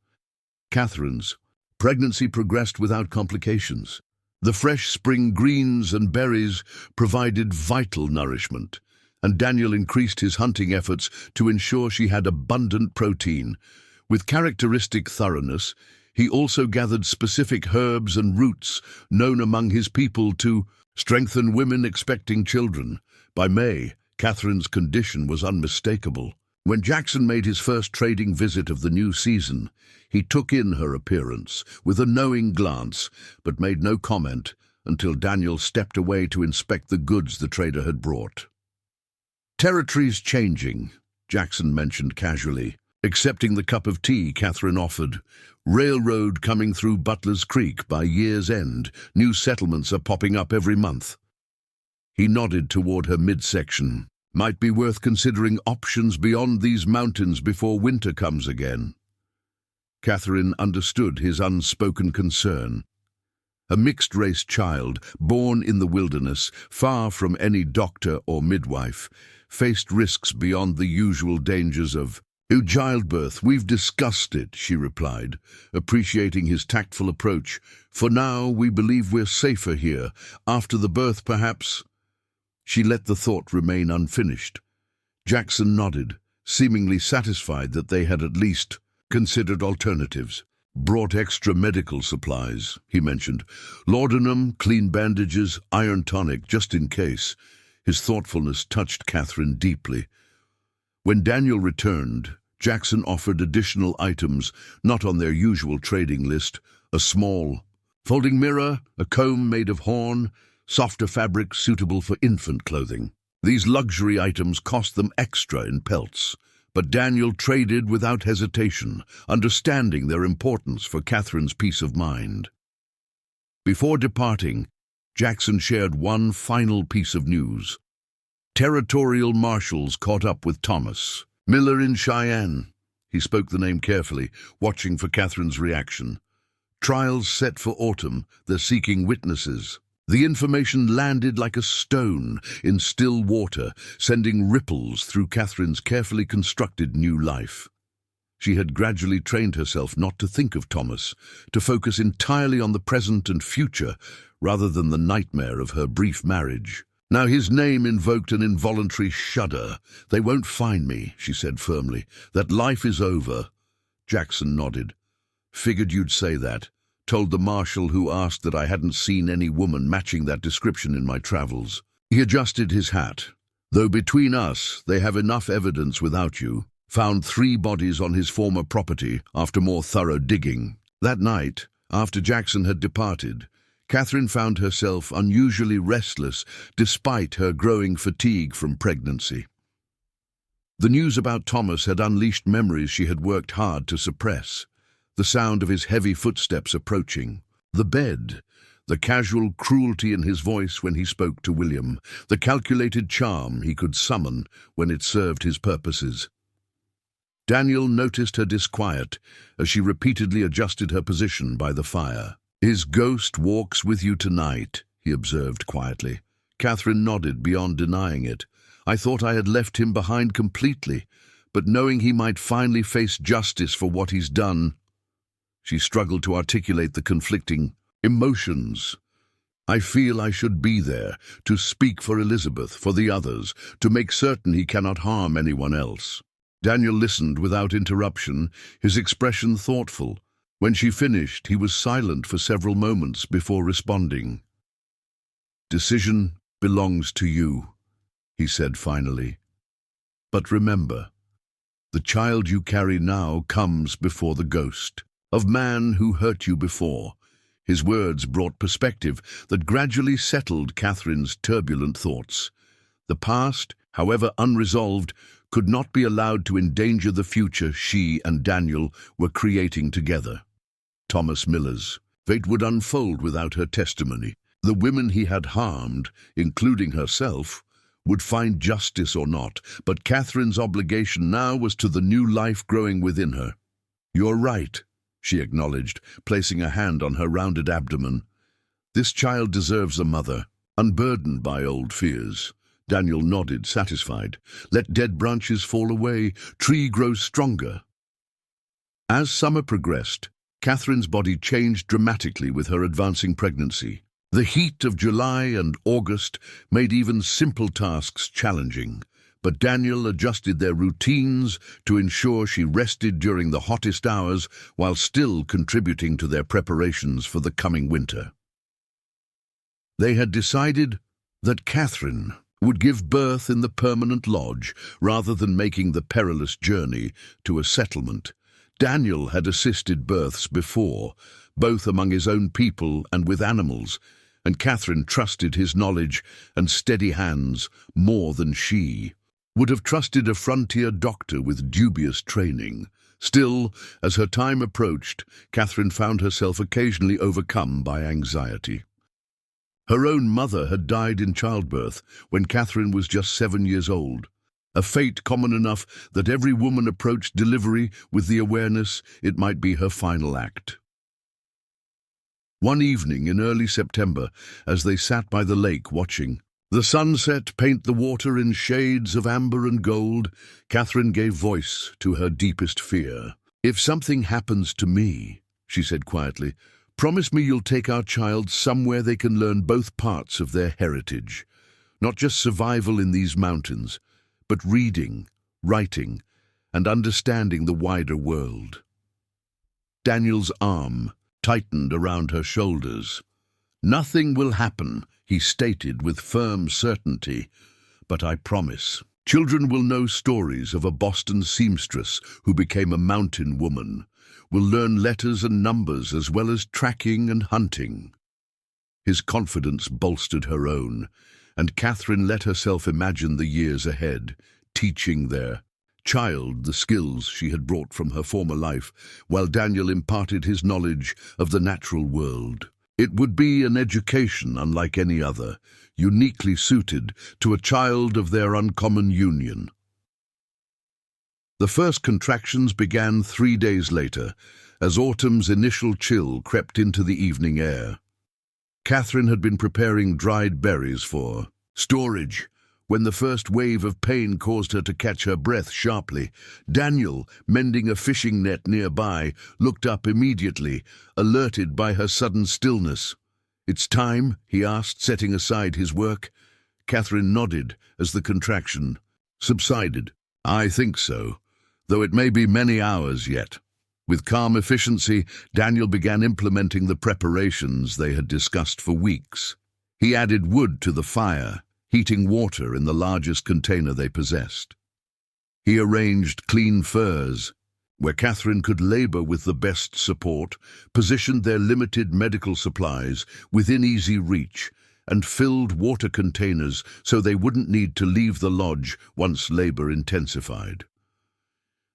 Catherine's pregnancy progressed without complications. The fresh spring greens and berries provided vital nourishment, and Daniel increased his hunting efforts to ensure she had abundant protein. With characteristic thoroughness, he also gathered specific herbs and roots known among his people to strengthen women expecting children. By May, Catherine's condition was unmistakable. When Jackson made his first trading visit of the new season, he took in her appearance with a knowing glance, but made no comment until Daniel stepped away to inspect the goods the trader had brought. "Territory's changing," Jackson mentioned casually, accepting the cup of tea Catherine offered. "Railroad coming through Butler's Creek by year's end. New settlements are popping up every month." He nodded toward her midsection. "Might be worth considering options beyond these mountains before winter comes again." Catherine understood his unspoken concern. A mixed-race child, born in the wilderness, far from any doctor or midwife, faced risks beyond the usual dangers of childbirth. "We've discussed it," she replied, appreciating his tactful approach. "For now, we believe we're safer here. After the birth, perhaps—" She let the thought remain unfinished. Jackson nodded, seemingly satisfied that they had at least considered alternatives. "Brought extra medical supplies," he mentioned. "Laudanum, clean bandages, iron tonic, just in case." His thoughtfulness touched Catherine deeply. When Daniel returned, Jackson offered additional items not on their usual trading list: a small folding mirror, a comb made of horn, softer fabric suitable for infant clothing. These luxury items cost them extra in pelts, but Daniel traded without hesitation, understanding their importance for Catherine's peace of mind. Before departing, Jackson shared one final piece of news. Territorial marshals caught up with Thomas Miller in Cheyenne. He spoke the name carefully, watching for Catherine's reaction. "Trials set for autumn. They're seeking witnesses." The information landed like a stone in still water, sending ripples through Catherine's carefully constructed new life. She had gradually trained herself not to think of Thomas, to focus entirely on the present and future, rather than the nightmare of her brief marriage. Now his name invoked an involuntary shudder. "They won't find me," she said firmly. "That life is over." Jackson nodded. "Figured you'd say that. Told the marshal who asked that I hadn't seen any woman matching that description in my travels." He adjusted his hat. "Though between us, they have enough evidence without you. found 3 bodies on his former property after more thorough digging. That night, after Jackson had departed, Catherine found herself unusually restless despite her growing fatigue from pregnancy. The news about Thomas had unleashed memories she had worked hard to suppress. The sound of his heavy footsteps approaching, the bed, the casual cruelty in his voice when he spoke to William, the calculated charm he could summon when it served his purposes. Daniel noticed her disquiet as she repeatedly adjusted her position by the fire. "His ghost walks with you tonight," he observed quietly. Catherine nodded beyond denying it. "I thought I had left him behind completely, but knowing he might finally face justice for what he's done..." She struggled to articulate the conflicting emotions. "I feel I should be there, to speak for Elizabeth, for the others, to make certain he cannot harm anyone else." Daniel listened without interruption, his expression thoughtful. When she finished, he was silent for several moments before responding. "Decision belongs to you," he said finally. "But remember, the child you carry now comes before the ghost of man who hurt you before." His words brought perspective that gradually settled Catherine's turbulent thoughts. The past, however unresolved, could not be allowed to endanger the future she and Daniel were creating together. Thomas Miller's fate would unfold without her testimony. The women he had harmed, including herself, would find justice or not, but Catherine's obligation now was to the new life growing within her. "You're right," she acknowledged, placing a hand on her rounded abdomen. "This child deserves a mother, unburdened by old fears." Daniel nodded, satisfied. "Let dead branches fall away, tree grows stronger." As summer progressed, Catherine's body changed dramatically with her advancing pregnancy. The heat of July and August made even simple tasks challenging, but Daniel adjusted their routines to ensure she rested during the hottest hours while still contributing to their preparations for the coming winter. They had decided that Catherine would give birth in the permanent lodge rather than making the perilous journey to a settlement. Daniel had assisted births before, both among his own people and with animals, and Catherine trusted his knowledge and steady hands more than she would have trusted a frontier doctor with dubious training. Still, as her time approached, Catherine found herself occasionally overcome by anxiety. Her own mother had died in childbirth when Catherine was just 7 years old, a fate common enough that every woman approached delivery with the awareness it might be her final act. One evening in early September, as they sat by the lake watching the sunset paint the water in shades of amber and gold, Catherine gave voice to her deepest fear. "If something happens to me," she said quietly, "promise me you'll take our child somewhere they can learn both parts of their heritage. Not just survival in these mountains, but reading, writing, and understanding the wider world." Daniel's arm tightened around her shoulders. "Nothing will happen," he stated with firm certainty, "but I promise. Children will know stories of a Boston seamstress who became a mountain woman, will learn letters and numbers as well as tracking and hunting." His confidence bolstered her own, and Catherine let herself imagine the years ahead, teaching their child the skills she had brought from her former life, while Daniel imparted his knowledge of the natural world. It would be an education unlike any other, uniquely suited to a child of their uncommon union. The first contractions began 3 days later, as autumn's initial chill crept into the evening air. Catherine had been preparing dried berries for storage when the first wave of pain caused her to catch her breath sharply. Daniel, mending a fishing net nearby, looked up immediately, alerted by her sudden stillness. "It's time?" he asked, setting aside his work. Catherine nodded as the contraction subsided. "I think so, though it may be many hours yet." With calm efficiency, Daniel began implementing the preparations they had discussed for weeks. He added wood to the fire, heating water in the largest container they possessed. He arranged clean furs, where Catherine could labor with the best support, positioned their limited medical supplies within easy reach, and filled water containers so they wouldn't need to leave the lodge once labor intensified.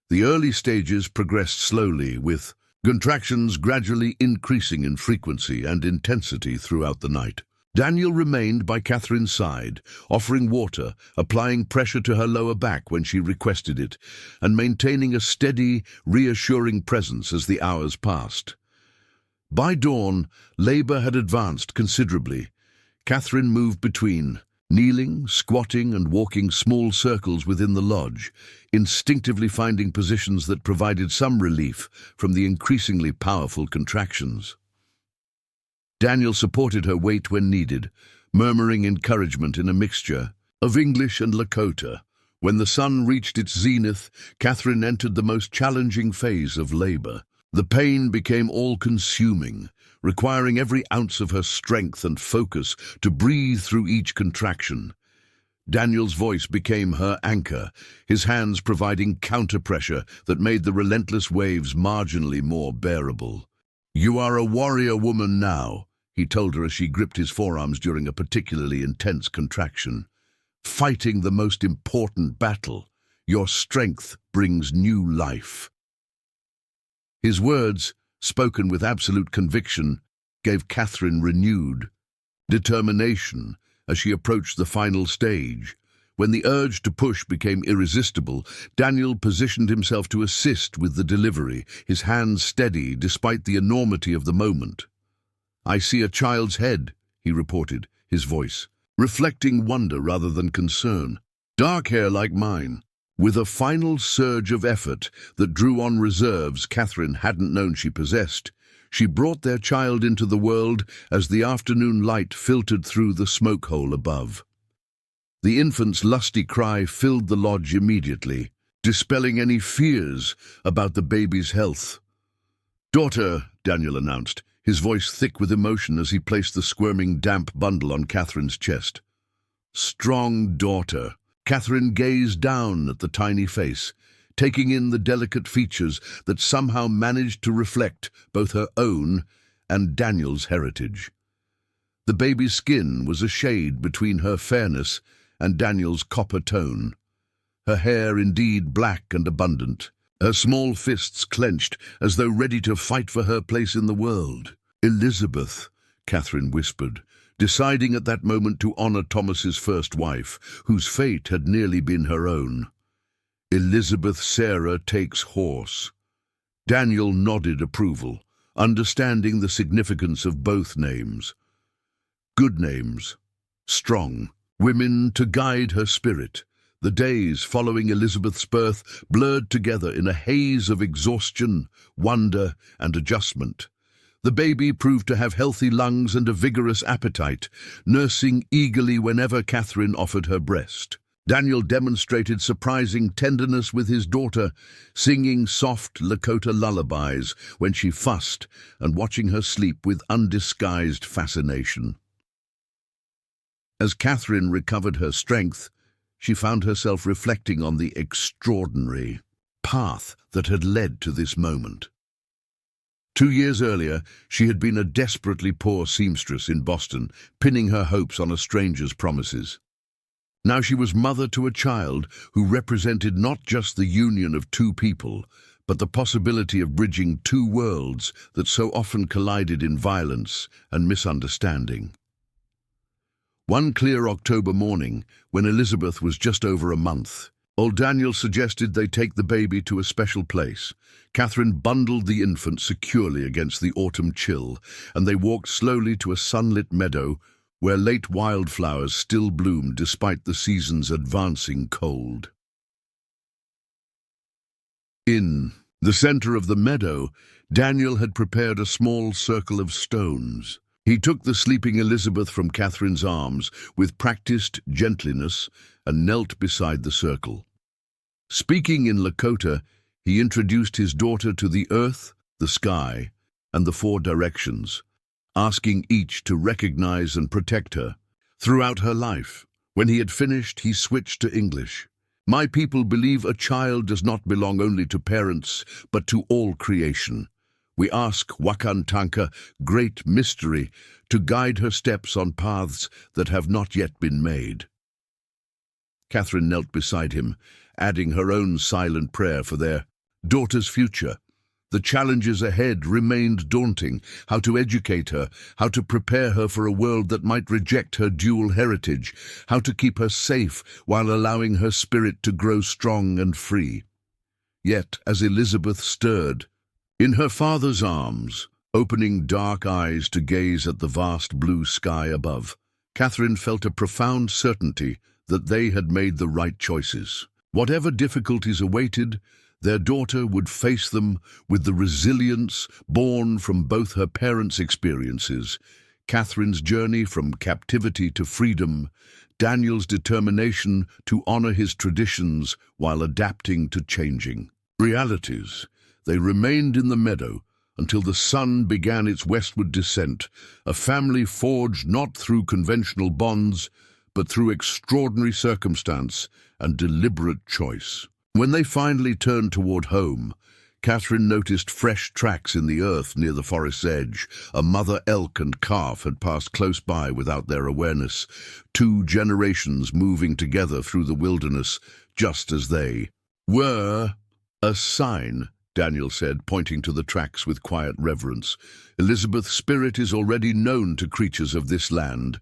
The early stages progressed slowly, with contractions gradually increasing in frequency and intensity throughout the night. Daniel remained by Catherine's side, offering water, applying pressure to her lower back when she requested it, and maintaining a steady, reassuring presence as the hours passed. By dawn, labor had advanced considerably. Catherine moved between, kneeling, squatting, and walking small circles within the lodge, instinctively finding positions that provided some relief from the increasingly powerful contractions. Daniel supported her weight when needed, murmuring encouragement in a mixture of English and Lakota. When the sun reached its zenith, Catherine entered the most challenging phase of labor. The pain became all-consuming, requiring every ounce of her strength and focus to breathe through each contraction. Daniel's voice became her anchor, his hands providing counter-pressure that made the relentless waves marginally more bearable. "You are a warrior woman now," he told her as she gripped his forearms during a particularly intense contraction. "Fighting the most important battle. Your strength brings new life." His words, spoken with absolute conviction, gave Catherine renewed determination as she approached the final stage. When the urge to push became irresistible, Daniel positioned himself to assist with the delivery, his hands steady despite the enormity of the moment. "I see a child's head," he reported, his voice reflecting wonder rather than concern. "Dark hair like mine." With a final surge of effort that drew on reserves Catherine hadn't known she possessed, she brought their child into the world as the afternoon light filtered through the smoke hole above. The infant's lusty cry filled the lodge immediately, dispelling any fears about the baby's health. "Daughter," Daniel announced, his voice thick with emotion as he placed the squirming, damp bundle on Catherine's chest. "Strong daughter." Catherine gazed down at the tiny face, taking in the delicate features that somehow managed to reflect both her own and Daniel's heritage. The baby's skin was a shade between her fairness and Daniel's copper tone. Her hair indeed black and abundant, her small fists clenched as though ready to fight for her place in the world. "Elizabeth," Catherine whispered, deciding at that moment to honor Thomas's first wife, whose fate had nearly been her own. "Elizabeth Sarah takes horse." Daniel nodded approval, understanding the significance of both names. Good names, strong, women to guide her spirit. The days following Elizabeth's birth blurred together in a haze of exhaustion, wonder, and adjustment. The baby proved to have healthy lungs and a vigorous appetite, nursing eagerly whenever Catherine offered her breast. Daniel demonstrated surprising tenderness with his daughter, singing soft Lakota lullabies when she fussed and watching her sleep with undisguised fascination. As Catherine recovered her strength, she found herself reflecting on the extraordinary path that had led to this moment. 2 years earlier, she had been a desperately poor seamstress in Boston, pinning her hopes on a stranger's promises. Now she was mother to a child who represented not just the union of two people, but the possibility of bridging two worlds that so often collided in violence and misunderstanding. One clear October morning, when Elizabeth was just over a month, old Daniel suggested they take the baby to a special place. Catherine bundled the infant securely against the autumn chill, and they walked slowly to a sunlit meadow where late wildflowers still bloomed despite the season's advancing cold. In the center of the meadow, Daniel had prepared a small circle of stones. He took the sleeping Elizabeth from Catherine's arms with practiced gentleness and knelt beside the circle. Speaking in Lakota, he introduced his daughter to the earth, the sky, and the four directions, asking each to recognize and protect her throughout her life. When he had finished, he switched to English. My people believe a child does not belong only to parents, but to all creation. We ask Wakantanka, Great Mystery, to guide her steps on paths that have not yet been made. Catherine knelt beside him, adding her own silent prayer for their daughter's future. The challenges ahead remained daunting: how to educate her, how to prepare her for a world that might reject her dual heritage, how to keep her safe while allowing her spirit to grow strong and free. Yet, as Elizabeth stirred, in her father's arms, opening dark eyes to gaze at the vast blue sky above, Catherine felt a profound certainty that they had made the right choices. Whatever difficulties awaited, their daughter would face them with the resilience born from both her parents' experiences, Catherine's journey from captivity to freedom, Daniel's determination to honor his traditions while adapting to changing realities. They remained in the meadow until the sun began its westward descent, a family forged not through conventional bonds, but through extraordinary circumstance and deliberate choice. When they finally turned toward home, Catherine noticed fresh tracks in the earth near the forest's edge. A mother elk and calf had passed close by without their awareness, 2 generations moving together through the wilderness, just as they were. A sign, Daniel said, pointing to the tracks with quiet reverence. Elizabeth's spirit is already known to creatures of this land.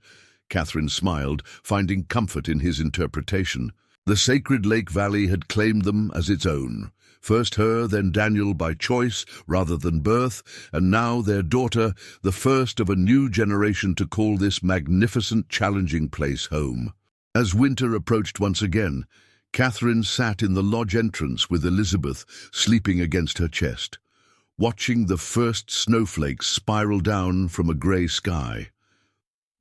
Catherine smiled, finding comfort in his interpretation. The sacred lake valley had claimed them as its own. First her, then Daniel by choice rather than birth, and now their daughter, the first of a new generation to call this magnificent, challenging place home. As winter approached once again, Catherine sat in the lodge entrance with Elizabeth sleeping against her chest, watching the first snowflakes spiral down from a grey sky.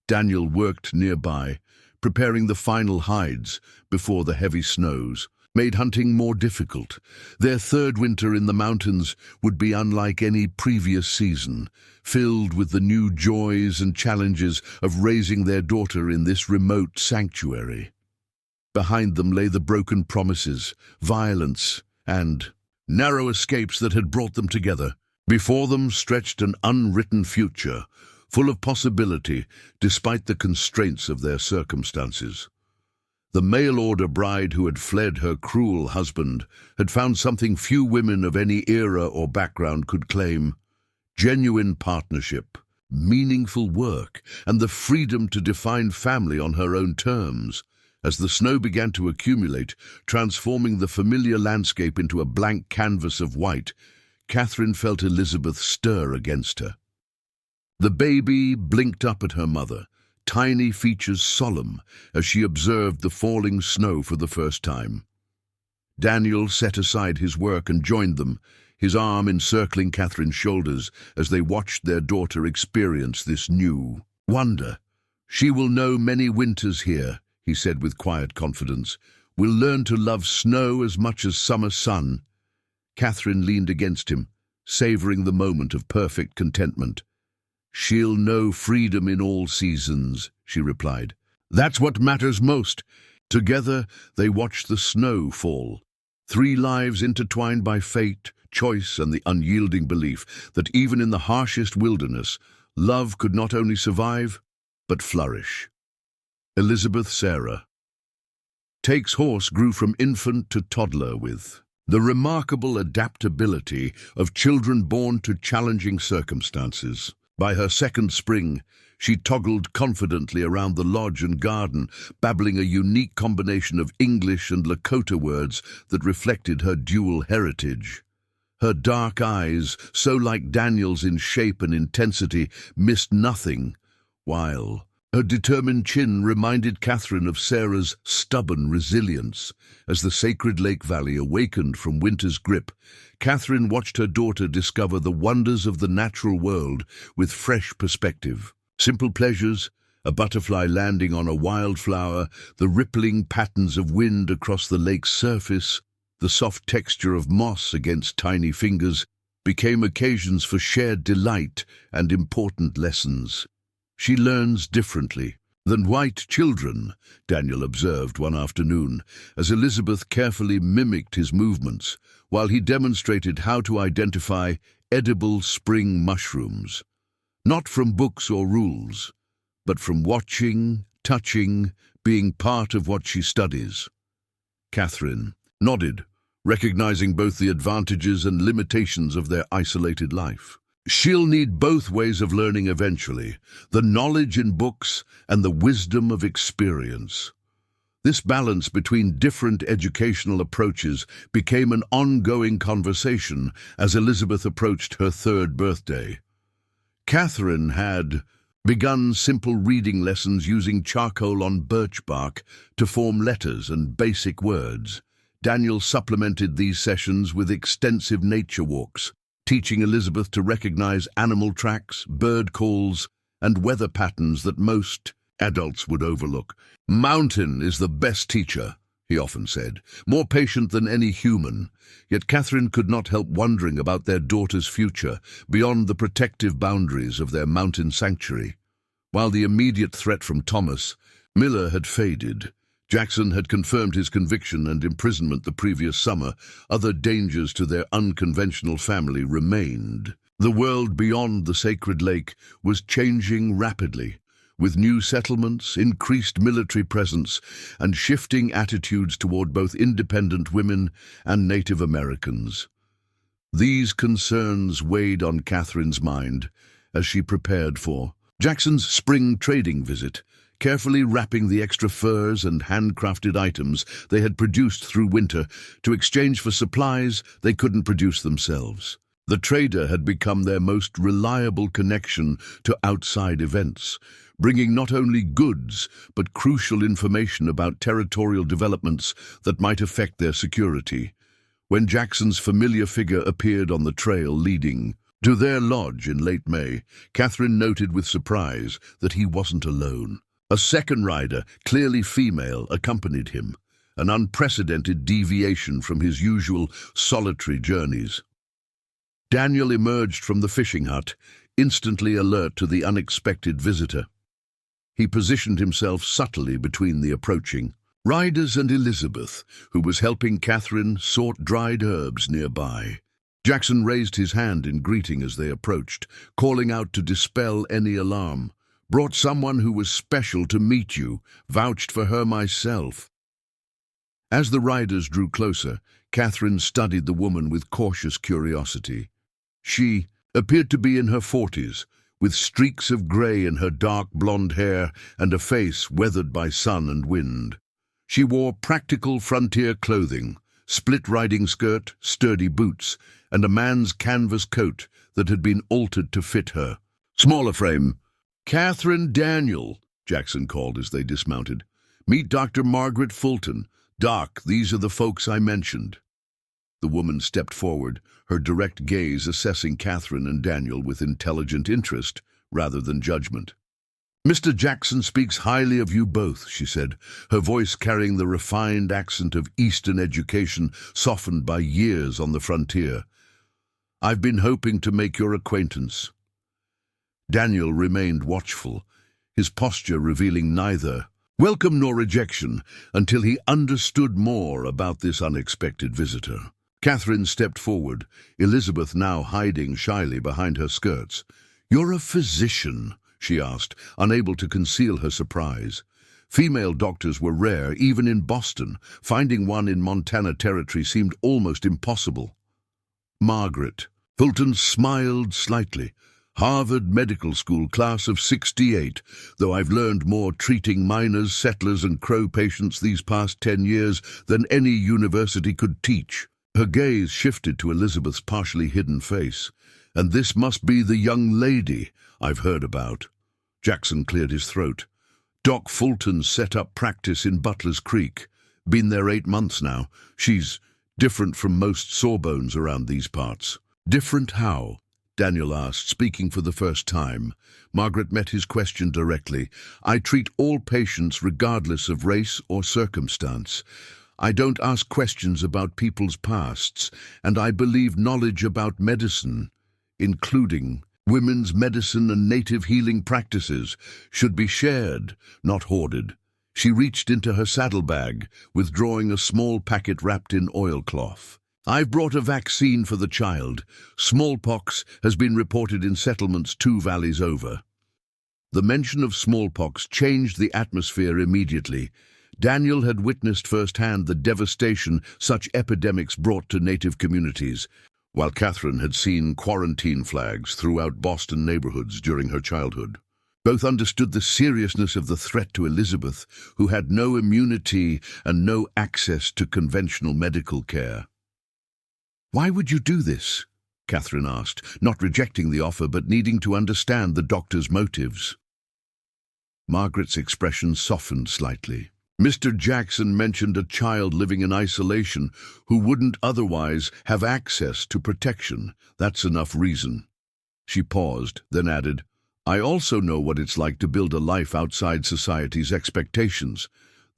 Daniel worked nearby, preparing the final hides before the heavy snows made hunting more difficult. Their third winter in the mountains would be unlike any previous season, filled with the new joys and challenges of raising their daughter in this remote sanctuary. Behind them lay the broken promises, violence, and narrow escapes that had brought them together. Before them stretched an unwritten future, full of possibility despite the constraints of their circumstances. The mail-order bride who had fled her cruel husband had found something few women of any era or background could claim: genuine partnership, meaningful work, and the freedom to define family on her own terms. As the snow began to accumulate, transforming the familiar landscape into a blank canvas of white, Catherine felt Elizabeth stir against her. The baby blinked up at her mother, tiny features solemn as she observed the falling snow for the first time. Daniel set aside his work and joined them, his arm encircling Catherine's shoulders as they watched their daughter experience this new wonder. "She will know many winters here," he said with quiet confidence. "Will learn to love snow as much as summer sun." Catherine leaned against him, savoring the moment of perfect contentment. "She'll know freedom in all seasons," she replied. "That's what matters most." Together, they watched the snow fall. 3 lives intertwined by fate, choice, and the unyielding belief that even in the harshest wilderness, love could not only survive, but flourish. Elizabeth Sarah. Take's horse grew from infant to toddler with the remarkable adaptability of children born to challenging circumstances. By her second spring, she toggled confidently around the lodge and garden, babbling a unique combination of English and Lakota words that reflected her dual heritage. Her dark eyes, so like Daniel's in shape and intensity, missed nothing, while her determined chin reminded Catherine of Sarah's stubborn resilience. As the sacred lake valley awakened from winter's grip, Catherine watched her daughter discover the wonders of the natural world with fresh perspective. Simple pleasures, a butterfly landing on a wildflower, the rippling patterns of wind across the lake's surface, the soft texture of moss against tiny fingers, became occasions for shared delight and important lessons. She learns differently. than white children, Daniel observed one afternoon, as Elizabeth carefully mimicked his movements, while he demonstrated how to identify edible spring mushrooms. Not from books or rules, but from watching, touching, being part of what she studies. Catherine nodded, recognizing both the advantages and limitations of their isolated life. She'll need both ways of learning eventually, the knowledge in books and the wisdom of experience. This balance between different educational approaches became an ongoing conversation as Elizabeth approached her 3rd birthday. Catherine had begun simple reading lessons using charcoal on birch bark to form letters and basic words. Daniel supplemented these sessions with extensive nature walks, teaching Elizabeth to recognize animal tracks, bird calls, and weather patterns that most adults would overlook. "Mountain is the best teacher," he often said, more patient than any human. Yet Catherine could not help wondering about their daughter's future beyond the protective boundaries of their mountain sanctuary. While the immediate threat from Thomas Miller had faded, Jackson had confirmed his conviction and imprisonment the previous summer. Other dangers to their unconventional family remained. The world beyond the sacred lake was changing rapidly, with new settlements, increased military presence, and shifting attitudes toward both independent women and Native Americans. These concerns weighed on Catherine's mind as she prepared for Jackson's spring trading visit, carefully wrapping the extra furs and handcrafted items they had produced through winter to exchange for supplies they couldn't produce themselves. The trader had become their most reliable connection to outside events, bringing not only goods but crucial information about territorial developments that might affect their security. When Jackson's familiar figure appeared on the trail leading to their lodge in late May, Catherine noted with surprise that he wasn't alone. A second rider, clearly female, accompanied him, an unprecedented deviation from his usual solitary journeys. Daniel emerged from the fishing hut, instantly alert to the unexpected visitor. He positioned himself subtly between the approaching riders and Elizabeth, who was helping Catherine sort dried herbs nearby. Jackson raised his hand in greeting as they approached, calling out to dispel any alarm. "Brought someone who was special to meet you, vouched for her myself." As the riders drew closer, Catherine studied the woman with cautious curiosity. She appeared to be in her 40s, with streaks of grey in her dark blonde hair and a face weathered by sun and wind. She wore practical frontier clothing, split riding skirt, sturdy boots, and a man's canvas coat that had been altered to fit her. "Smaller frame." "Catherine Daniel," Jackson called as they dismounted. "Meet Dr. Margaret Fulton. Doc, these are the folks I mentioned." The woman stepped forward, her direct gaze assessing Catherine and Daniel with intelligent interest rather than judgment. "Mr. Jackson speaks highly of you both," she said, her voice carrying the refined accent of Eastern education softened by years on the frontier. "I've been hoping to make your acquaintance." Daniel remained watchful, his posture revealing neither welcome nor rejection until he understood more about this unexpected visitor. Catherine stepped forward, Elizabeth now hiding shyly behind her skirts. "You're a physician?" she asked, unable to conceal her surprise. Female doctors were rare, even in Boston. Finding one in Montana Territory seemed almost impossible. "Margaret." Fulton smiled slightly. "Harvard Medical School, class of '68, though I've learned more treating miners, settlers, and Crow patients these past 10 years than any university could teach." Her gaze shifted to Elizabeth's partially hidden face. "And this must be the young lady I've heard about." Jackson cleared his throat. "Doc Fulton set up practice in Butler's Creek. Been there 8 months now. She's different from most sawbones around these parts." "Different how?" Daniel asked, speaking for the first time. Margaret met his question directly. "I treat all patients regardless of race or circumstance. I don't ask questions about people's pasts, and I believe knowledge about medicine, including Women's medicine and native healing practices should be shared, not hoarded. She reached into her saddlebag, withdrawing a small packet wrapped in oilcloth. I've brought a vaccine for the child. Smallpox has been reported in settlements 2 valleys over. The mention of smallpox changed the atmosphere immediately. Daniel had witnessed firsthand the devastation such epidemics brought to native communities, while Catherine had seen quarantine flags throughout Boston neighborhoods during her childhood. Both understood the seriousness of the threat to Elizabeth, who had no immunity and no access to conventional medical care. "Why would you do this?" Catherine asked, not rejecting the offer but needing to understand the doctor's motives. Margaret's expression softened slightly. Mr. Jackson mentioned a child living in isolation who wouldn't otherwise have access to protection. That's enough reason. She paused, then added, "I also know what it's like to build a life outside society's expectations.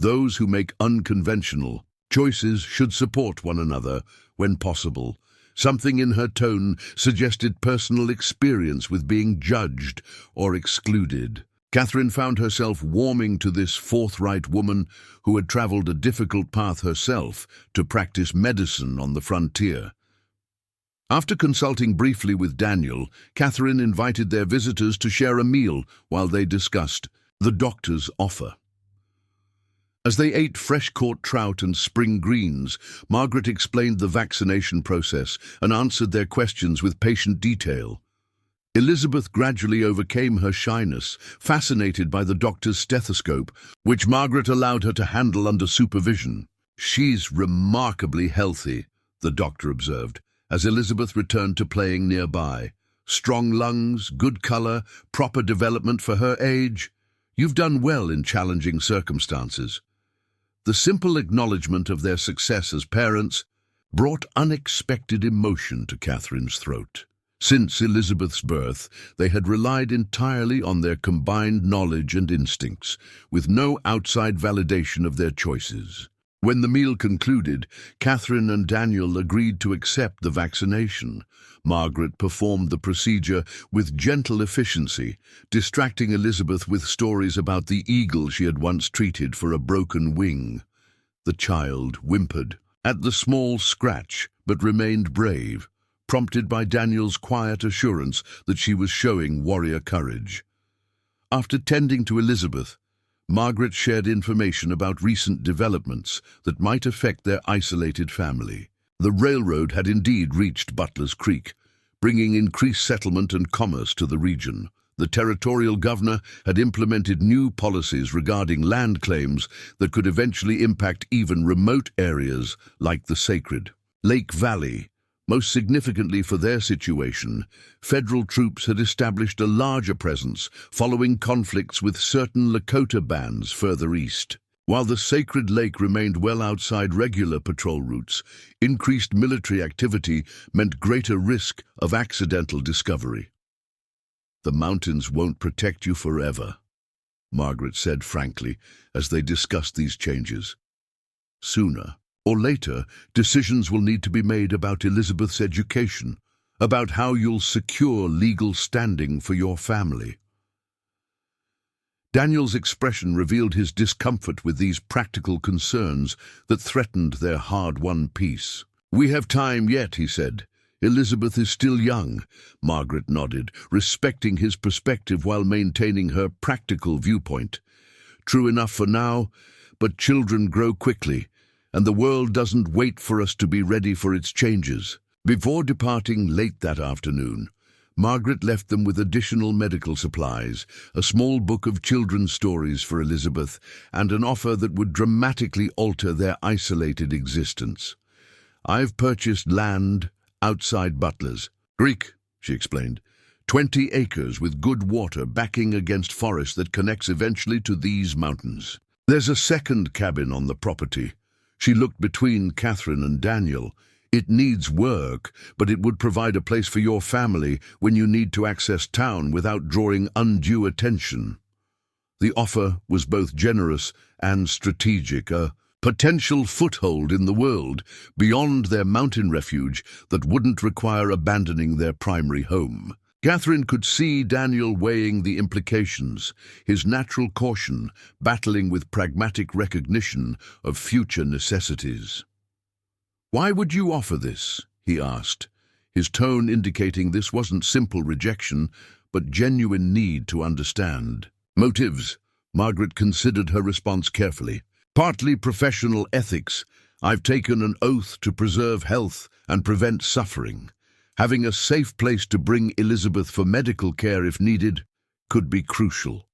Those who make unconventional choices should support one another when possible." Something in her tone suggested personal experience with being judged or excluded. Catherine found herself warming to this forthright woman who had traveled a difficult path herself to practice medicine on the frontier. After consulting briefly with Daniel, Catherine invited their visitors to share a meal while they discussed the doctor's offer. As they ate fresh-caught trout and spring greens, Margaret explained the vaccination process and answered their questions with patient detail. Elizabeth gradually overcame her shyness, fascinated by the doctor's stethoscope, which Margaret allowed her to handle under supervision. "She's remarkably healthy," the doctor observed, as Elizabeth returned to playing nearby. "Strong lungs, good color, proper development for her age. You've done well in challenging circumstances." The simple acknowledgement of their success as parents brought unexpected emotion to Catherine's throat. Since Elizabeth's birth, they had relied entirely on their combined knowledge and instincts, with no outside validation of their choices. When the meal concluded, Catherine and Daniel agreed to accept the vaccination. Margaret performed the procedure with gentle efficiency, distracting Elizabeth with stories about the eagle she had once treated for a broken wing. The child whimpered at the small scratch, but remained brave, prompted by Daniel's quiet assurance that she was showing warrior courage. After tending to Elizabeth, Margaret shared information about recent developments that might affect their isolated family. The railroad had indeed reached Butler's Creek, bringing increased settlement and commerce to the region. The territorial governor had implemented new policies regarding land claims that could eventually impact even remote areas like the sacred Lake Valley. Most significantly for their situation, federal troops had established a larger presence following conflicts with certain Lakota bands further east. While the sacred lake remained well outside regular patrol routes, increased military activity meant greater risk of accidental discovery. "The mountains won't protect you forever," Margaret said frankly as they discussed these changes. "Sooner or later, decisions will need to be made about Elizabeth's education, about how you'll secure legal standing for your family." Daniel's expression revealed his discomfort with these practical concerns that threatened their hard-won peace. "We have time yet," he said. "Elizabeth is still young." Margaret nodded, respecting his perspective while maintaining her practical viewpoint. "True enough for now, but children grow quickly, and the world doesn't wait for us to be ready for its changes." Before departing late that afternoon, Margaret left them with additional medical supplies, a small book of children's stories for Elizabeth, and an offer that would dramatically alter their isolated existence. "I've purchased land outside Butler's Creek," she explained. 20 acres with good water backing against forest that connects eventually to these mountains. There's a second cabin on the property." She looked between Catherine and Daniel. "It needs work, but it would provide a place for your family when you need to access town without drawing undue attention." The offer was both generous and strategic, a potential foothold in the world beyond their mountain refuge that wouldn't require abandoning their primary home. Catherine could see Daniel weighing the implications, his natural caution battling with pragmatic recognition of future necessities. "Why would you offer this?" he asked, his tone indicating this wasn't simple rejection, but genuine need to understand. "Motives." Margaret considered her response carefully. "Partly professional ethics. I've taken an oath to preserve health and prevent suffering. Having a safe place to bring Elizabeth for medical care if needed could be crucial."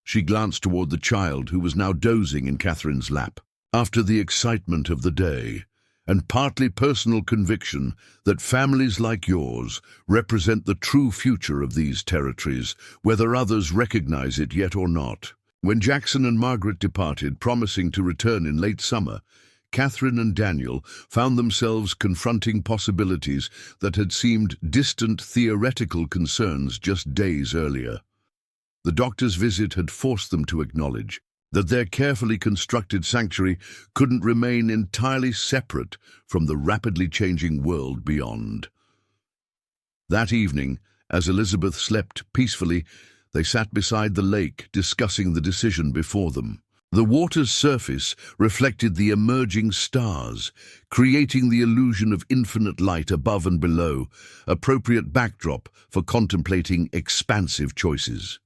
She glanced toward the child who was now dozing in Catherine's lap. "After the excitement of the day, and partly personal conviction that families like yours represent the true future of these territories, whether others recognize it yet or not." When Jackson and Margaret departed, promising to return in late summer, Catherine and Daniel found themselves confronting possibilities that had seemed distant theoretical concerns just days earlier. The doctor's visit had forced them to acknowledge that their carefully constructed sanctuary couldn't remain entirely separate from the rapidly changing world beyond. That evening, as Elizabeth slept peacefully, they sat beside the lake discussing the decision before them. The water's surface reflected the emerging stars, creating the illusion of infinite light above and below, appropriate backdrop for contemplating expansive choices.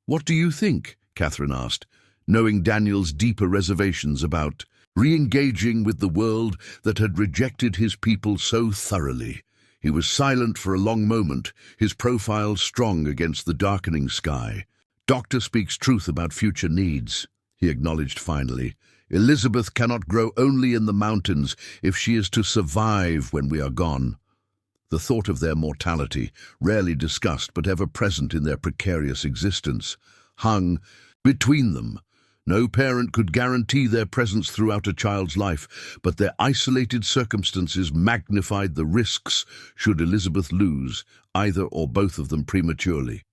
"What do you think?" Catherine asked, knowing Daniel's deeper reservations about re-engaging with the world that had rejected his people so thoroughly. He was silent for a long moment, his profile strong against the darkening sky. "Doctor speaks truth about future needs," he acknowledged finally. "Elizabeth cannot grow only in the mountains if she is to survive when we are gone." The thought of their mortality, rarely discussed but ever present in their precarious existence, hung between them. No parent could guarantee their presence throughout a child's life, but their isolated circumstances magnified the risks should Elizabeth lose either or both of them prematurely.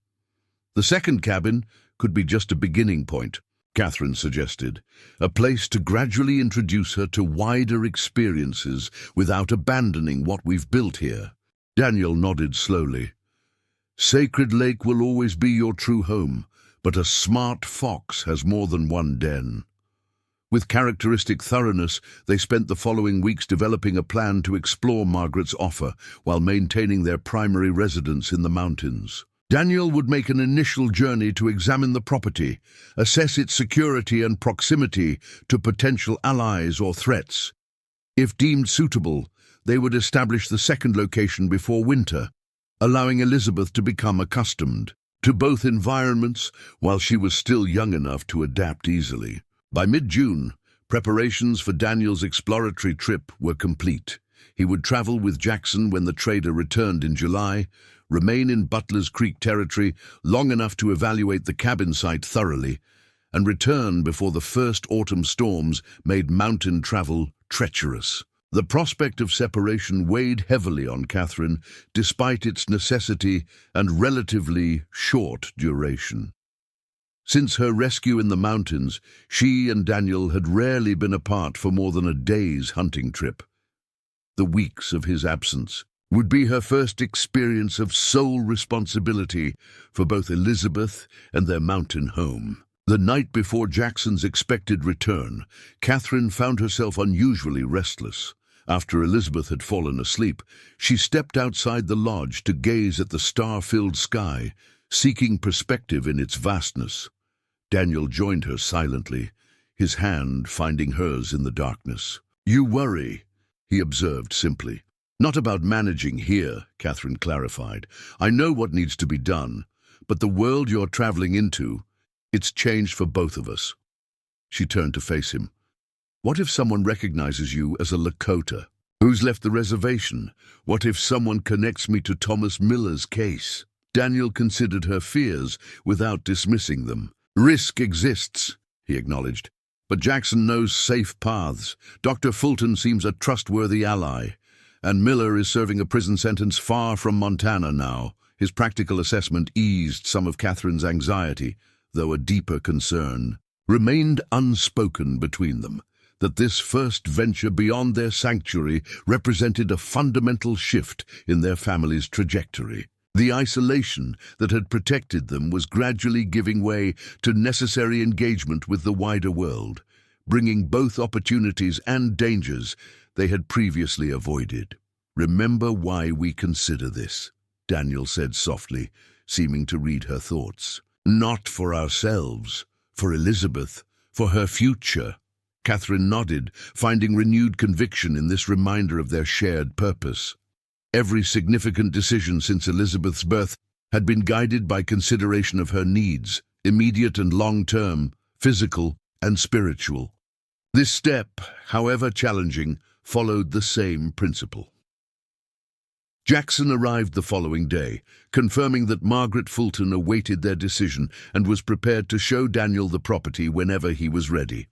The second cabin could be just a beginning point, Catherine suggested, a place to gradually introduce her to wider experiences without abandoning what we've built here. Daniel nodded slowly. "Sacred Lake will always be your true home, but a smart fox has more than one den." With characteristic thoroughness, they spent the following weeks developing a plan to explore Margaret's offer while maintaining their primary residence in the mountains. Daniel would make an initial journey to examine the property, assess its security and proximity to potential allies or threats. If deemed suitable, they would establish the second location before winter, allowing Elizabeth to become accustomed to both environments while she was still young enough to adapt easily. By mid-June, preparations for Daniel's exploratory trip were complete. He would travel with Jackson when the trader returned in July, remain in Butler's Creek territory long enough to evaluate the cabin site thoroughly, and return before the first autumn storms made mountain travel treacherous. The prospect of separation weighed heavily on Catherine, despite its necessity and relatively short duration. Since her rescue in the mountains, she and Daniel had rarely been apart for more than a day's hunting trip. The weeks of his absence would be her first experience of sole responsibility for both Elizabeth and their mountain home. The night before Jackson's expected return, Catherine found herself unusually restless. After Elizabeth had fallen asleep, she stepped outside the lodge to gaze at the star-filled sky, seeking perspective in its vastness. Daniel joined her silently, his hand finding hers in the darkness. "You worry," he observed simply. "Not about managing here," Catherine clarified. "I know what needs to be done, but the world you're traveling into, it's changed for both of us." She turned to face him. "What if someone recognizes you as a Lakota? Who's left the reservation? What if someone connects me to Thomas Miller's case?" Daniel considered her fears without dismissing them. "Risk exists," he acknowledged, "but Jackson knows safe paths. Dr. Fulton seems a trustworthy ally, and Miller is serving a prison sentence far from Montana now." His practical assessment eased some of Catherine's anxiety, though a deeper concern remained unspoken between them, that this first venture beyond their sanctuary represented a fundamental shift in their family's trajectory. The isolation that had protected them was gradually giving way to necessary engagement with the wider world, bringing both opportunities and dangers they had previously avoided. "Remember why we consider this," Daniel said softly, seeming to read her thoughts. "Not for ourselves, for Elizabeth, for her future." Catherine nodded, finding renewed conviction in this reminder of their shared purpose. Every significant decision since Elizabeth's birth had been guided by consideration of her needs, immediate and long-term, physical and spiritual. This step, however challenging, followed the same principle. Jackson arrived the following day, confirming that Margaret Fulton awaited their decision and was prepared to show Daniel the property whenever he was ready.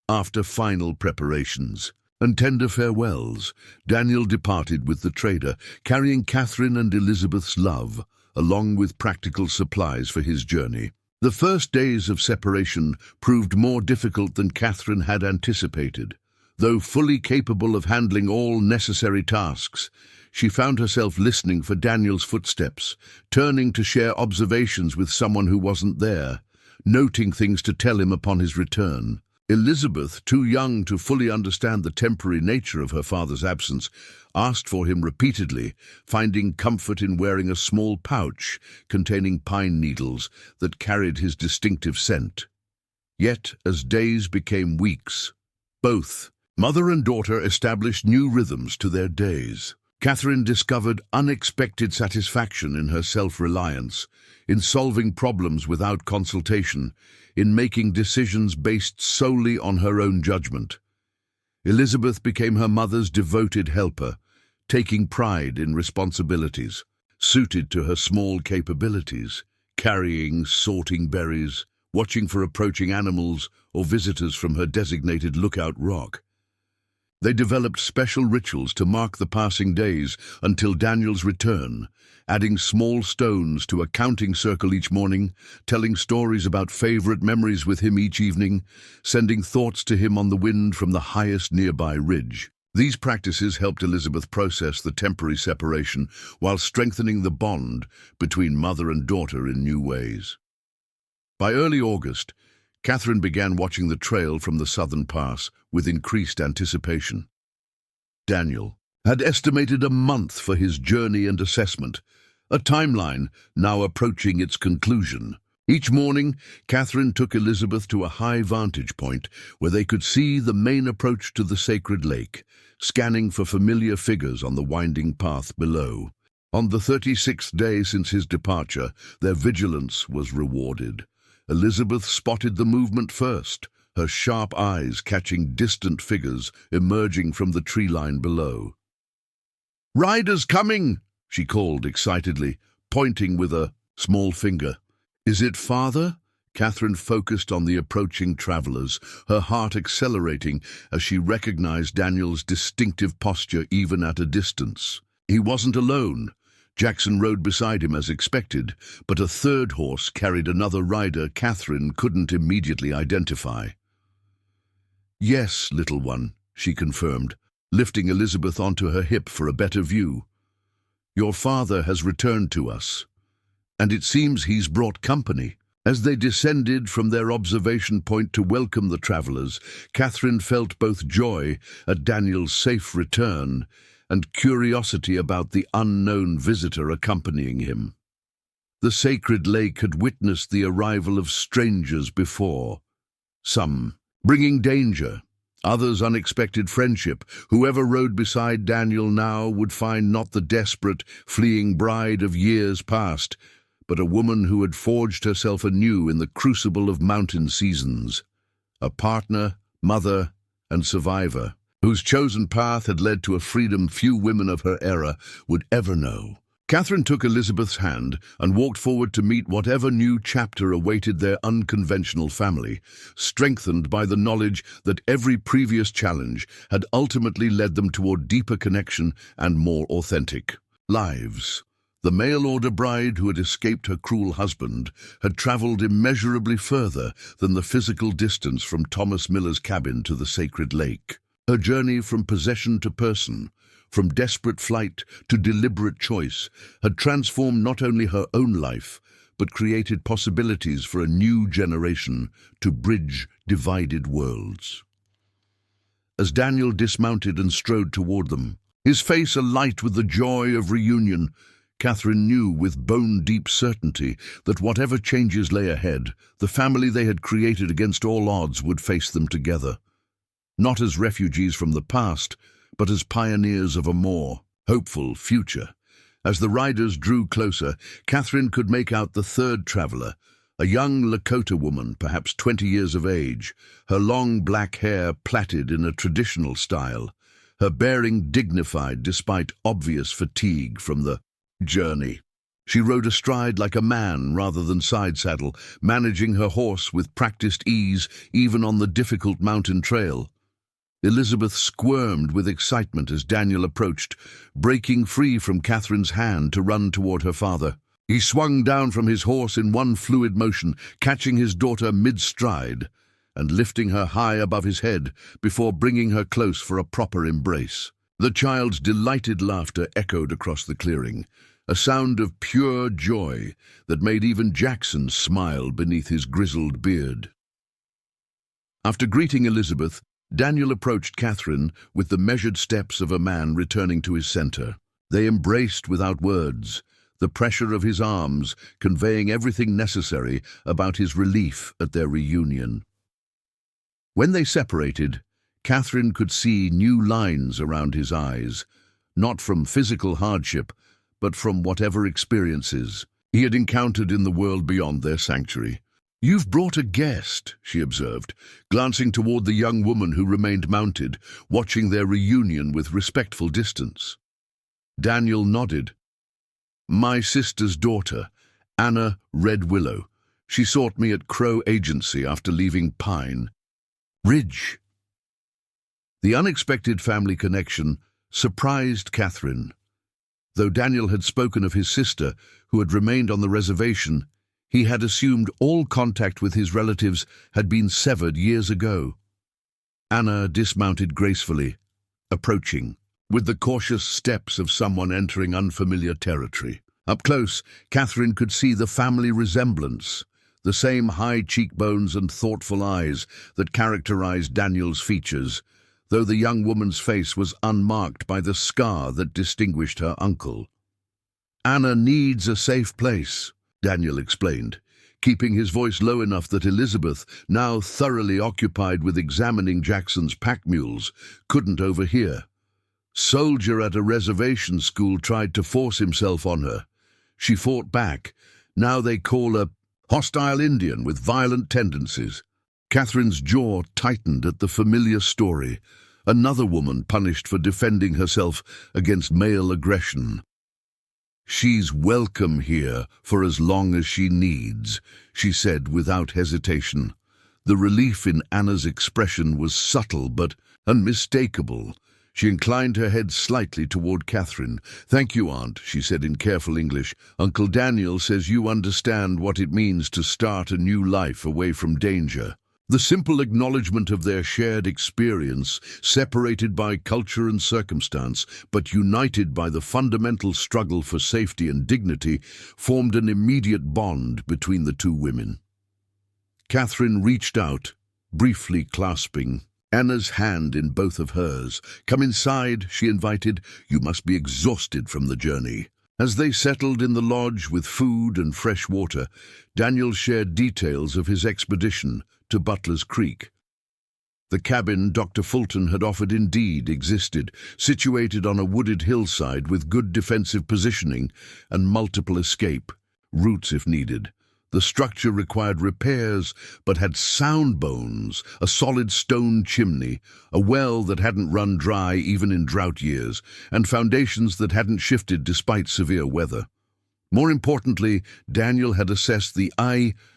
After final preparations and tender farewells, Daniel departed with the trader, carrying Catherine and Elizabeth's love, along with practical supplies for his journey. The first days of separation proved more difficult than Catherine had anticipated. Though fully capable of handling all necessary tasks, she found herself listening for Daniel's footsteps, turning to share observations with someone who wasn't there, noting things to tell him upon his return. Elizabeth, too young to fully understand the temporary nature of her father's absence, asked for him repeatedly, finding comfort in wearing a small pouch containing pine needles that carried his distinctive scent. Yet, as days became weeks, both mother and daughter established new rhythms to their days. Catherine discovered unexpected satisfaction in her self-reliance, in solving problems without consultation, in making decisions based solely on her own judgment. Elizabeth became her mother's devoted helper, taking pride in responsibilities suited to her small capabilities, carrying, sorting berries, watching for approaching animals or visitors from her designated lookout rock. They developed special rituals to mark the passing days until Daniel's return, adding small stones to a counting circle each morning, telling stories about favorite memories with him each evening, sending thoughts to him on the wind from the highest nearby ridge. These practices helped Elizabeth process the temporary separation while strengthening the bond between mother and daughter in new ways. By early August, Catherine began watching the trail from the southern pass with increased anticipation. Daniel had estimated a month for his journey and assessment, a timeline now approaching its conclusion. Each morning, Catherine took Elizabeth to a high vantage point where they could see the main approach to the sacred lake, scanning for familiar figures on the winding path below. On the 36th day since his departure, their vigilance was rewarded. Elizabeth spotted the movement first, her sharp eyes catching distant figures emerging from the tree line below. "Riders coming!" she called excitedly, pointing with a small finger. "Is it father?" Catherine focused on the approaching travelers, her heart accelerating as she recognized Daniel's distinctive posture even at a distance. He wasn't alone. Jackson rode beside him as expected, but a third horse carried another rider Catherine couldn't immediately identify. "Yes, little one," she confirmed, lifting Elizabeth onto her hip for a better view. "Your father has returned to us, and it seems he's brought company." As they descended from their observation point to welcome the travelers, Catherine felt both joy at Daniel's safe return and curiosity about the unknown visitor accompanying him. The sacred lake had witnessed the arrival of strangers before, some bringing danger, others unexpected friendship. Whoever rode beside Daniel now would find not the desperate, fleeing bride of years past, but a woman who had forged herself anew in the crucible of mountain seasons, a partner, mother, and survivor, whose chosen path had led to a freedom few women of her era would ever know. Catherine took Elizabeth's hand and walked forward to meet whatever new chapter awaited their unconventional family, strengthened by the knowledge that every previous challenge had ultimately led them toward deeper connection and more authentic lives. The mail-order bride who had escaped her cruel husband had traveled immeasurably further than the physical distance from Thomas Miller's cabin to the sacred lake. Her journey from possession to person, from desperate flight to deliberate choice, had transformed not only her own life, but created possibilities for a new generation to bridge divided worlds. As Daniel dismounted and strode toward them, his face alight with the joy of reunion, Catherine knew with bone-deep certainty that whatever changes lay ahead, the family they had created against all odds would face them together. Not as refugees from the past, but as pioneers of a more hopeful future. As the riders drew closer, Catherine could make out the third traveler, a young Lakota woman, perhaps 20 years of age, her long black hair plaited in a traditional style, her bearing dignified despite obvious fatigue from the journey. She rode astride like a man rather than side-saddle, managing her horse with practiced ease even on the difficult mountain trail. Elizabeth squirmed with excitement as Daniel approached, breaking free from Catherine's hand to run toward her father. He swung down from his horse in one fluid motion, catching his daughter mid-stride and lifting her high above his head before bringing her close for a proper embrace. The child's delighted laughter echoed across the clearing, a sound of pure joy that made even Jackson smile beneath his grizzled beard. After greeting Elizabeth, Daniel approached Catherine with the measured steps of a man returning to his center. They embraced without words, the pressure of his arms conveying everything necessary about his relief at their reunion. When they separated, Catherine could see new lines around his eyes, not from physical hardship, but from whatever experiences he had encountered in the world beyond their sanctuary. "You've brought a guest," she observed, glancing toward the young woman who remained mounted, watching their reunion with respectful distance. Daniel nodded. "My sister's daughter, Anna Red Willow. She sought me at Crow Agency after leaving Pine Ridge." The unexpected family connection surprised Catherine. Though Daniel had spoken of his sister, who had remained on the reservation, he had assumed all contact with his relatives had been severed years ago. Anna dismounted gracefully, approaching, with the cautious steps of someone entering unfamiliar territory. Up close, Catherine could see the family resemblance, the same high cheekbones and thoughtful eyes that characterized Daniel's features, though the young woman's face was unmarked by the scar that distinguished her uncle. "Anna needs a safe place," Daniel explained, keeping his voice low enough that Elizabeth, now thoroughly occupied with examining Jackson's pack mules, couldn't overhear. "Soldier at a reservation school tried to force himself on her. She fought back. Now they call a hostile Indian with violent tendencies." Catherine's jaw tightened at the familiar story, another woman punished for defending herself against male aggression. "She's welcome here for as long as she needs," she said without hesitation. The relief in Anna's expression was subtle but unmistakable. She inclined her head slightly toward Catherine. "Thank you, Aunt," she said in careful English. "Uncle Daniel says you understand what it means to start a new life away from danger." The simple acknowledgement of their shared experience, separated by culture and circumstance, but united by the fundamental struggle for safety and dignity, formed an immediate bond between the two women. Catherine reached out, briefly clasping Anna's hand in both of hers. "Come inside," she invited. "You must be exhausted from the journey." As they settled in the lodge with food and fresh water, Daniel shared details of his expedition to Butler's Creek. The cabin Dr. Fulton had offered indeed existed, situated on a wooded hillside with good defensive positioning and multiple escape routes if needed. The structure required repairs, but had sound bones, a solid stone chimney, a well that hadn't run dry even in drought years, and foundations that hadn't shifted despite severe weather. More importantly, Daniel had assessed the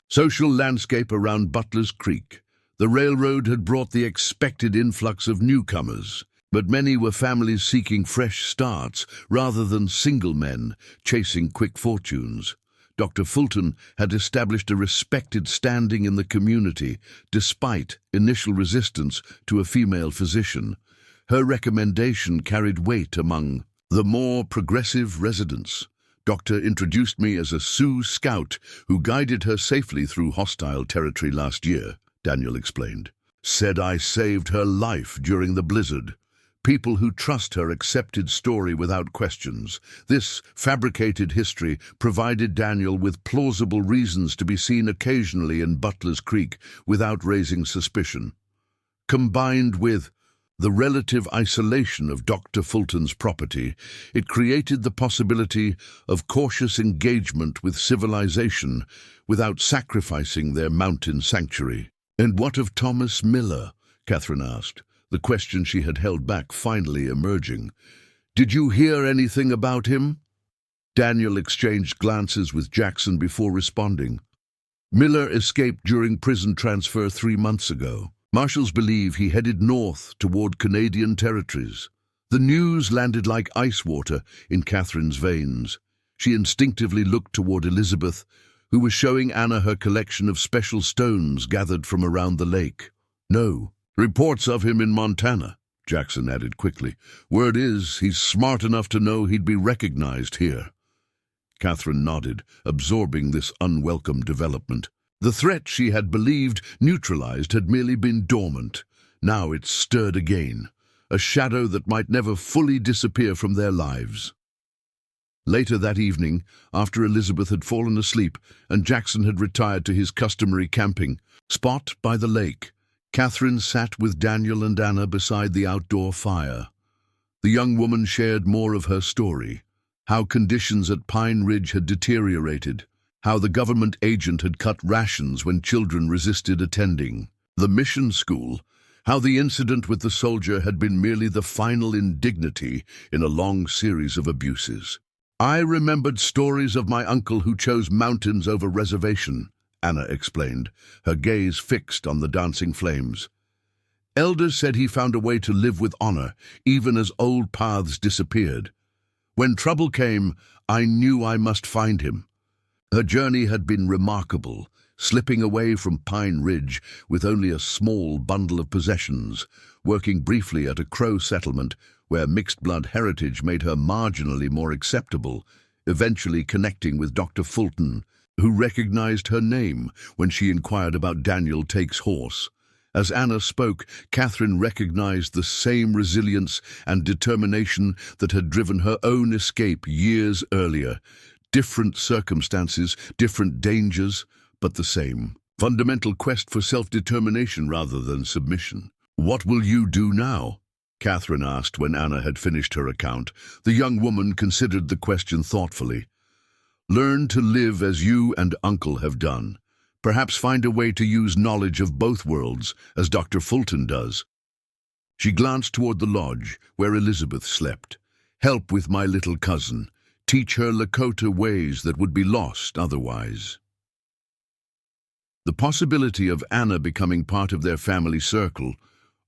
social landscape around Butler's Creek. The railroad had brought the expected influx of newcomers, but many were families seeking fresh starts rather than single men chasing quick fortunes. Dr. Fulton had established a respected standing in the community, despite initial resistance to a female physician. Her recommendation carried weight among the more progressive residents. Doctor introduced me as a Sioux scout who guided her safely through hostile territory last year, Daniel explained. Said I saved her life during the blizzard. People who trust her accepted story without questions. This fabricated history provided Daniel with plausible reasons to be seen occasionally in Butler's Creek without raising suspicion. Combined with the relative isolation of Dr. Fulton's property, it created the possibility of cautious engagement with civilization without sacrificing their mountain sanctuary. And what of Thomas Miller? Catherine asked, the question she had held back finally emerging. Did you hear anything about him? Daniel exchanged glances with Jackson before responding. Miller escaped during prison transfer 3 months ago. Marshals believe he headed north toward Canadian territories. The news landed like ice water in Catherine's veins. She instinctively looked toward Elizabeth, who was showing Anna her collection of special stones gathered from around the lake. No, reports of him in Montana, Jackson added quickly. Word is he's smart enough to know he'd be recognized here. Catherine nodded, absorbing this unwelcome development. The threat she had believed neutralized had merely been dormant. Now it stirred again, a shadow that might never fully disappear from their lives. Later that evening, after Elizabeth had fallen asleep and Jackson had retired to his customary camping spot by the lake, Catherine sat with Daniel and Anna beside the outdoor fire. The young woman shared more of her story, how conditions at Pine Ridge had deteriorated, how the government agent had cut rations when children resisted attending the mission school, how the incident with the soldier had been merely the final indignity in a long series of abuses. I remembered stories of my uncle who chose mountains over reservation, Anna explained, her gaze fixed on the dancing flames. Elders said he found a way to live with honor, even as old paths disappeared. When trouble came, I knew I must find him. Her journey had been remarkable, slipping away from Pine Ridge with only a small bundle of possessions, working briefly at a Crow settlement where mixed-blood heritage made her marginally more acceptable, eventually connecting with Dr. Fulton, who recognized her name when she inquired about Daniel Take's horse. As Anna spoke, Catherine recognized the same resilience and determination that had driven her own escape years earlier. Different circumstances, different dangers, but the same. Fundamental quest for self-determination rather than submission. What will you do now? Catherine asked when Anna had finished her account. The young woman considered the question thoughtfully. Learn to live as you and Uncle have done. Perhaps find a way to use knowledge of both worlds, as Dr. Fulton does. She glanced toward the lodge, where Elizabeth slept. Help with my little cousin. Teach her Lakota ways that would be lost otherwise. The possibility of Anna becoming part of their family circle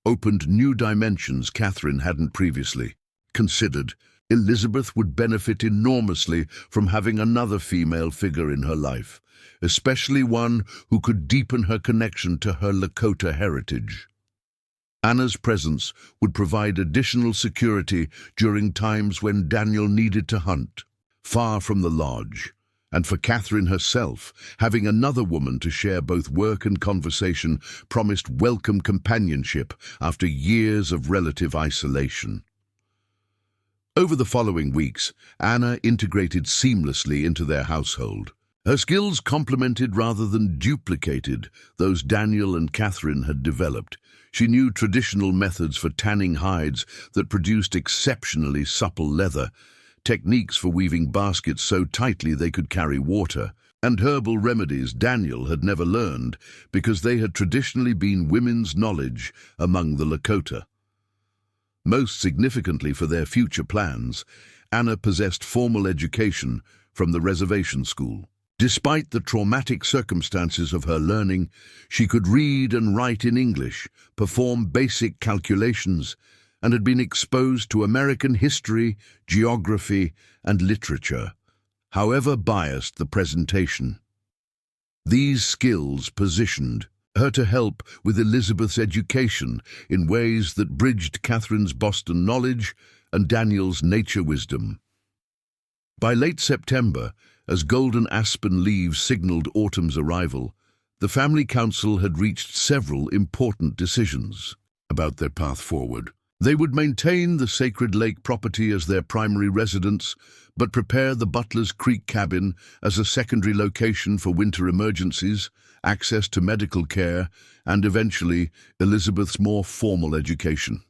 opened new dimensions Catherine hadn't previously considered. Elizabeth would benefit enormously from having another female figure in her life, especially one who could deepen her connection to her Lakota heritage. Anna's presence would provide additional security during times when Daniel needed to hunt, far from the lodge, and for Catherine herself, having another woman to share both work and conversation promised welcome companionship after years of relative isolation. Over the following weeks, Anna integrated seamlessly into their household. Her skills complemented rather than duplicated those Daniel and Catherine had developed. She knew traditional methods for tanning hides that produced exceptionally supple leather, techniques for weaving baskets so tightly they could carry water, and herbal remedies Daniel had never learned because they had traditionally been women's knowledge among the Lakota. Most significantly for their future plans, Anna possessed formal education from the reservation school. Despite the traumatic circumstances of her learning, she could read and write in English, perform basic calculations, and had been exposed to American history, geography, and literature, however biased the presentation. These skills positioned her to help with Elizabeth's education in ways that bridged Catherine's Boston knowledge and Daniel's nature wisdom. By late September, as golden aspen leaves signaled autumn's arrival, the family council had reached several important decisions about their path forward. They would maintain the Sacred Lake property as their primary residence, but prepare the Butler's Creek cabin as a secondary location for winter emergencies, access to medical care, and eventually Elizabeth's more formal education.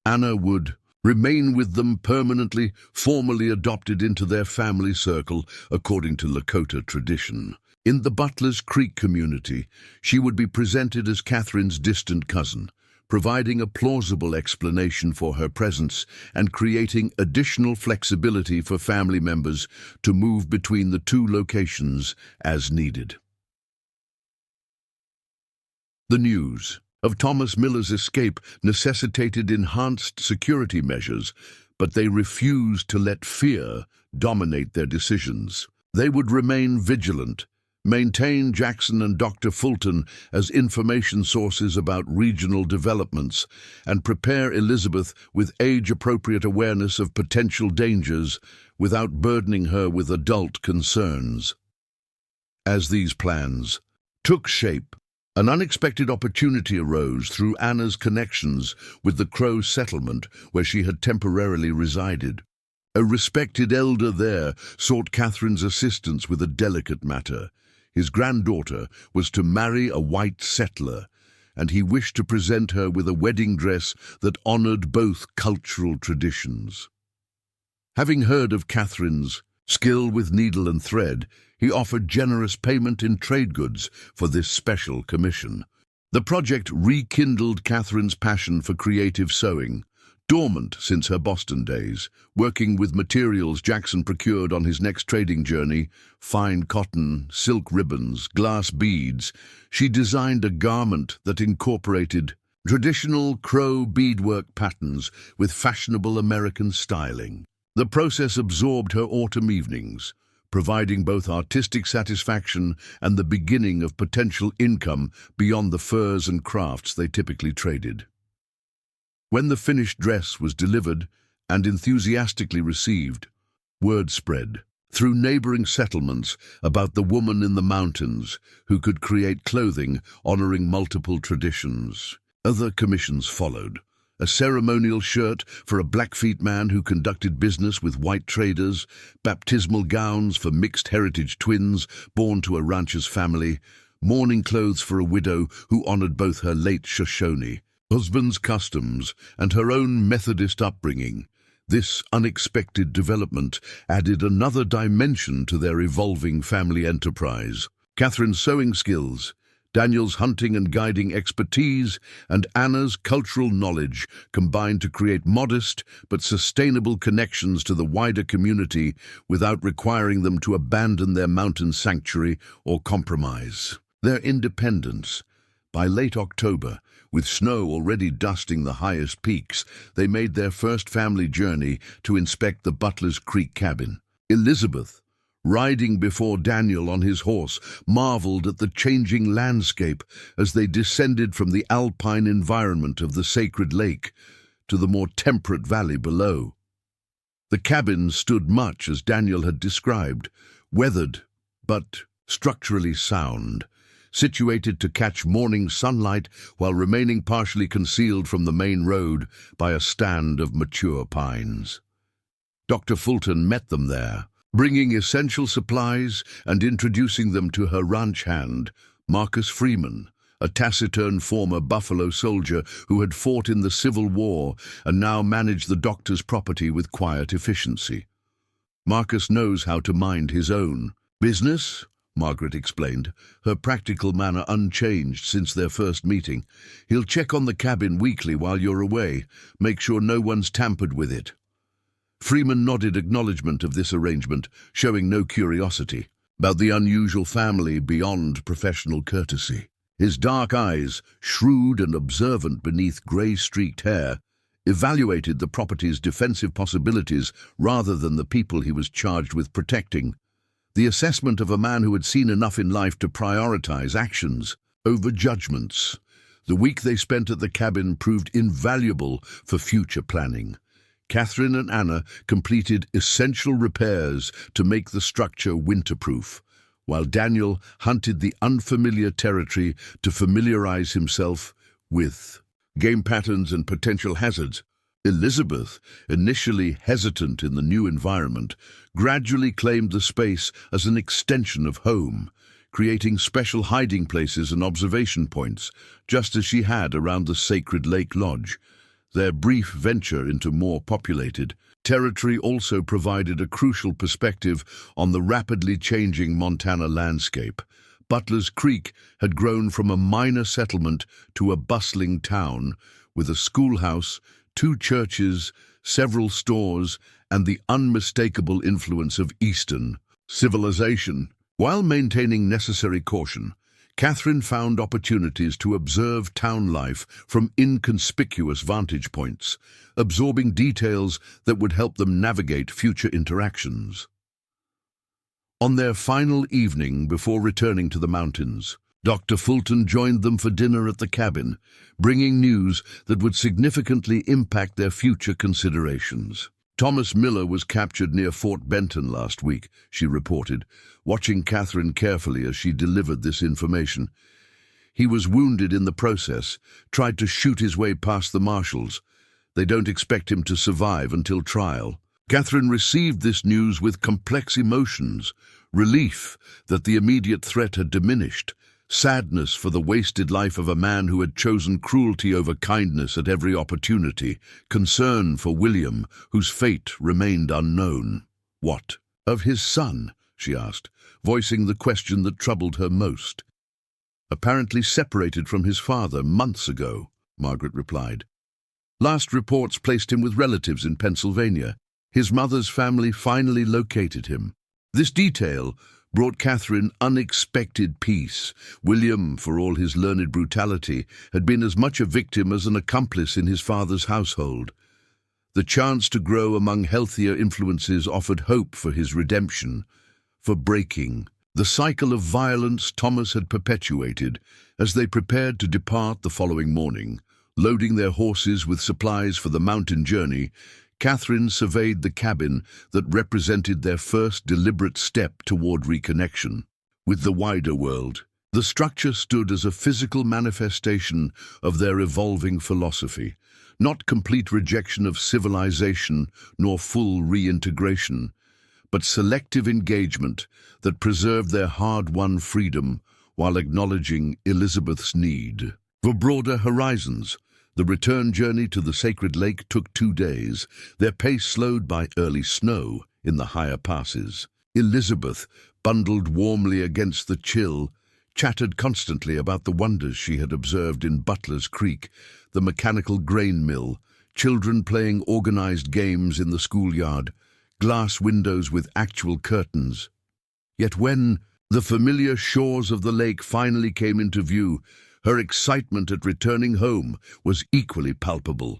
Anna would remain with them permanently, formally adopted into their family circle according to Lakota tradition. In the Butler's Creek community, she would be presented as Catherine's distant cousin, providing a plausible explanation for her presence and creating additional flexibility for family members to move between the two locations as needed. The news of Thomas Miller's escape necessitated enhanced security measures, but they refused to let fear dominate their decisions. They would remain vigilant, maintain Jackson and Dr. Fulton as information sources about regional developments, and prepare Elizabeth with age-appropriate awareness of potential dangers without burdening her with adult concerns. As these plans took shape, an unexpected opportunity arose through Anna's connections with the Crow settlement where she had temporarily resided. A respected elder there sought Catherine's assistance with a delicate matter. His granddaughter was to marry a white settler, and he wished to present her with a wedding dress that honored both cultural traditions. Having heard of Catherine's skill with needle and thread, he offered generous payment in trade goods for this special commission. The project rekindled Catherine's passion for creative sewing, dormant since her Boston days. Working with materials Jackson procured on his next trading journey, fine cotton, silk ribbons, glass beads, she designed a garment that incorporated traditional Crow beadwork patterns with fashionable American styling. The process absorbed her autumn evenings, providing both artistic satisfaction and the beginning of potential income beyond the furs and crafts they typically traded. When the finished dress was delivered and enthusiastically received, word spread through neighboring settlements about the woman in the mountains who could create clothing honoring multiple traditions. Other commissions followed. A ceremonial shirt for a Blackfeet man who conducted business with white traders, baptismal gowns for mixed heritage twins born to a rancher's family, mourning clothes for a widow who honored both her late Shoshone husband's customs and her own Methodist upbringing. This unexpected development added another dimension to their evolving family enterprise. Catherine's sewing skills, Daniel's hunting and guiding expertise, and Anna's cultural knowledge combined to create modest but sustainable connections to the wider community without requiring them to abandon their mountain sanctuary or compromise their independence. By late October, with snow already dusting the highest peaks, they made their first family journey to inspect the Butler's Creek cabin. Elizabeth, riding before Daniel on his horse, marveled at the changing landscape as they descended from the alpine environment of the Sacred Lake to the more temperate valley below. The cabin stood much as Daniel had described, weathered but structurally sound, situated to catch morning sunlight while remaining partially concealed from the main road by a stand of mature pines. Dr. Fulton met them there, bringing essential supplies and introducing them to her ranch hand, Marcus Freeman, a taciturn former Buffalo soldier who had fought in the Civil War and now managed the doctor's property with quiet efficiency. Marcus knows how to mind his own business, Margaret explained, her practical manner unchanged since their first meeting. He'll check on the cabin weekly while you're away, make sure no one's tampered with it. Freeman nodded acknowledgement of this arrangement, showing no curiosity about the unusual family beyond professional courtesy. His dark eyes, shrewd and observant beneath grey-streaked hair, evaluated the property's defensive possibilities rather than the people he was charged with protecting. The assessment of a man who had seen enough in life to prioritize actions over judgments. The week they spent at the cabin proved invaluable for future planning. Catherine and Anna completed essential repairs to make the structure winterproof, while Daniel hunted the unfamiliar territory to familiarize himself with game patterns and potential hazards. Elizabeth, initially hesitant in the new environment, gradually claimed the space as an extension of home, creating special hiding places and observation points, just as she had around the sacred Lake Lodge. Their brief venture into more populated territory also provided a crucial perspective on the rapidly changing Montana landscape. Butler's Creek had grown from a minor settlement to a bustling town, with a schoolhouse, 2 churches, several stores, and the unmistakable influence of Eastern civilization. While maintaining necessary caution, Catherine found opportunities to observe town life from inconspicuous vantage points, absorbing details that would help them navigate future interactions. On their final evening before returning to the mountains, Dr. Fulton joined them for dinner at the cabin, bringing news that would significantly impact their future considerations. Thomas Miller was captured near Fort Benton last week, she reported, watching Catherine carefully as she delivered this information. He was wounded in the process, tried to shoot his way past the marshals. They don't expect him to survive until trial. Catherine received this news with complex emotions: relief that the immediate threat had diminished, sadness for the wasted life of a man who had chosen cruelty over kindness at every opportunity, concern for William, whose fate remained unknown. What of his son? She asked, voicing the question that troubled her most. Apparently separated from his father months ago, Margaret replied. Last reports placed him with relatives in Pennsylvania. His mother's family finally located him. This detail brought Catherine unexpected peace. William, for all his learned brutality, had been as much a victim as an accomplice in his father's household. The chance to grow among healthier influences offered hope for his redemption, for breaking the cycle of violence Thomas had perpetuated. As they prepared to depart the following morning, loading their horses with supplies for the mountain journey, Catherine surveyed the cabin that represented their first deliberate step toward reconnection with the wider world. The structure stood as a physical manifestation of their evolving philosophy, not complete rejection of civilization nor full reintegration, but selective engagement that preserved their hard-won freedom while acknowledging Elizabeth's need for broader horizons. The return journey to the sacred lake took 2 days, their pace slowed by early snow in the higher passes. Elizabeth, bundled warmly against the chill, chattered constantly about the wonders she had observed in Butler's Creek, the mechanical grain mill, children playing organized games in the schoolyard, glass windows with actual curtains. Yet when the familiar shores of the lake finally came into view, her excitement at returning home was equally palpable.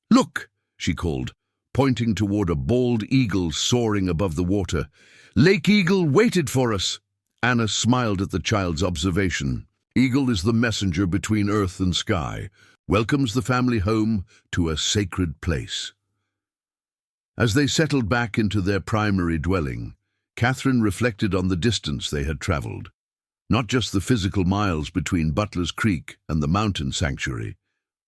"Look," she called, pointing toward a bald eagle soaring above the water. "Lake Eagle waited for us." Anna smiled at the child's observation. Eagle is the messenger between earth and sky, welcomes the family home to a sacred place. As they settled back into their primary dwelling, Catherine reflected on the distance they had traveled. Not just the physical miles between Butler's Creek and the mountain sanctuary,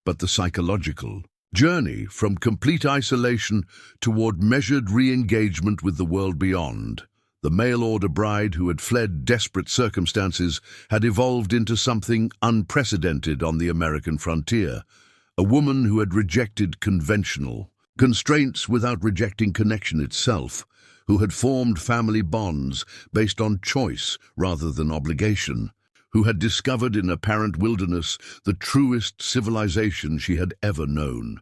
but the psychological journey from complete isolation toward measured re-engagement with the world beyond. The mail-order bride who had fled desperate circumstances had evolved into something unprecedented on the American frontier, a woman who had rejected conventional constraints without rejecting connection itself, who had formed family bonds based on choice rather than obligation, who had discovered in apparent wilderness the truest civilization she had ever known.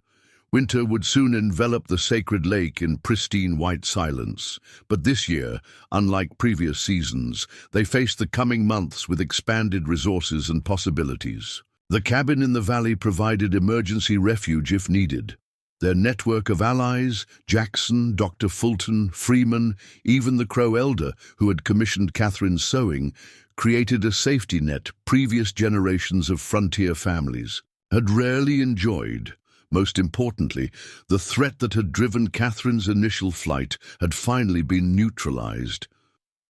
Winter would soon envelop the sacred lake in pristine white silence, but this year, unlike previous seasons, they faced the coming months with expanded resources and possibilities. The cabin in the valley provided emergency refuge if needed. Their network of allies, Jackson, Dr. Fulton, Freeman, even the Crow Elder, who had commissioned Catherine's sewing, created a safety net previous generations of frontier families had rarely enjoyed. Most importantly, the threat that had driven Catherine's initial flight had finally been neutralized.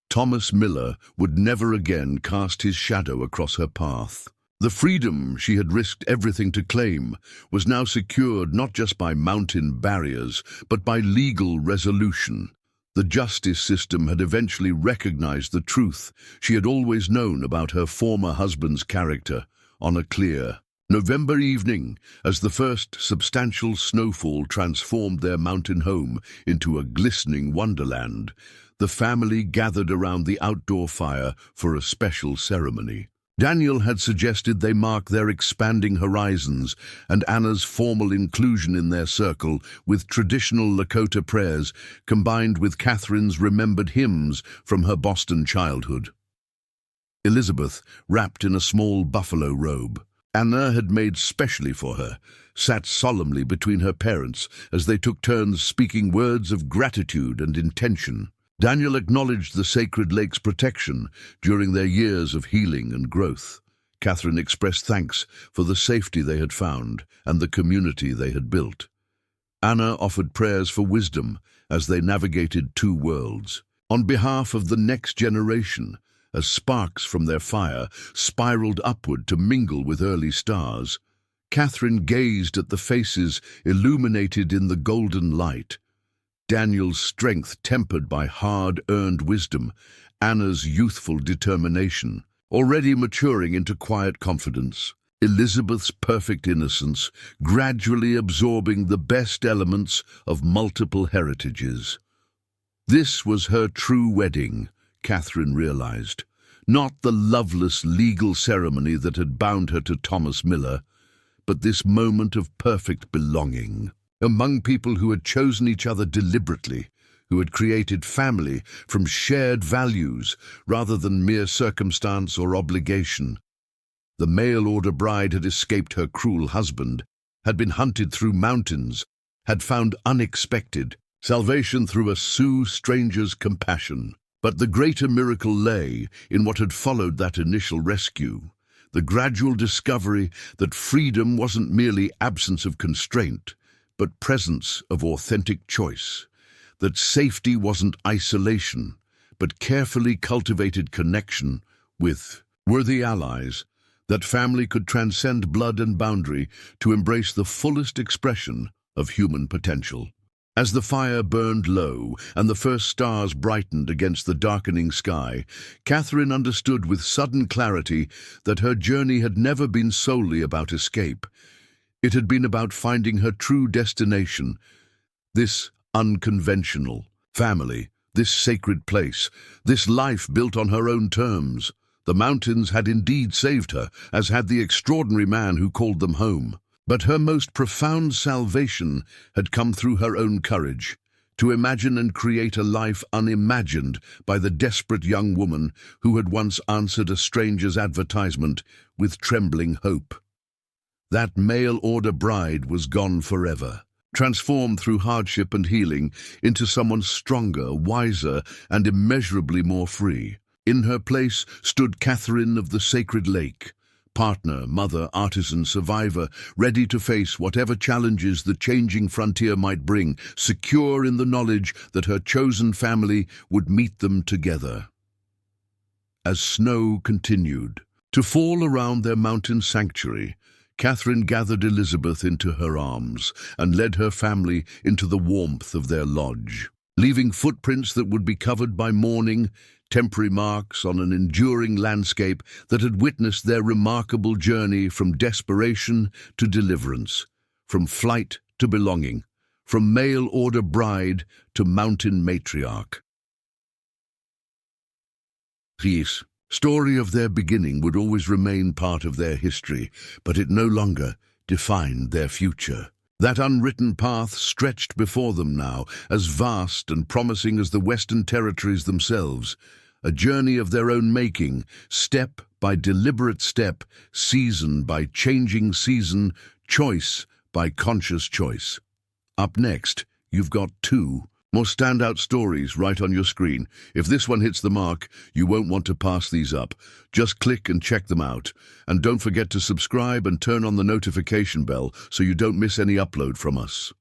Thomas Miller would never again cast his shadow across her path. The freedom she had risked everything to claim was now secured not just by mountain barriers, but by legal resolution. The justice system had eventually recognized the truth she had always known about her former husband's character. On a clear November evening, as the first substantial snowfall transformed their mountain home into a glistening wonderland, the family gathered around the outdoor fire for a special ceremony. Daniel had suggested they mark their expanding horizons and Anna's formal inclusion in their circle with traditional Lakota prayers combined with Catherine's remembered hymns from her Boston childhood. Elizabeth, wrapped in a small buffalo robe, Anna had made specially for her, sat solemnly between her parents as they took turns speaking words of gratitude and intention. Daniel acknowledged the sacred lake's protection during their years of healing and growth. Catherine expressed thanks for the safety they had found and the community they had built. Anna offered prayers for wisdom as they navigated two worlds. On behalf of the next generation, as sparks from their fire spiraled upward to mingle with early stars, Catherine gazed at the faces illuminated in the golden light. Daniel's strength tempered by hard-earned wisdom, Anna's youthful determination, already maturing into quiet confidence, Elizabeth's perfect innocence, gradually absorbing the best elements of multiple heritages. This was her true wedding, Catherine realized, not the loveless legal ceremony that had bound her to Thomas Miller, but this moment of perfect belonging. Among people who had chosen each other deliberately, who had created family from shared values rather than mere circumstance or obligation. The mail-order bride had escaped her cruel husband, had been hunted through mountains, had found unexpected salvation through a Sioux stranger's compassion. But the greater miracle lay in what had followed that initial rescue, the gradual discovery that freedom wasn't merely absence of constraint, but presence of authentic choice, that safety wasn't isolation, but carefully cultivated connection with worthy allies, that family could transcend blood and boundary to embrace the fullest expression of human potential. As the fire burned low and the first stars brightened against the darkening sky, Catherine understood with sudden clarity that her journey had never been solely about escape. It had been about finding her true destination, this unconventional family, this sacred place, this life built on her own terms. The mountains had indeed saved her, as had the extraordinary man who called them home. But her most profound salvation had come through her own courage, to imagine and create a life unimagined by the desperate young woman who had once answered a stranger's advertisement with trembling hope. That mail-order bride was gone forever, transformed through hardship and healing into someone stronger, wiser, and immeasurably more free. In her place stood Catherine of the Sacred Lake, partner, mother, artisan, survivor, ready to face whatever challenges the changing frontier might bring, secure in the knowledge that her chosen family would meet them together. As snow continued to fall around their mountain sanctuary, Catherine gathered Elizabeth into her arms and led her family into the warmth of their lodge, leaving footprints that would be covered by mourning, temporary marks on an enduring landscape that had witnessed their remarkable journey from desperation to deliverance, from flight to belonging, from mail-order bride to mountain matriarch. This story of their beginning would always remain part of their history, but it no longer defined their future. That unwritten path stretched before them now, as vast and promising as the Western Territories themselves, a journey of their own making, step by deliberate step, season by changing season, choice by conscious choice. Up next, you've got two More standout stories right on your screen. If this one hits the mark, you won't want to pass these up. Just click and check them out. And don't forget to subscribe and turn on the notification bell so you don't miss any upload from us.